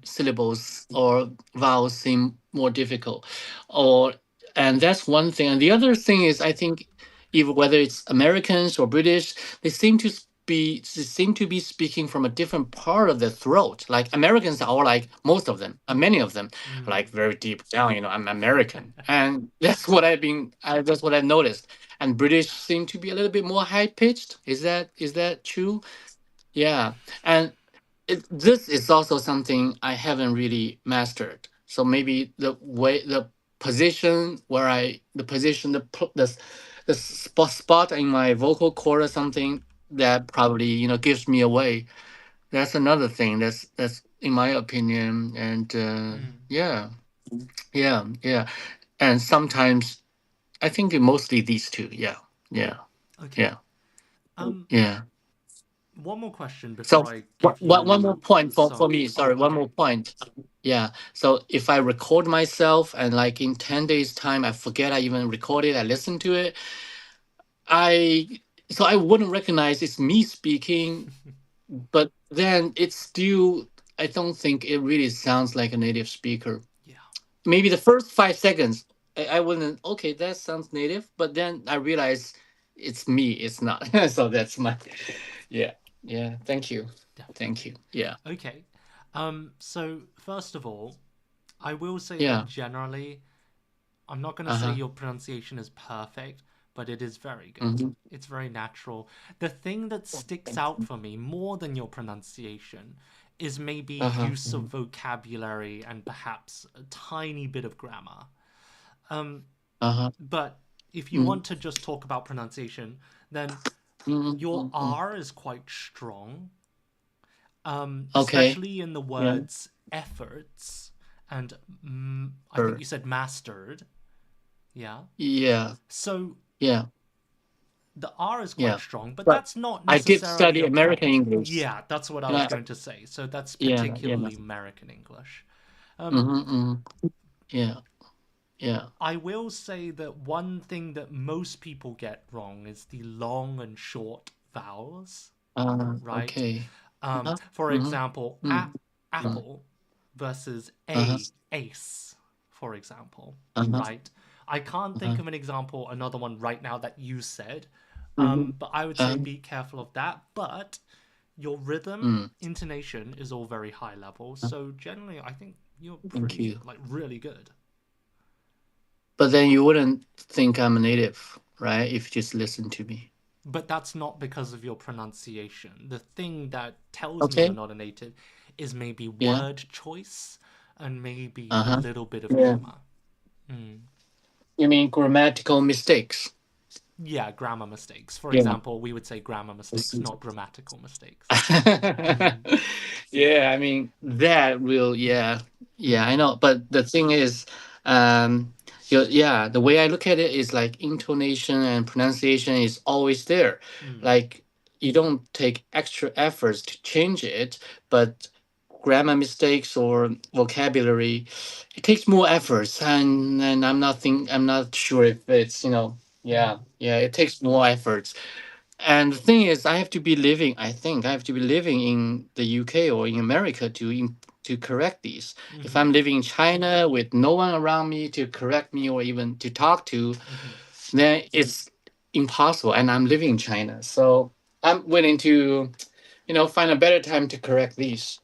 syllables or vowels seem more difficult, or and that's one thing. And the other thing is, I think, even whether it's Americans or British, they seem to be speaking from a different part of the throat. Like Americans are all like most of them, many of them, are like Mm. very deep down. I'm American, and that's what I've noticed. And British seem to be a little bit more high pitched. Is that true? Yeah, and this is also something I haven't really mastered. So maybe the position where the position, the spot in my vocal cord or something that probably gives me away. That's another thing. That's in my opinion, and Mm. yeah, yeah, and sometimes I think mostly these two. Yeah, yeah, Okay. yeah, Um, yeah. one more question So before I give one more you point for some. me. Oh, Sorry, one okay. more point. Yeah. So if I record myself and like in 10 days time, I forget I even recorded, I listen to it. I so I wouldn't recognize it's me speaking, but then it's still. I don't think it really sounds like a native speaker. Yeah. Maybe the first 5 seconds, I wouldn't. Okay, that sounds native, but then I realize it's me. It's not. So that's my. Yeah. Yeah. Thank you. Thank Definitely. you. Yeah. Okay. So first of all, I will say that Yeah. generally I'm not going to say your pronunciation is perfect, but it is very good. It's very natural. The thing that sticks out for me more than your pronunciation is maybe use of vocabulary and perhaps a tiny bit of grammar. But if you want to just talk about pronunciation, then your R is quite strong, especially in the words efforts and I think you said mastered. So the R is quite strong, but that's not necessarily. I did study American English. Yeah, that's what I was going to say. So that's particularly American English. I will say that one thing that most people get wrong is the long and short vowels. Right? Okay. For example, apple versus ace, for example. Right? I can't think of an example, another one right now that you said. But I would say be careful of that. But your rhythm, intonation is all very high level. So generally, I think you're pretty, like, really good. But then you wouldn't think I'm a native, right? If you just listen to me. But that's not because of your pronunciation. The thing that tells me you're not a native is maybe word choice and maybe a little bit of grammar. You mean grammatical mistakes? Yeah, grammar mistakes. For example, we would say grammar mistakes, not grammatical mistakes. Yeah, I mean, that will, I know. But the thing is, the way I look at it is like intonation and pronunciation is always there. Like, you don't take extra efforts to change it, but grammar mistakes or vocabulary, it takes more efforts, and I'm not sure if it's, it takes more efforts. And the thing is, I think I have to be living in the UK or in America to correct these. If I'm living in China with no one around me to correct me or even to talk to, then it's impossible. And I'm living in China, so I'm willing to, find a better time to correct these.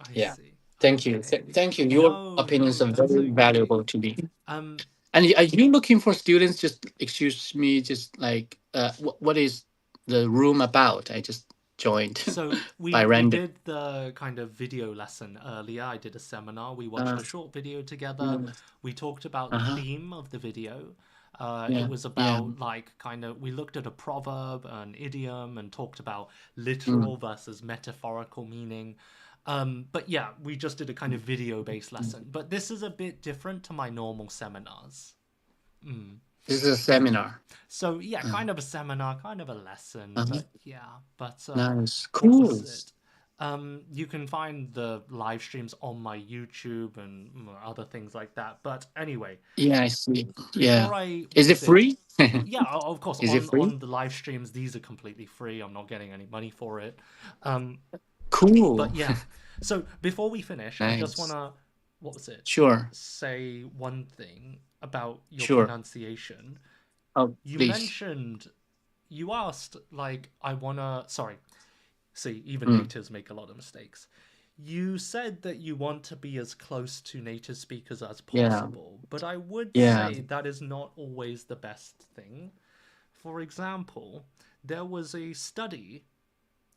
I see. Thank you. Thank you. Your opinions are very valuable to me. And are you looking for students? Just excuse me. Just like what is the room about? I just joined. So we did the kind of video lesson earlier. I did a seminar. We watched a short video together. We talked about the theme of the video. It was about we looked at a proverb, an idiom, and talked about literal versus metaphorical meaning. But yeah, we just did a kind of video-based lesson. But this is a bit different to my normal seminars. This is a seminar. So yeah, kind of a seminar, kind of a lesson. But nice, cool. You can find the live streams on my YouTube and other things like that. But anyway, I see. Is it free? Yeah, of course. Is it free? On the live streams, these are completely free. I'm not getting any money for it. Cool. But yeah, so before we finish, I just want to, Sure. say one thing about your pronunciation. Oh, you please. You asked, like, even natives make a lot of mistakes. You said that you want to be as close to native speakers as possible, but I would say that is not always the best thing. For example, there was a study,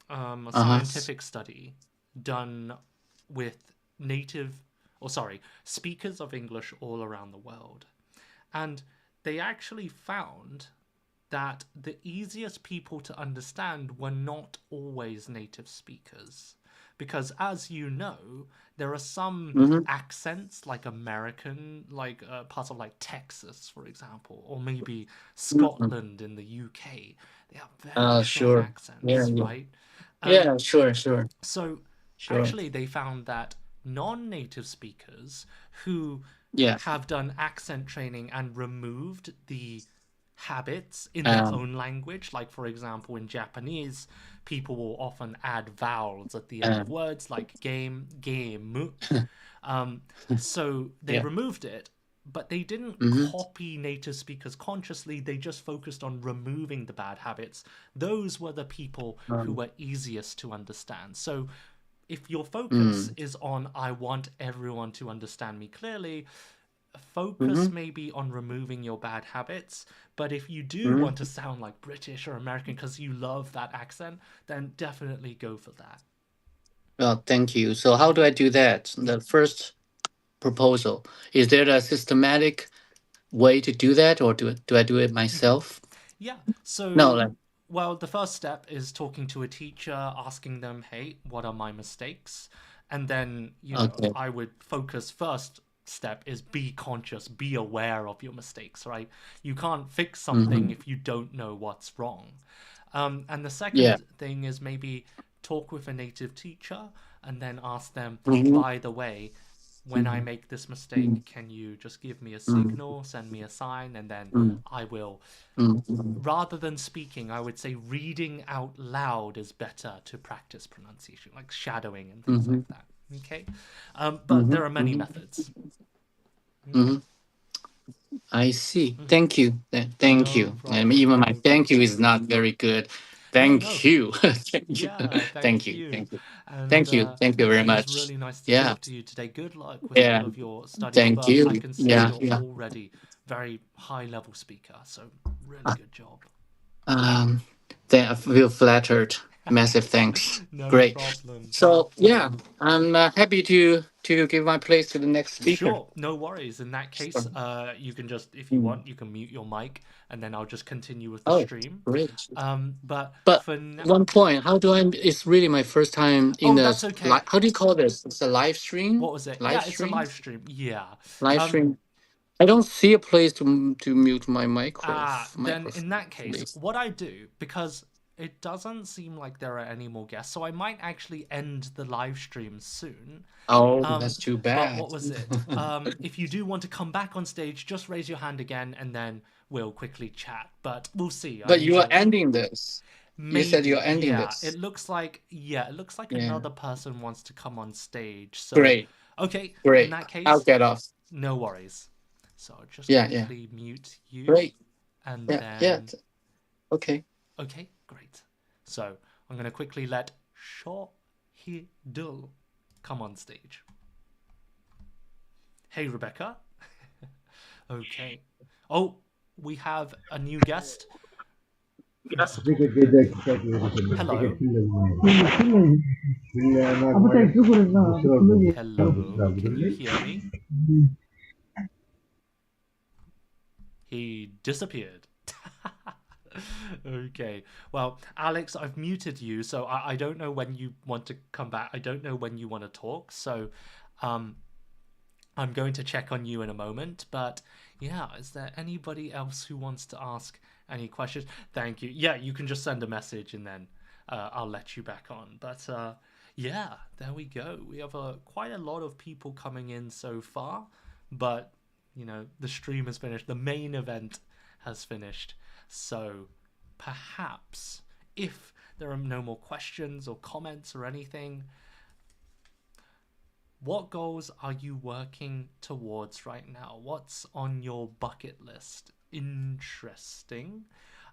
a scientific study done with speakers of English all around the world. And they actually found that the easiest people to understand were not always native speakers. Because as you know, there are some accents, like American, like parts of like Texas, for example, or maybe Scotland in the UK. They have very strong accents, right? Sure. So actually they found that non-native speakers who have done accent training and removed the habits in their own language, like for example in Japanese, people will often add vowels at the end of words, like game. So they removed it, but they didn't copy native speakers consciously. They just focused on removing the bad habits. Those were the people who were easiest to understand. So if your focus is on, I want everyone to understand me clearly, focus maybe on removing your bad habits. But if you do want to sound like British or American because you love that accent, then definitely go for that. Well, thank you. So how do I do that? The first proposal, is there a systematic way to do that, or do I do it myself? Yeah. So No, well, the first step is talking to a teacher, asking them, hey, what are my mistakes? And then, Okay. I would focus first step is be conscious, be aware of your mistakes, right? You can't fix something if you don't know what's wrong. And the second thing is maybe talk with a native teacher and then ask them, by the way, when I make this mistake, can you just give me a signal, send me a sign, and then I will. Rather than speaking, I would say reading out loud is better to practice pronunciation, like shadowing and things like that. Okay, but there are many methods. I see. Thank you. Thank you. problem, Even my no thank you is not very good. Thank no. you. Thank you. Yeah, Thank you. you. Thank you. And, Thank you. Thank you very it was much. really nice to Yeah. talk to you today. Good luck with Yeah. all of your studies. Thank But you. I can see Yeah. you're Yeah. already very high level speaker. So really good job. I feel flattered. Massive thanks. No Great. problem. So yeah, I'm happy to give my place to the next speaker. Sure, no worries. In that case, you can just, if you want, you can mute your mic, and then I'll just continue with the stream. Great. But for now, one point, how do I? It's really my first time in that's okay. How do you call this? It's a live stream. What was it? Live Yeah, stream? it's a live stream. Yeah. Live stream. I don't see a place to mute my microphone. Then in that case, what I do, because it doesn't seem like there are any more guests, so I might actually end the live stream soon. Oh, that's too bad. But what was it? If you do want to come back on stage, just raise your hand again, and then we'll quickly chat. But we'll see. But you are ending this. You said you're ending this. It looks like another person wants to come on stage. So Great. Okay. Great. In that case, I'll get off. No worries. So I'll just quickly mute you. Great. And then. Yeah. Okay. Okay. Great. So I'm gonna quickly let Shohidul come on stage. Hey, Rebecca. Okay. Oh, we have a new guest. Hello. Hello. Can you hear me? He disappeared. Okay. Well, Alex, I've muted you, so I don't know when you want to come back. I don't know when you want to talk, so I'm going to check on you in a moment. But yeah, is there anybody else who wants to ask any questions? Thank you. Yeah, you can just send a message and then I'll let you back on. But yeah, there we go. We have quite a lot of people coming in so far, but the stream is finished. The main event has finished. So perhaps if there are no more questions or comments or anything, what goals are you working towards right now? What's on your bucket list? Interesting.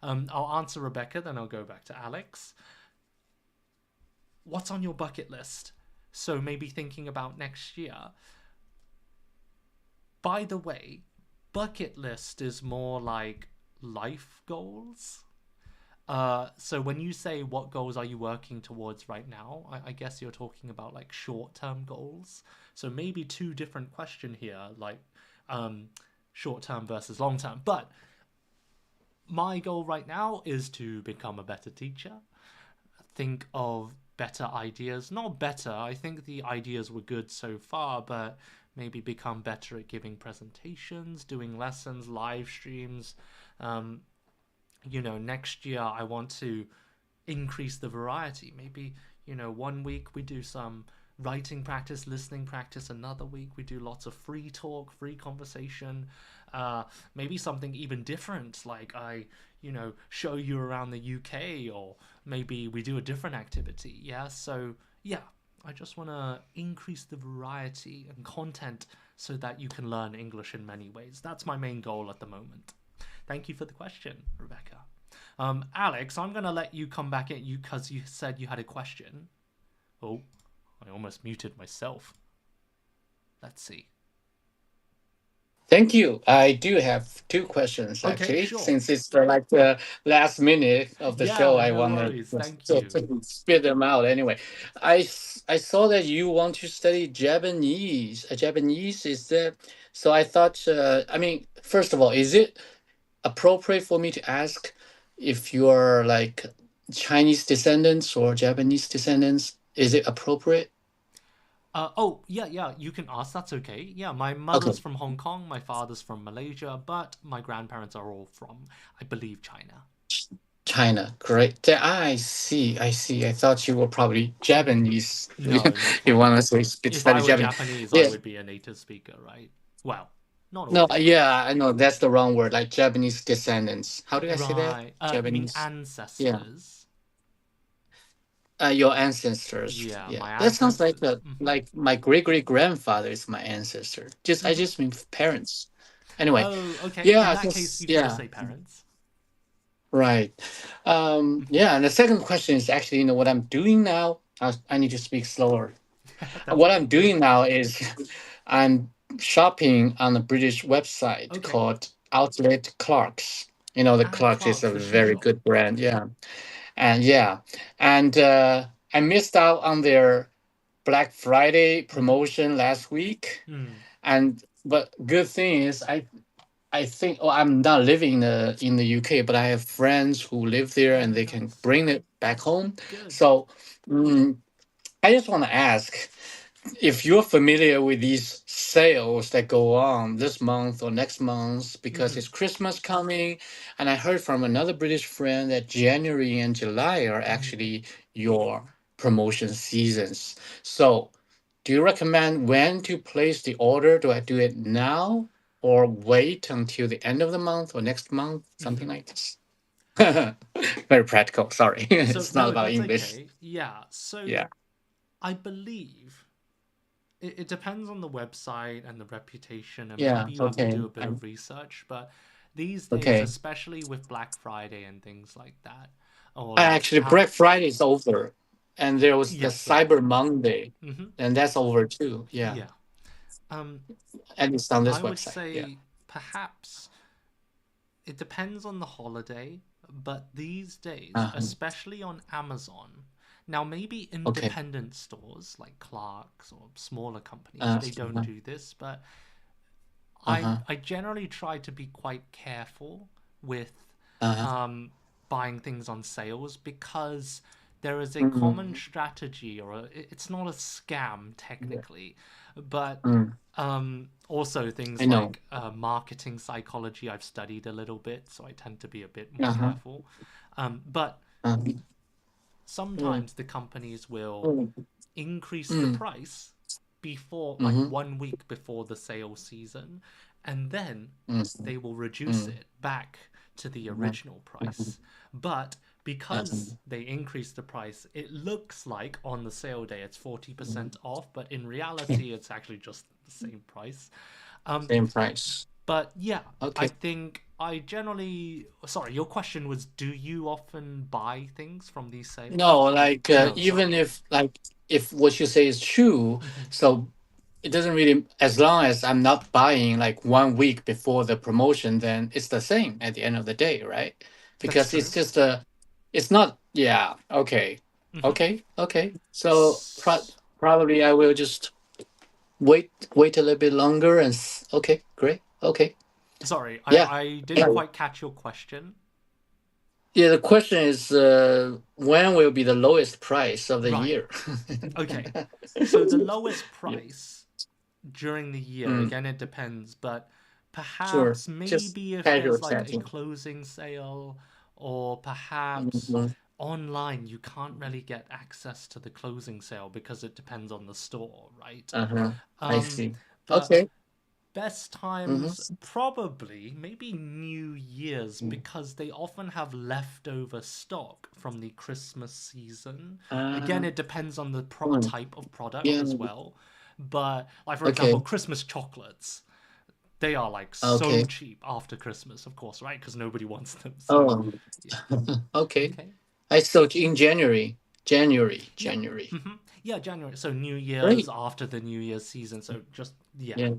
I'll answer Rebecca, then I'll go back to Alex. What's on your bucket list? So maybe thinking about next year. By the way, bucket list is more like life goals. So when you say what goals are you working towards right now, I guess you're talking about like short-term goals. So maybe two different questions here, like short-term versus long-term. But my goal right now is to become a better teacher. Think of better ideas. Not better, I think the ideas were good so far, but maybe become better at giving presentations, doing lessons, live streams. Next year I want to increase the variety. Maybe, 1 week we do some writing practice, listening practice. Another week we do lots of free talk, free conversation. Maybe something even different, like I, show you around the UK, or maybe we do a different activity. Yeah, so yeah, I just want to increase the variety and content so that you can learn English in many ways. That's my main goal at the moment. Thank you for the question, Rebecca. Alex, I'm going to let you come back at you because you said you had a question. Oh, I almost muted myself. Let's see. Thank you. I do have two questions Okay, actually. sure. Since it's like the last minute of the show, Yeah, I no want worries. Thank to you. spit them out anyway. I saw that you want to study Japanese. Japanese is that? So I thought. I mean, first of all, is it appropriate for me to ask if you're like Chinese descendants or Japanese descendants? Is it appropriate? Oh, yeah, you can ask. That's okay. Yeah, my Okay. mother's from Hong Kong, my father's from Malaysia, but my grandparents are all from, I believe, China. China, great. I see. I see. I thought you were probably Japanese. No, not You from. want to If study I were Japanese? Japanese, I Yeah. would be a native speaker, right? Well, not No. always. Yeah. I know that's the wrong word. Like Japanese descendants. How do I say that? Right. You mean Japanese. Yeah. ancestors? Your ancestors. Yeah, Yeah. my That sounds like ancestors. like my great grandfather is my ancestor. I just mean parents. Anyway. Oh, okay. Yeah. In that case, you can just say parents. Right. Yeah. And the second question is actually, what I'm doing now. I need to speak slower. What I'm doing now is I'm shopping on a British website called Outlet Clarks. The Clarks is a Clarks, the shoe very shop. good brand. Yeah. And I missed out on their Black Friday promotion last week. But good thing is I think I'm not living in the UK, but I have friends who live there and they can bring it back home. Good. So I just want to ask if you're familiar with these sales that go on this month or next month because it's Christmas coming. And I heard from another British friend that January and July are actually your promotion seasons. So do you recommend when to place the order? Do I do it now or wait until the end of the month or next month? Something like this. Very practical. Sorry. It's not about English. Okay. Yeah. So Yeah. I believe it depends on the website and the reputation, and Yeah, maybe you have to okay. do a bit of research. But these days, Okay. especially with Black Friday and things like that, or Actually, Black Friday is over, and there was the Yes, Cyber Monday, Mhm. and that's over too. Yeah, Yeah. and it's on this I would website. say Yeah. perhaps it depends on the holiday, but these days, Uh-huh. especially on Amazon, now maybe independent stores like Clark's or smaller companies, they don't do this, but I generally try to be quite careful with buying things on sales because there is a common strategy, or it's not a scam technically, but also things like marketing psychology I've studied a little bit, so I tend to be a bit more careful. But sometimes the companies will increase the price before, like 1 week before the sale season, and then they will reduce it back to the original price. But because they increase the price, it looks like on the sale day it's 40% off, but in reality it's actually just the same price. Same price. But yeah, Okay. I think I generally. Sorry, your question was: do you often buy things from these sales? No, like No, even sorry. if what you say is true, so it doesn't really, as long as I'm not buying like 1 week before the promotion, then it's the same at the end of the day, right? Because it's true. just it's not. Yeah. Okay. Okay. So probably I will just wait a little bit longer and okay, great. Okay. Sorry, Yeah. I didn't quite catch your question. Yeah, the question is when will be the lowest price of the Right. year? Okay, so the lowest price during the year, again, it depends, but perhaps Just maybe if casual there's like a setting. closing sale, or perhaps online you can't really get access to the closing sale because it depends on the store, right? I see. But Okay. best times probably maybe New Year's because they often have leftover stock from the Christmas season. Again, it depends on the type of product as well. But like for example, Christmas chocolates, they are like so cheap after Christmas, of course, right? Because nobody wants them. So, Okay. I saw in January. Yeah, January. So New Year's Great. after the New Year's season. So just Yeah.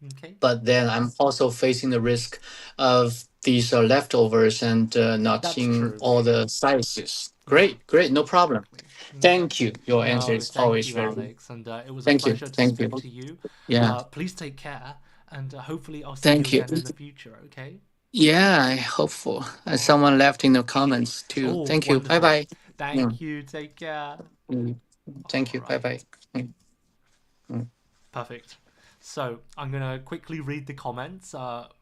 Okay. But then I'm also facing the risk of these leftovers and not That's seeing true. all the sizes. Yeah. Great, no problem. Exactly. Thank you. Your answer No, is thank always you, very good. Alex, and it was a Thank you. pleasure to Thank speak you. to you. Yeah. Please take care, and hopefully I'll see you Thank you. again in the future. Okay. Yeah, I hope for. All right. Someone left in the comments too. Oh, Thank you. Bye wonderful. bye. Thank you. Take care. Thank you. All Bye right. bye. Perfect. So I'm gonna quickly read the comments.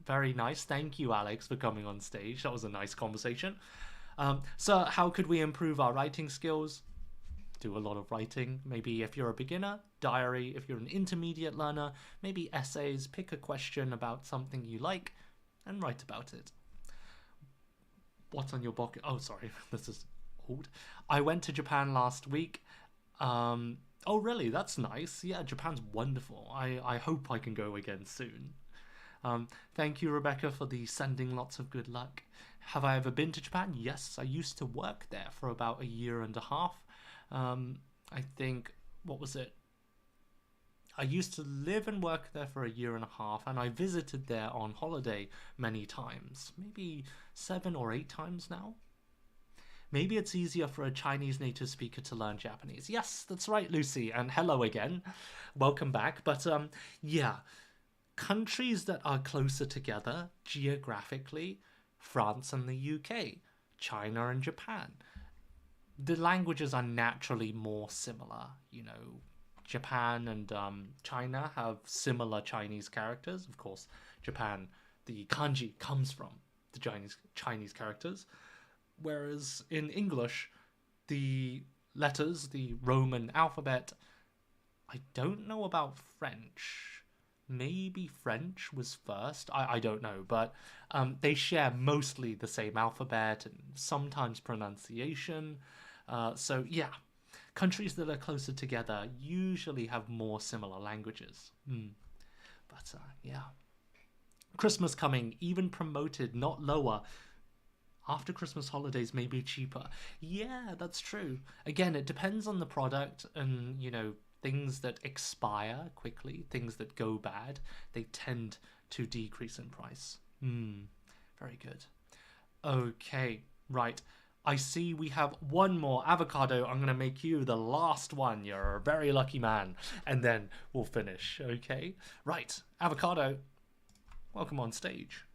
Very nice. Thank you, Alex, for coming on stage. That was a nice conversation. So how could we improve our writing skills? Do a lot of writing. Maybe if you're a beginner, diary. If you're an intermediate learner, maybe essays. Pick a question about something you like and write about it. What's on your bucket? Oh, sorry, this is old. I went to Japan last week. Oh, really? That's nice. Yeah, Japan's wonderful. I hope I can go again soon. Thank you, Rebecca, for the sending lots of good luck. Have I ever been to Japan? Yes, I used to work there for about a year and a half. I think, what was it? I used to live and work there for a year and a half, and I visited there on holiday many times. Maybe 7 or 8 times now. Maybe it's easier for a Chinese native speaker to learn Japanese. Yes, that's right, Lucy, and hello again. Welcome back. But yeah, countries that are closer together geographically, France and the UK, China and Japan. The languages are naturally more similar. You know, Japan and China have similar Chinese characters. Of course, Japan, the kanji comes from the Chinese characters. Whereas in English, the letters, the Roman alphabet, I don't know about French. Maybe French was first. I don't know, but they share mostly the same alphabet and sometimes pronunciation. So yeah, countries that are closer together usually have more similar languages. But yeah, Christmas coming, even promoted, not lower. After Christmas holidays may be cheaper. Yeah, that's true. Again, it depends on the product and, you know, things that expire quickly, things that go bad, they tend to decrease in price. Very good. Okay, right. I see we have one more. Avocado, I'm going to make you the last one. You're a very lucky man. And then we'll finish, okay? Right, Avocado, welcome on stage.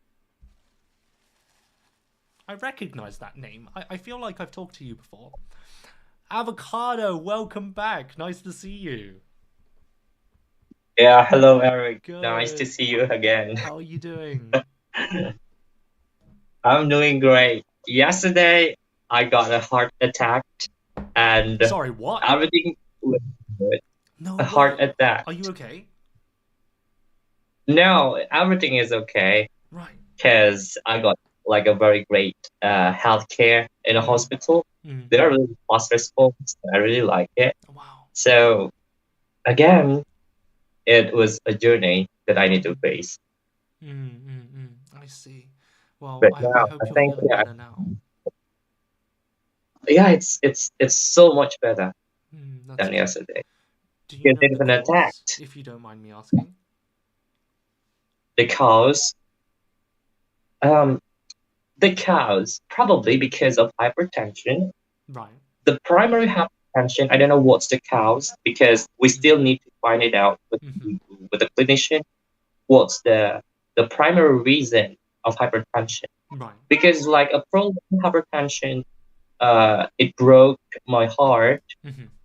I recognize that name. I feel like I've talked to you before. Avocado, welcome back. Nice to see you. Yeah, hello, Eric. Good. Nice to see you again. How are you doing? I'm doing great. Yesterday, I got a heart attack, and Sorry, what? everything was good. No A heart way. attack. Are you okay? No, everything is okay. Right. Because I got like a very great healthcare in a hospital. They're really fast response. I really like it. Wow. So again, it was a journey that I need to face. I see. Well, But I now, hope I you're think, feeling yeah, better now. yeah, it's so much better That's than good. yesterday. Do you Because know there's the an attack. cause, if you don't mind me asking? The cause probably because of hypertension. Right. The primary hypertension, I don't know what's the cause because we still need to find it out with the clinician. What's the primary reason of hypertension? Right. Because like a prolonged hypertension, it broke my heart,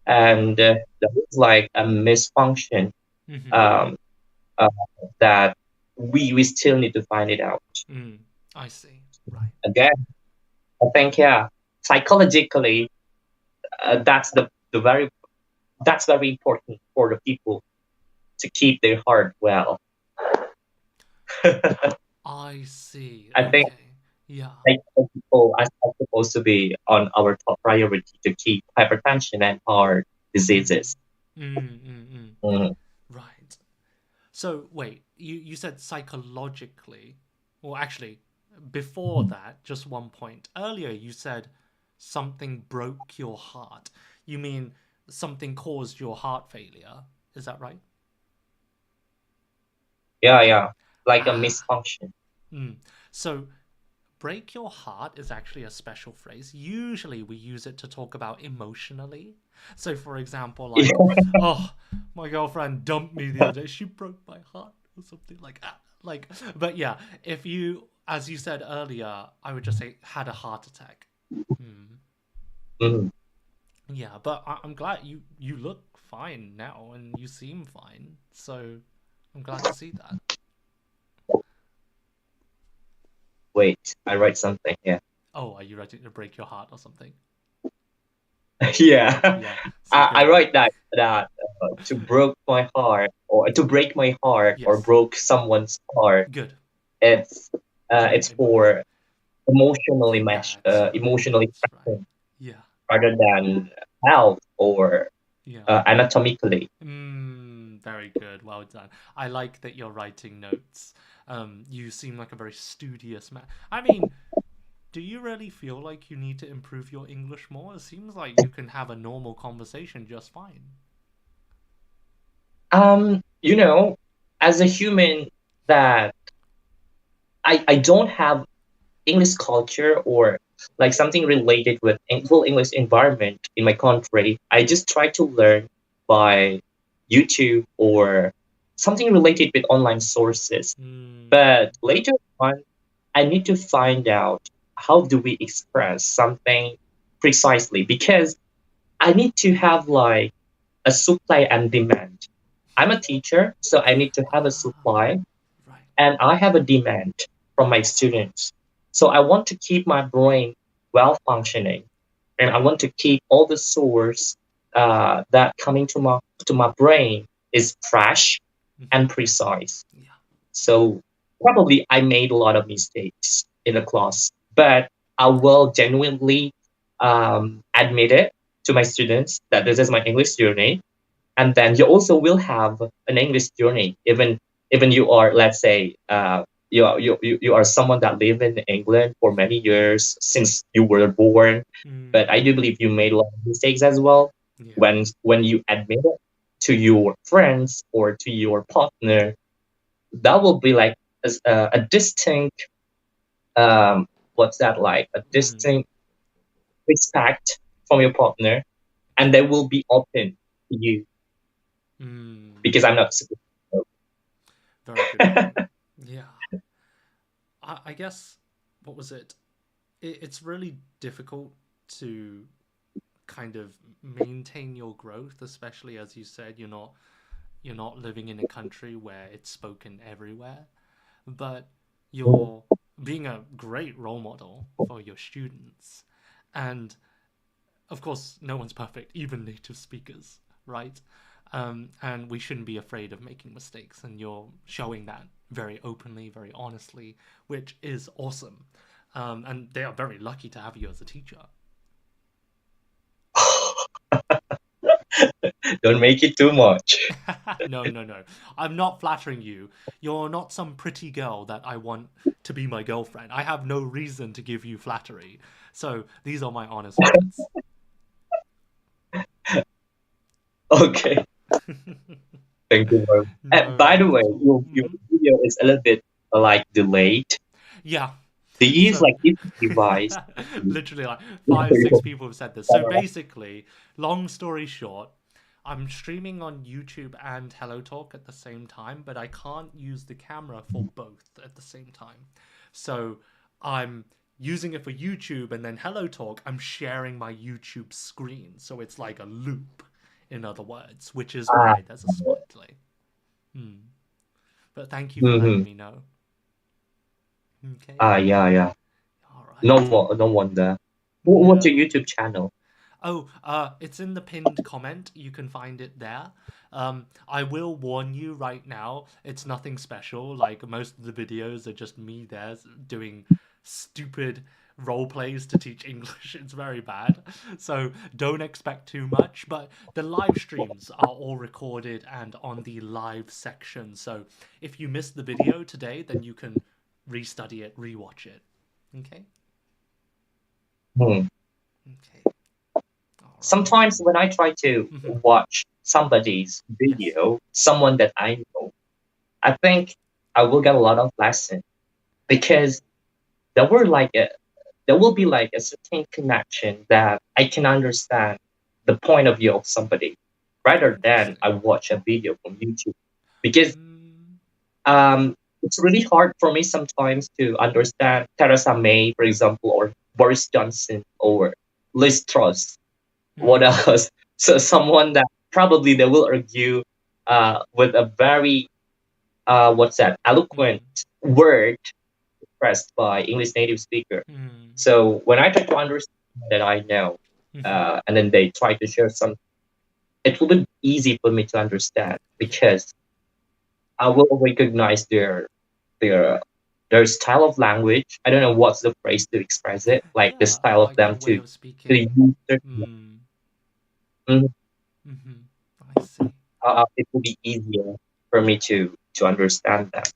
and there was like a misfunction that we still need to find it out. I see. Right. Again, I think yeah, psychologically, that's very important for the people to keep their heart well. I see. I think yeah, people are supposed to be on our top priority to keep hypertension and heart diseases. Right. So wait, you said psychologically, well, actually, before that, just one point earlier, you said something broke your heart. You mean something caused your heart failure? Is that right? Yeah. Like a misfunction. So, break your heart is actually a special phrase. Usually we use it to talk about emotionally. So, for example, like, oh, my girlfriend dumped me the other day. She broke my heart or something like that. Like, but yeah, if you, as you said earlier, I would just say had a heart attack. Yeah, but I'm glad you look fine now and you seem fine. So I'm glad to see that. Wait, I write something here. Oh, are you ready to break your heart or something? Yeah. I write that to broke my heart or to break my heart or broke someone's heart. Good. It's for emotionally emotionally present, rather than health or anatomically. Very good. Well done. I like that you're writing notes. You seem like a very studious man. I mean, do you really feel like you need to improve your English more? It seems like you can have a normal conversation just fine. You know, as a human that I don't have English culture or like something related with full English environment in my country. I just try to learn by YouTube or something related with online sources. But later on, I need to find out how do we express something precisely, because I need to have like a supply and demand. I'm a teacher, so I need to have a supply and I have a demand from my students. So I want to keep my brain well functioning, and I want to keep all the source that coming to my brain is fresh and precise. So probably I made a lot of mistakes in the class, but I will genuinely admit it to my students that this is my English journey, and then you also will have an English journey, even you are, let's say, you are someone that live in England for many years since you were born. But I do believe you made a lot of mistakes as well. When you admit it to your friends or to your partner, that will be like a distinct what's that like a distinct respect from your partner, and they will be open to you because I'm not super. Very good. Yeah. I guess, what was it? It's really difficult to kind of maintain your growth, especially as you said, you're not living in a country where it's spoken everywhere, but you're being a great role model for your students. And of course, no one's perfect, even native speakers, right? And we shouldn't be afraid of making mistakes, and you're showing that very openly, very honestly, which is awesome. And they are very lucky to have you as a teacher. Don't make it too much. No. I'm not flattering you. You're not some pretty girl that I want to be my girlfriend. I have no reason to give you flattery. So these are my honest words. Okay. Thank you very much. By the way, your video is a little bit like delayed. Yeah. They use like this device. Literally like 5-6 people have said this. So basically, long story short, I'm streaming on YouTube and HelloTalk at the same time, but I can't use the camera for both at the same time. So I'm using it for YouTube, and then HelloTalk, I'm sharing my YouTube screen. So it's like a loop, in other words, which is why there's a slight delay. But thank you for letting me know. Okay. Yeah. All right. No wonder. What's your YouTube channel? Oh, it's in the pinned comment. You can find it there. I will warn you right now, it's nothing special. Like, most of the videos are just me there doing stupid role plays to teach English. It's very bad. So don't expect too much. But the live streams are all recorded and on the live section. So if you missed the video today, then you can restudy it, rewatch it. Okay? Okay. Sometimes when I try to watch somebody's video, someone that I know, I think I will get a lot of lessons because there will be like a certain connection that I can understand the point of view of somebody rather than I watch a video from YouTube because it's really hard for me sometimes to understand Theresa May, for example, or Boris Johnson or Liz Truss. What else? So someone that probably they will argue with a very eloquent word expressed by English native speaker. So when I try to understand that I know, and then they try to share some, it will be easy for me to understand because I will recognize their style of language. I don't know what's the phrase to express it, like the style of them to use certain. I see. It will be easier for me to understand that.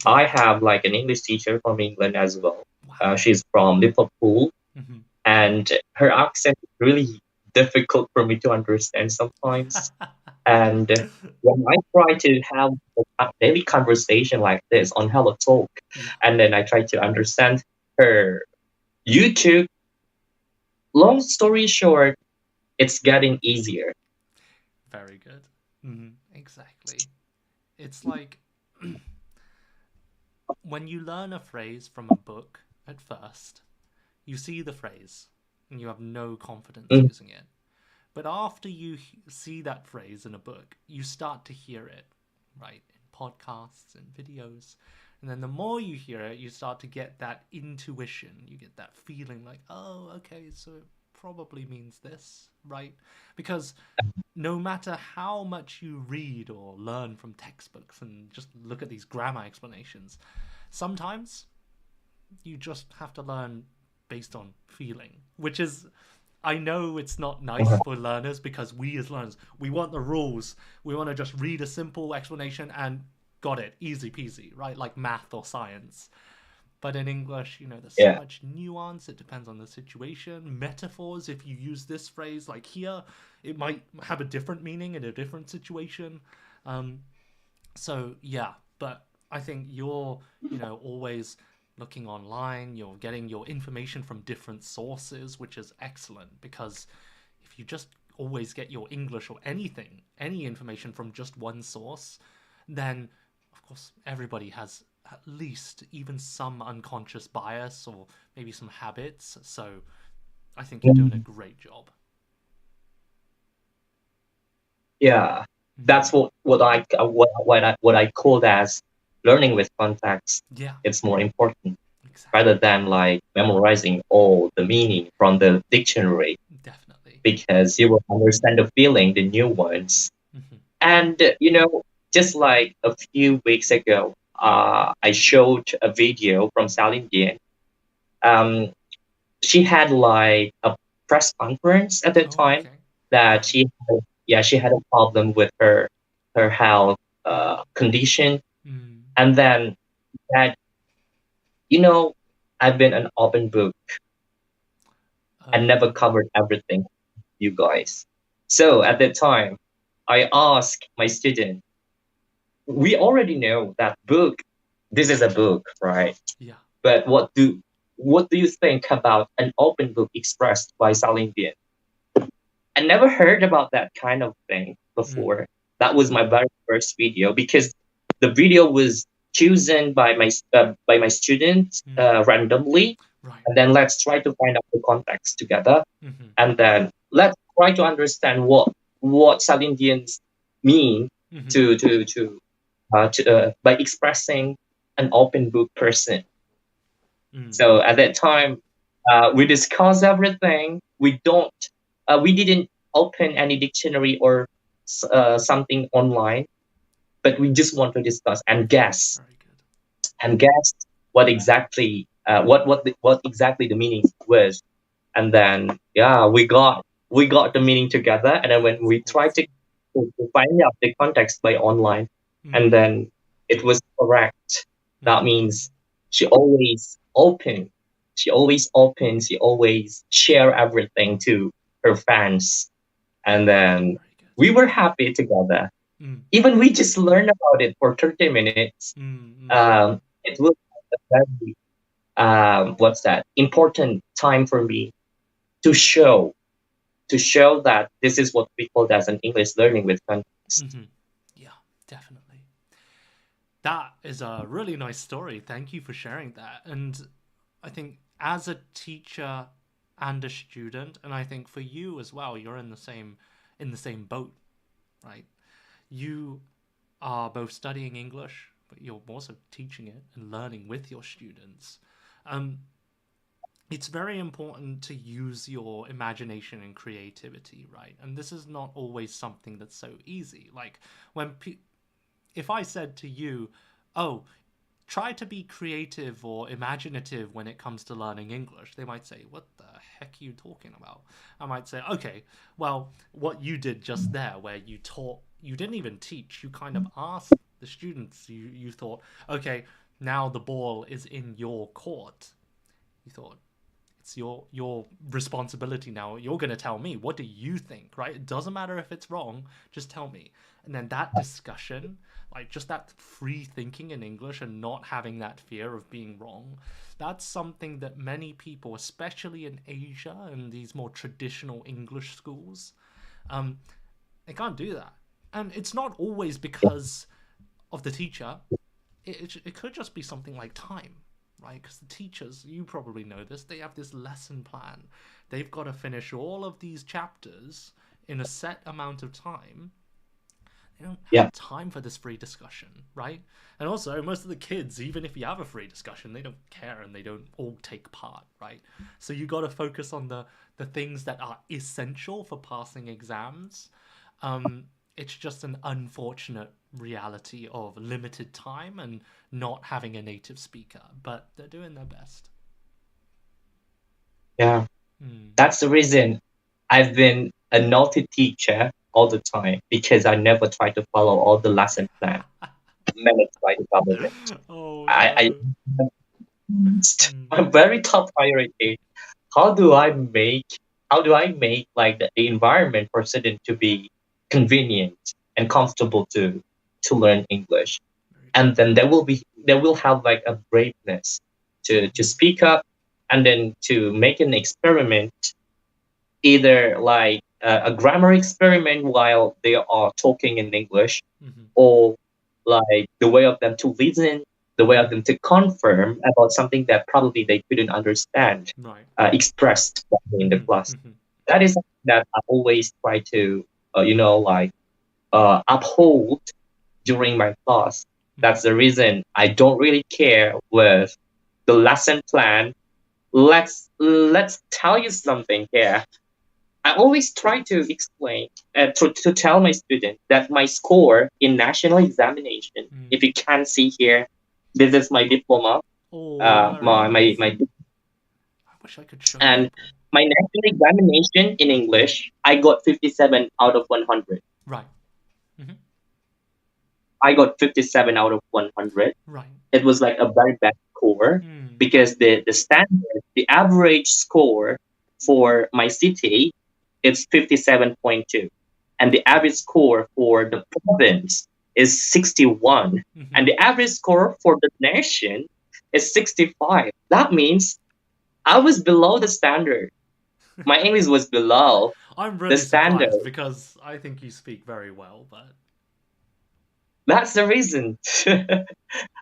I have like an English teacher from England as well. She's from Liverpool, and her accent is really difficult for me to understand sometimes. And when I try to have a daily conversation like this on Hello Talk, and then I try to understand her YouTube, long story short, it's getting easier. Very good. Exactly. It's like when you learn a phrase from a book at first, you see the phrase and you have no confidence using it. But after you see that phrase in a book, you start to hear it, right? In podcasts and videos. And then the more you hear it, you start to get that intuition. You get that feeling like, oh, okay, so it probably means this, right? Because no matter how much you read or learn from textbooks and just look at these grammar explanations, sometimes you just have to learn based on feeling, which is, I know it's not nice for learners because we as learners, we want the rules. We want to just read a simple explanation and got it, easy peasy, right? Like math or science. But in English, there's so much nuance. It depends on the situation. Metaphors, if you use this phrase like here, it might have a different meaning in a different situation. So yeah, but I think you're, always looking online, you're getting your information from different sources, which is excellent, because if you just always get your English or any information from just one source, then of course everybody has at least even some unconscious bias or maybe some habits. So I think you're doing a great job. Yeah, that's what I call as learning with context. Yeah, it's more important rather than like memorizing all the meaning from the dictionary. Definitely, because you will understand the feeling, the new ones. And just like a few weeks ago, I showed a video from Celine Dion. She had like a press conference at the time that she had a problem with her health condition, and then that I've been an open book and never covered everything, you guys. So at that time, I asked my student, we already know that book, this is a book, right? Yeah. But what do you think about an open book expressed by Celine Dion? I never heard about that kind of thing before. That was my very first video because the video was chosen by my students randomly. Right. And then let's try to find out the context together. And then let's try to understand what Celine Dion mean by expressing an open book person. So at that time, we discussed everything. We didn't open any dictionary or something online, but we just want to discuss and guess. Very good. And guess what exactly the meaning was. And then we got the meaning together. And then when we tried to find out the context by online, and then it was correct. That means she always share everything to her fans. And then we were happy together. Even we just learn about it for 30 minutes, it will be a very what's that important time for me to show that this is what we call as an English learning with context. Yeah, definitely. That is a really nice story. Thank you for sharing that. And I think as a teacher and a student, and I think for you as well, you're in the same boat, right? You are both studying English, but you're also teaching it and learning with your students. It's very important to use your imagination and creativity, right? And this is not always something that's so easy. Like when if I said to you, oh, try to be creative or imaginative when it comes to learning English, they might say, what the heck are you talking about? I might say, okay, well, what you did just there, where you taught, you didn't even teach, you kind of asked the students, you thought, okay, now the ball is in your court. You thought, it's your responsibility now. You're going to tell me, what do you think, right? It doesn't matter if it's wrong, just tell me. And then that discussion, like just that free thinking in English and not having that fear of being wrong, that's something that many people, especially in Asia and these more traditional English schools, they can't do that. And it's not always because of the teacher. It could just be something like time, right? Because the teachers, you probably know this, they have this lesson plan. They've got to finish all of these chapters in a set amount of time. They don't have time for this free discussion, right? And also, most of the kids, even if you have a free discussion, they don't care and they don't all take part, right? So you got to focus on the things that are essential for passing exams. It's just an unfortunate reality of limited time and not having a native speaker, but they're doing their best. Yeah, that's the reason I've been a naughty teacher all the time, because I never try to follow all the lesson plan managed by the government. A very top priority. How do I make like the environment for students to be convenient and comfortable to learn English, and then they will have like a braveness to speak up, and then to make an experiment, either like a grammar experiment while they are talking in English, or like the way of them to listen, the way of them to confirm about something that probably they couldn't understand, expressed in the class. That is something that I always try to uphold during my class. That's the reason I don't really care with the lesson plan. Let's tell you something here. I always try to explain, to tell my students that my score in national examination, if you can see here, this is my diploma. My I wish I could show and you. My national examination in English, I got 57 out of 100. Right. I got 57 out of 100. Right. It was like a very bad score, because the standard, the average score for my city, it's 57.2, and the average score for the province is 61, and the average score for the nation is 65. That means I was below the standard. My English was below I'm really the standard, because I think you speak very well, but that's the reason.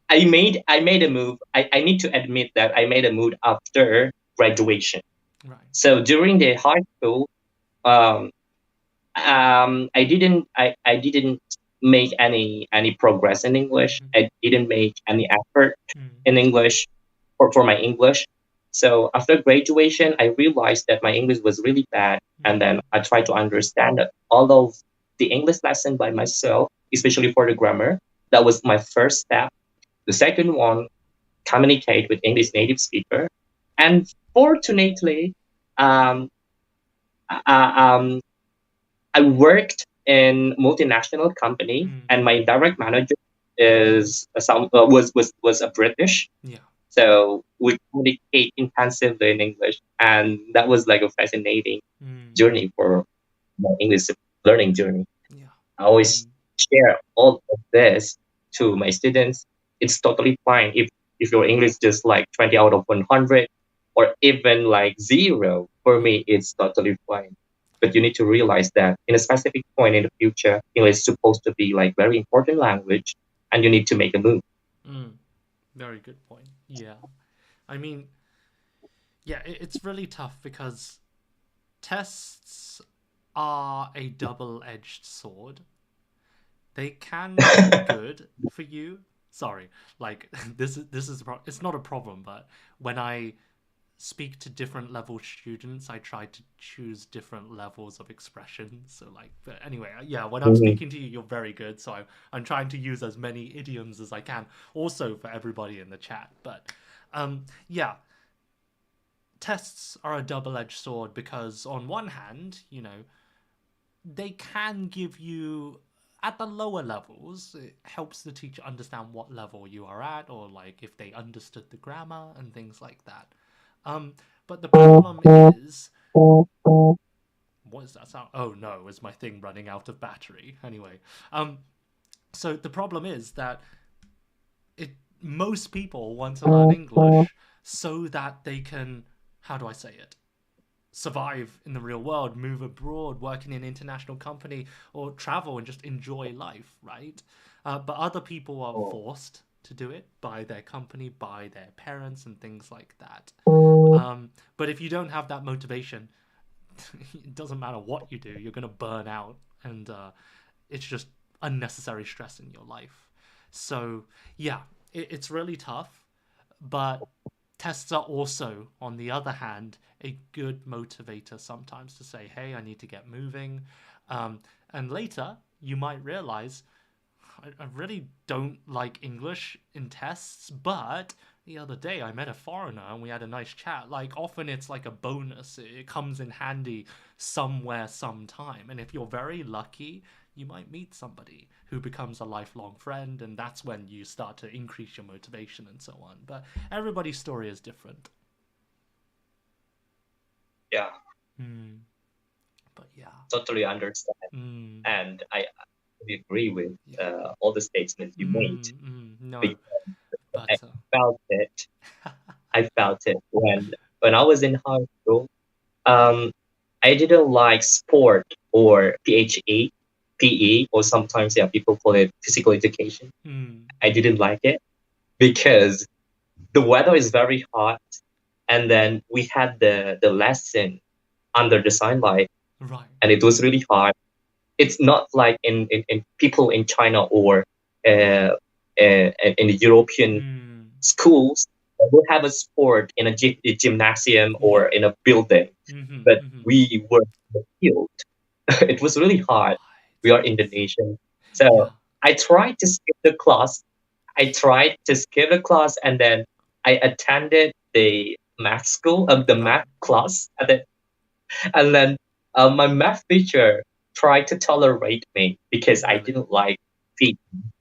I made a move. I need to admit that I made a move after graduation. Right. So during the high school, I didn't make any progress in English. I didn't make any effort in English for my English. So after graduation, I realized that my English was really bad, and then I tried to understand all of the English lesson by myself, especially for the grammar. That was my first step. The second one, communicate with English native speaker, and fortunately, I worked in multinational company, and my direct manager was a British. Yeah. So we communicate intensively in English, and that was like a fascinating journey for my English learning journey. Yeah. I always share all of this to my students, it's totally fine if your English just like 20 out of 100 or even like 0. For me, it's totally fine. But you need to realize that in a specific point in the future, English is supposed to be like very important language, and you need to make a move. Very good point. Yeah. I mean, yeah, it's really tough because tests are a double-edged sword. They can be good for you. Sorry, like this is it's not a problem, but when I speak to different level students, I try to choose different levels of expression. So like, but anyway, yeah, when I'm speaking to you, you're very good. So I'm trying to use as many idioms as I can, also for everybody in the chat. But yeah, tests are a double-edged sword because on one hand, you know, they can give you, at the lower levels, it helps the teacher understand what level you are at, or like if they understood the grammar and things like that. But the problem is, what is that sound? Oh no, is my thing running out of battery? Anyway, so the problem is that most people want to learn English so that they can, how do I say it, survive in the real world, move abroad, work in an international company, or travel and just enjoy life, right? But other people are forced to do it by their company, by their parents, and things like that. But if you don't have that motivation, it doesn't matter what you do, you're going to burn out, and it's just unnecessary stress in your life. So yeah, it's really tough, but tests are also, on the other hand, a good motivator sometimes to say, hey, I need to get moving. And later, you might realize, I really don't like English in tests, but the other day I met a foreigner and we had a nice chat. Like, often it's like a bonus. It comes in handy somewhere, sometime. And if you're very lucky, you might meet somebody who becomes a lifelong friend, and that's when you start to increase your motivation and so on. But everybody's story is different. Yeah. But yeah. Totally understand. And I agree with all the statements you made. No, but, I felt it. I felt it when I was in high school. I didn't like sport or PE, or sometimes people call it physical education. I didn't like it because the weather is very hot, and then we had the lesson under the sunlight, right? And it was really hot. It's not like in people in China or in the European schools. We have a sport in a gymnasium or in a building, but we were in the field. It was really hot. We are Indonesian. So I tried to skip the class. And then I attended the math school, the math class. And then my math teacher tried to tolerate me because I didn't like PE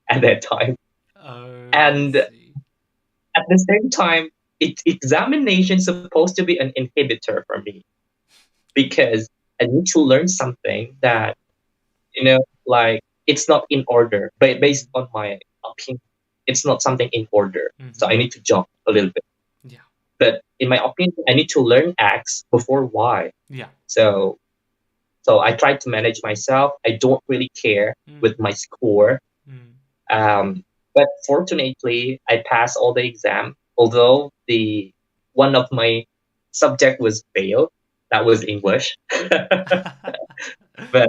at that time. And at the same time, examination is supposed to be an inhibitor for me because I need to learn something that, like, it's not in order. But based on my opinion, it's not something in order. So I need to jump a little bit. Yeah. But in my opinion, I need to learn X before Y. Yeah. So I try to manage myself. I don't really care with my score. But fortunately, I passed all the exam. Although one of my subject was failed, that was English. But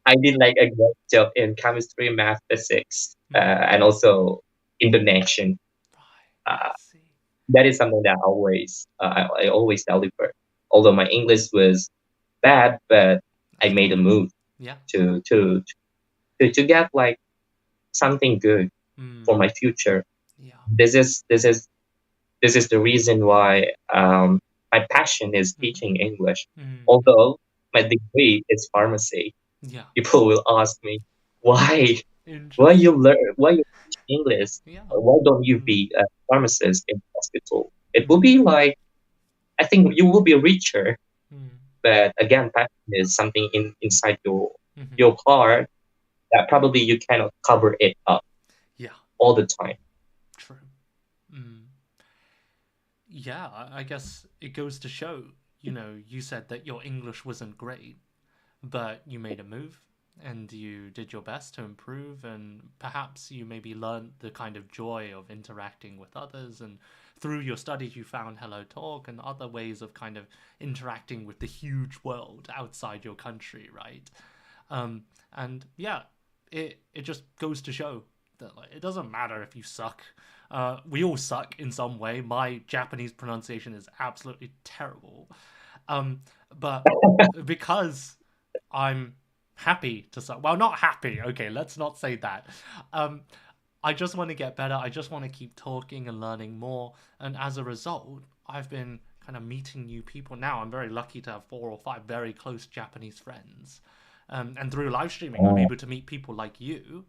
I did like a great job in chemistry, math, physics, and also Indonesian. That is something that I always deliver. Although my English was bad, but I made a move to get like something good for my future. Yeah. This is the reason why my passion is teaching English. Although my degree is pharmacy. Yeah. People will ask me why you teach English? Why don't you be a pharmacist in hospital? It will be like, I think you will be richer. But again, passion is something inside your heart that probably you cannot cover it up all the time. True. Yeah, I guess it goes to show, you said that your English wasn't great, but you made a move and you did your best to improve, and perhaps you maybe learned the kind of joy of interacting with others, and through your studies you found Hello Talk and other ways of kind of interacting with the huge world outside your country, right? And yeah, it just goes to show that it doesn't matter if you suck. We all suck in some way. My Japanese pronunciation is absolutely terrible. But because I'm happy to suck, well, not happy, okay, let's not say that. I just want to get better. I just want to keep talking and learning more. And as a result, I've been kind of meeting new people. Now I'm very lucky to have 4 or 5 very close Japanese friends. And through live streaming, I'm able to meet people like you,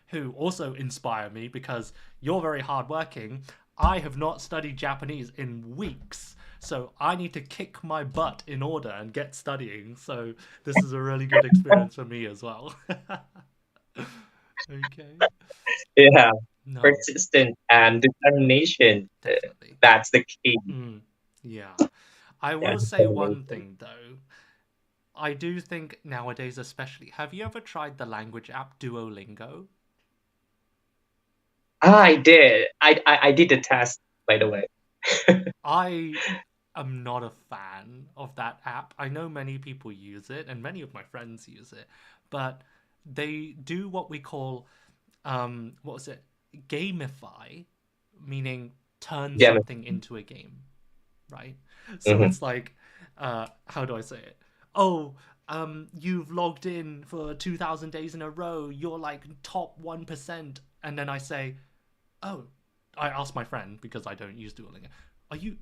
who also inspire me because you're very hardworking. I have not studied Japanese in weeks, so I need to kick my butt in order and get studying. So this is a really good experience for me as well. Okay. Yeah. No. Persistent and determination. That's the key. Yeah. I will say one thing though. I do think nowadays especially, have you ever tried the language app Duolingo? I did. I did the test, by the way. I am not a fan of that app. I know many people use it, and many of my friends use it, but they do what we call, gamify, meaning turn something into a game, right? So it's like, how do I say it? Oh, you've logged in for 2,000 days in a row. You're like top 1%. And then I say, oh, I asked my friend because I don't use Duolingo. Are you,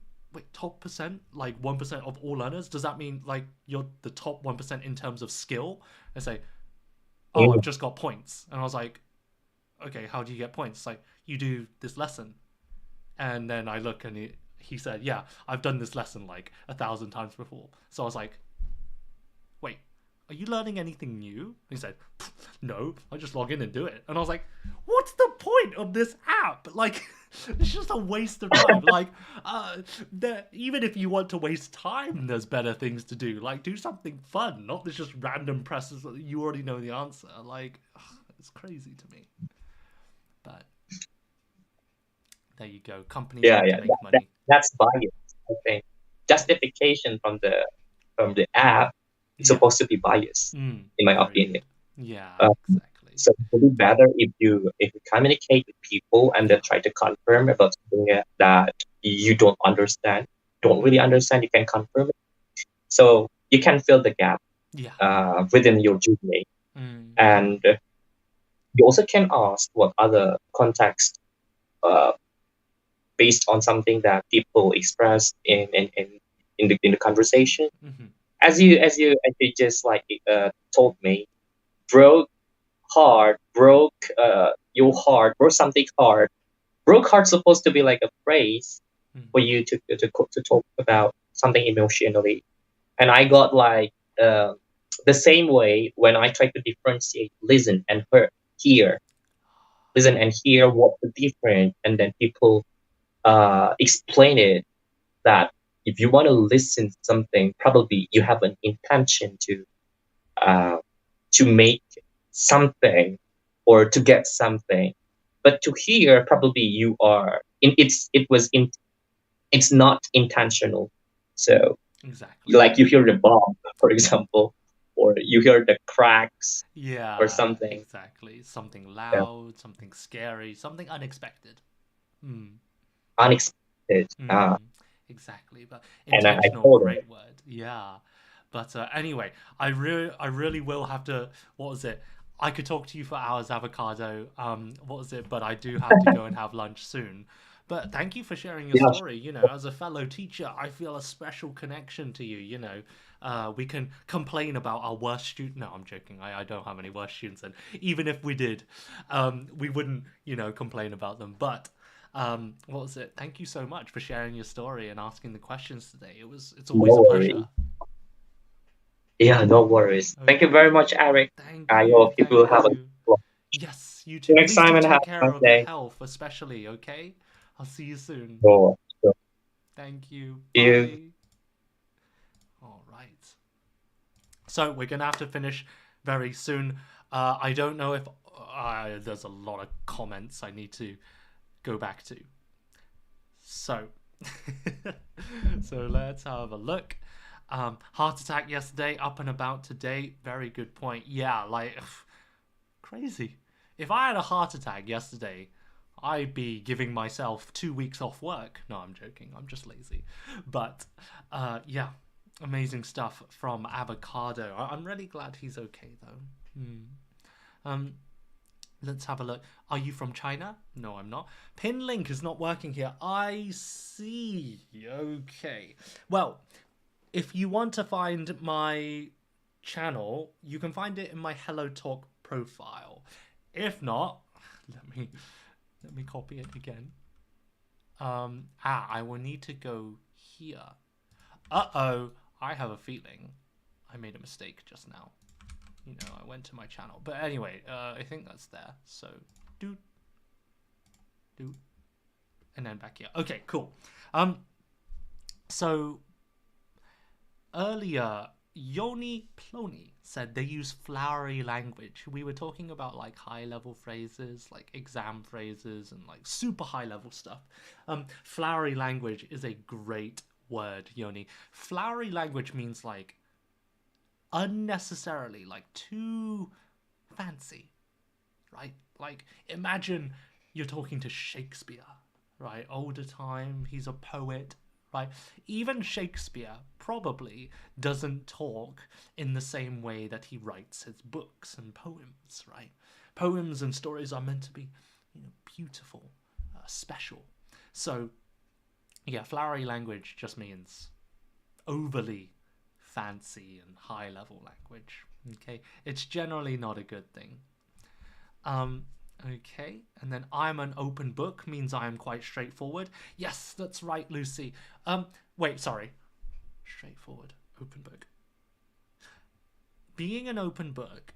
top percent? Like 1% of all learners? Does that mean like you're the top 1% in terms of skill? I say, oh, I've just got points. And I was like, okay, how do you get points? It's like, you do this lesson. And then I look and he said, yeah, I've done this lesson like 1,000 times before. So I was like, wait, are you learning anything new? And he said, no, I just log in and do it. And I was like, what's the point of this app? Like, it's just a waste of time. Like, even if you want to waste time, there's better things to do. Like, do something fun, not just random presses that you already know the answer. Like, it's crazy to me. But there you go. Companies make money. That's bias, I think. Justification from the app. It's supposed to be biased, in my opinion. Yeah, exactly. So it would be better if you communicate with people and then try to confirm about something that you don't really understand. You can confirm it, so you can fill the gap within your journey, and you also can ask what other context based on something that people express in the conversation. As you just like told me, broke your heart, broke something hard. Broke heart supposed to be like a phrase for you to talk about something emotionally, and I got like the same way when I try to differentiate listen and hear. Listen and hear what's the difference, and then people explain it that. If you want to listen to something, probably you have an intention to make something or to get something, but to hear, probably you are. It's not intentional. So, like you hear the bomb, for example, or you hear the cracks, or something. Exactly, something loud, something scary, something unexpected. Unexpected. Exactly, but intentional, great word. Yeah, but anyway, I really will have to. What was it? I could talk to you for hours, Avocado. What was it? But I do have to go and have lunch soon. But thank you for sharing your story. As a fellow teacher, I feel a special connection to you. We can complain about our worst student. No, I'm joking. I don't have any worst students, and even if we did, we wouldn't, complain about them. But what was it? Thank you so much for sharing your story and asking the questions today. It's always a pleasure. Yeah, no worries. Thank you very much, Eric. Thank I you. hope you will Thank have a you. good Yes, you See too. you next Please time do and have take a care nice of your day. health, especially, okay? I'll see you soon. Sure. Thank you. See you. Bye. All right. So we're going to have to finish very soon. I don't know if there's a lot of comments I need to go back to. So, so let's have a look. Heart attack yesterday, up and about today. Very good point. Yeah, like, crazy. If I had a heart attack yesterday, I'd be giving myself 2 weeks off work. No, I'm joking. I'm just lazy. But, yeah, amazing stuff from Avocado. I'm really glad he's okay, though. Let's have a look. Are you from China? No, I'm not. Pin link is not working here. I see. Okay. Well, if you want to find my channel, you can find it in my Hello Talk profile. If not, let me copy it again. I will need to go here. Uh-oh, I have a feeling I made a mistake just now. You know, I went to my channel. But anyway, I think that's there. So, do, and then back here. Okay, cool. So, earlier, Yoni Ploni said they use flowery language. We were talking about like high-level phrases, like exam phrases, and like super high-level stuff. Flowery language is a great word, Yoni. Flowery language means like unnecessarily, like too fancy, right? Like imagine you're talking to Shakespeare, right? Older time, he's a poet, right? Even Shakespeare probably doesn't talk in the same way that he writes his books and poems, right? Poems and stories are meant to be, you know, beautiful, special. So yeah, flowery language just means overly fancy and high level language. Okay, it's generally not a good thing. Okay, and then I'm an open book means I am quite straightforward. Yes, that's right, Lucy. Wait, sorry. Straightforward, open book. Being an open book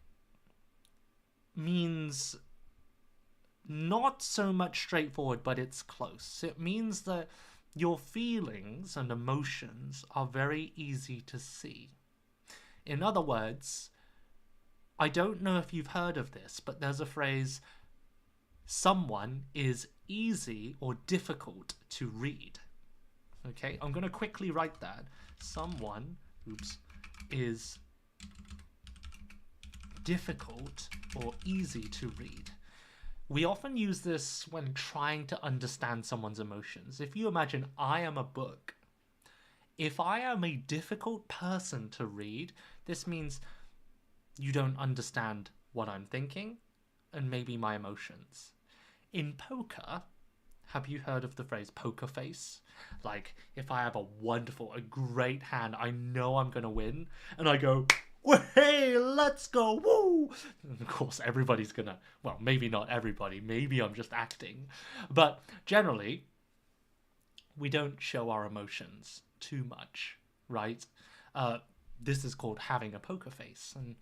means not so much straightforward, but it's close. It means that your feelings and emotions are very easy to see. In other words, I don't know if you've heard of this, but there's a phrase, someone is easy or difficult to read. Okay, I'm going to quickly write that. Someone, is difficult or easy to read. We often use this when trying to understand someone's emotions. If you imagine I am a book, if I am a difficult person to read, this means you don't understand what I'm thinking and maybe my emotions. In poker, have you heard of the phrase poker face? Like, if I have a great hand, I know I'm going to win, and I go, hey, let's go, woo! And of course, everybody's gonna, well, maybe not everybody, maybe I'm just acting. But generally, we don't show our emotions too much, right? This is called having a poker face, and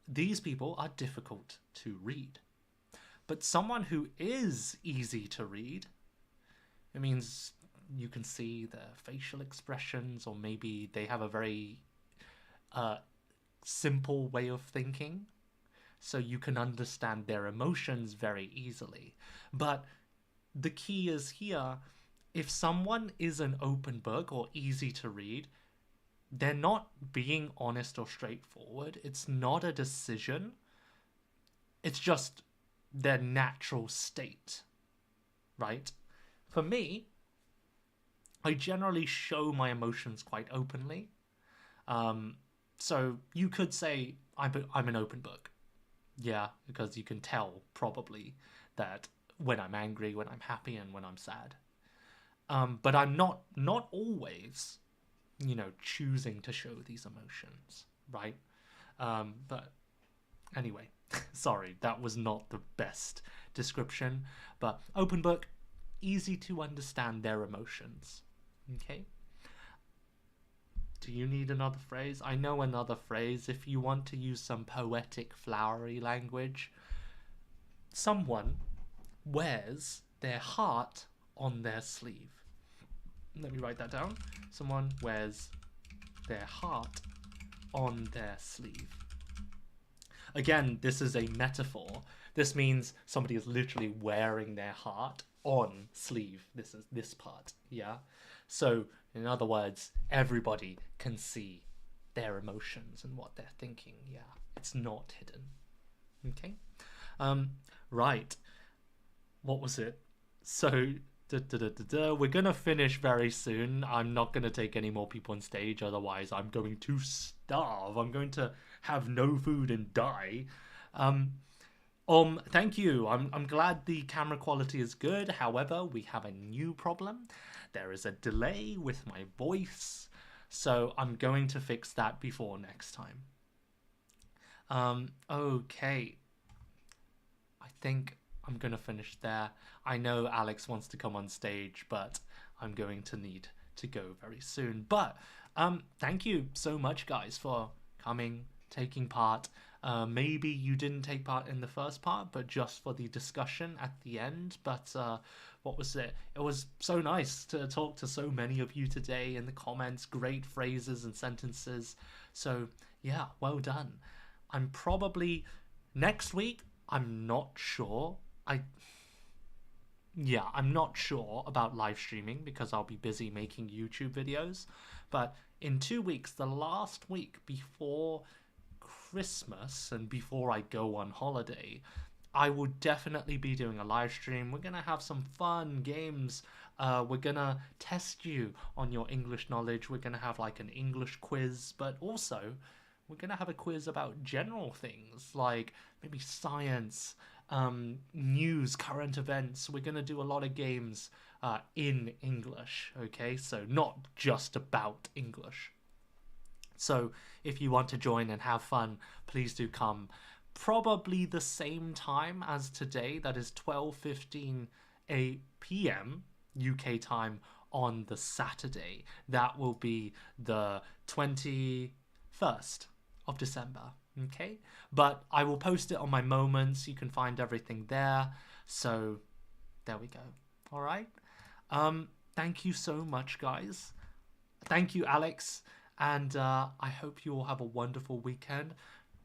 these people are difficult to read. But someone who is easy to read, it means you can see their facial expressions, or maybe they have a very simple way of thinking, so you can understand their emotions very easily. But the key is here, if someone is an open book or easy to read, they're not being honest or straightforward. It's not a decision. It's just their natural state, right? For me, I generally show my emotions quite openly. So you could say I'm an open book. Yeah, because you can tell probably that when I'm angry, when I'm happy, and when I'm sad. But I'm not always, you know, choosing to show these emotions, right? But anyway, sorry, that was not the best description. But open book, easy to understand their emotions. Okay. Do you need another phrase? I know another phrase if you want to use some poetic, flowery language. Someone wears their heart on their sleeve. Let me write that down. Someone wears their heart on their sleeve. Again, this is a metaphor. This means somebody is literally wearing their heart on sleeve. This is this part, yeah? So, in other words, everybody can see their emotions and what they're thinking, yeah? It's not hidden, okay? Right. What was it? So, we're gonna finish very soon. I'm not gonna take any more people on stage, otherwise I'm going to starve. I'm going to have no food and die. Thank you. I'm glad the camera quality is good. However, we have a new problem. There is a delay with my voice, so I'm going to fix that before next time. Okay. I think I'm gonna finish there. I know Alex wants to come on stage, but I'm going to need to go very soon. But thank you so much, guys, for coming, taking part. Maybe you didn't take part in the first part, but just for the discussion at the end. But what was it? It was so nice to talk to so many of you today in the comments. Great phrases and sentences. So yeah, well done. I'm probably next week. I'm not sure. I'm not sure about live streaming because I'll be busy making YouTube videos. But in 2 weeks, the last week before Christmas and before I go on holiday, I will definitely be doing a live stream. We're gonna have some fun games. We're gonna test you on your English knowledge. We're gonna have like an English quiz, but also we're gonna have a quiz about general things like maybe science, news, current events. We're gonna do a lot of games in English, okay? So not just about English. So if you want to join and have fun, please do come. Probably the same time as today, that is 12:15 p.m. UK time on the Saturday. That will be the 21st of December, okay? But I will post it on my Moments. You can find everything there. So there we go. All right. Thank you so much, guys. Thank you, Alex. And I hope you all have a wonderful weekend.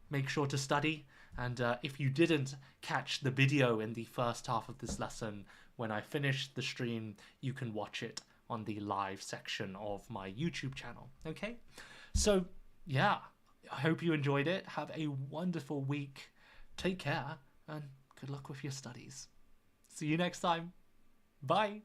Make sure to study. And if you didn't catch the video in the first half of this lesson, when I finish the stream, you can watch it on the live section of my YouTube channel. Okay? So, yeah. I hope you enjoyed it. Have a wonderful week. Take care. And good luck with your studies. See you next time. Bye.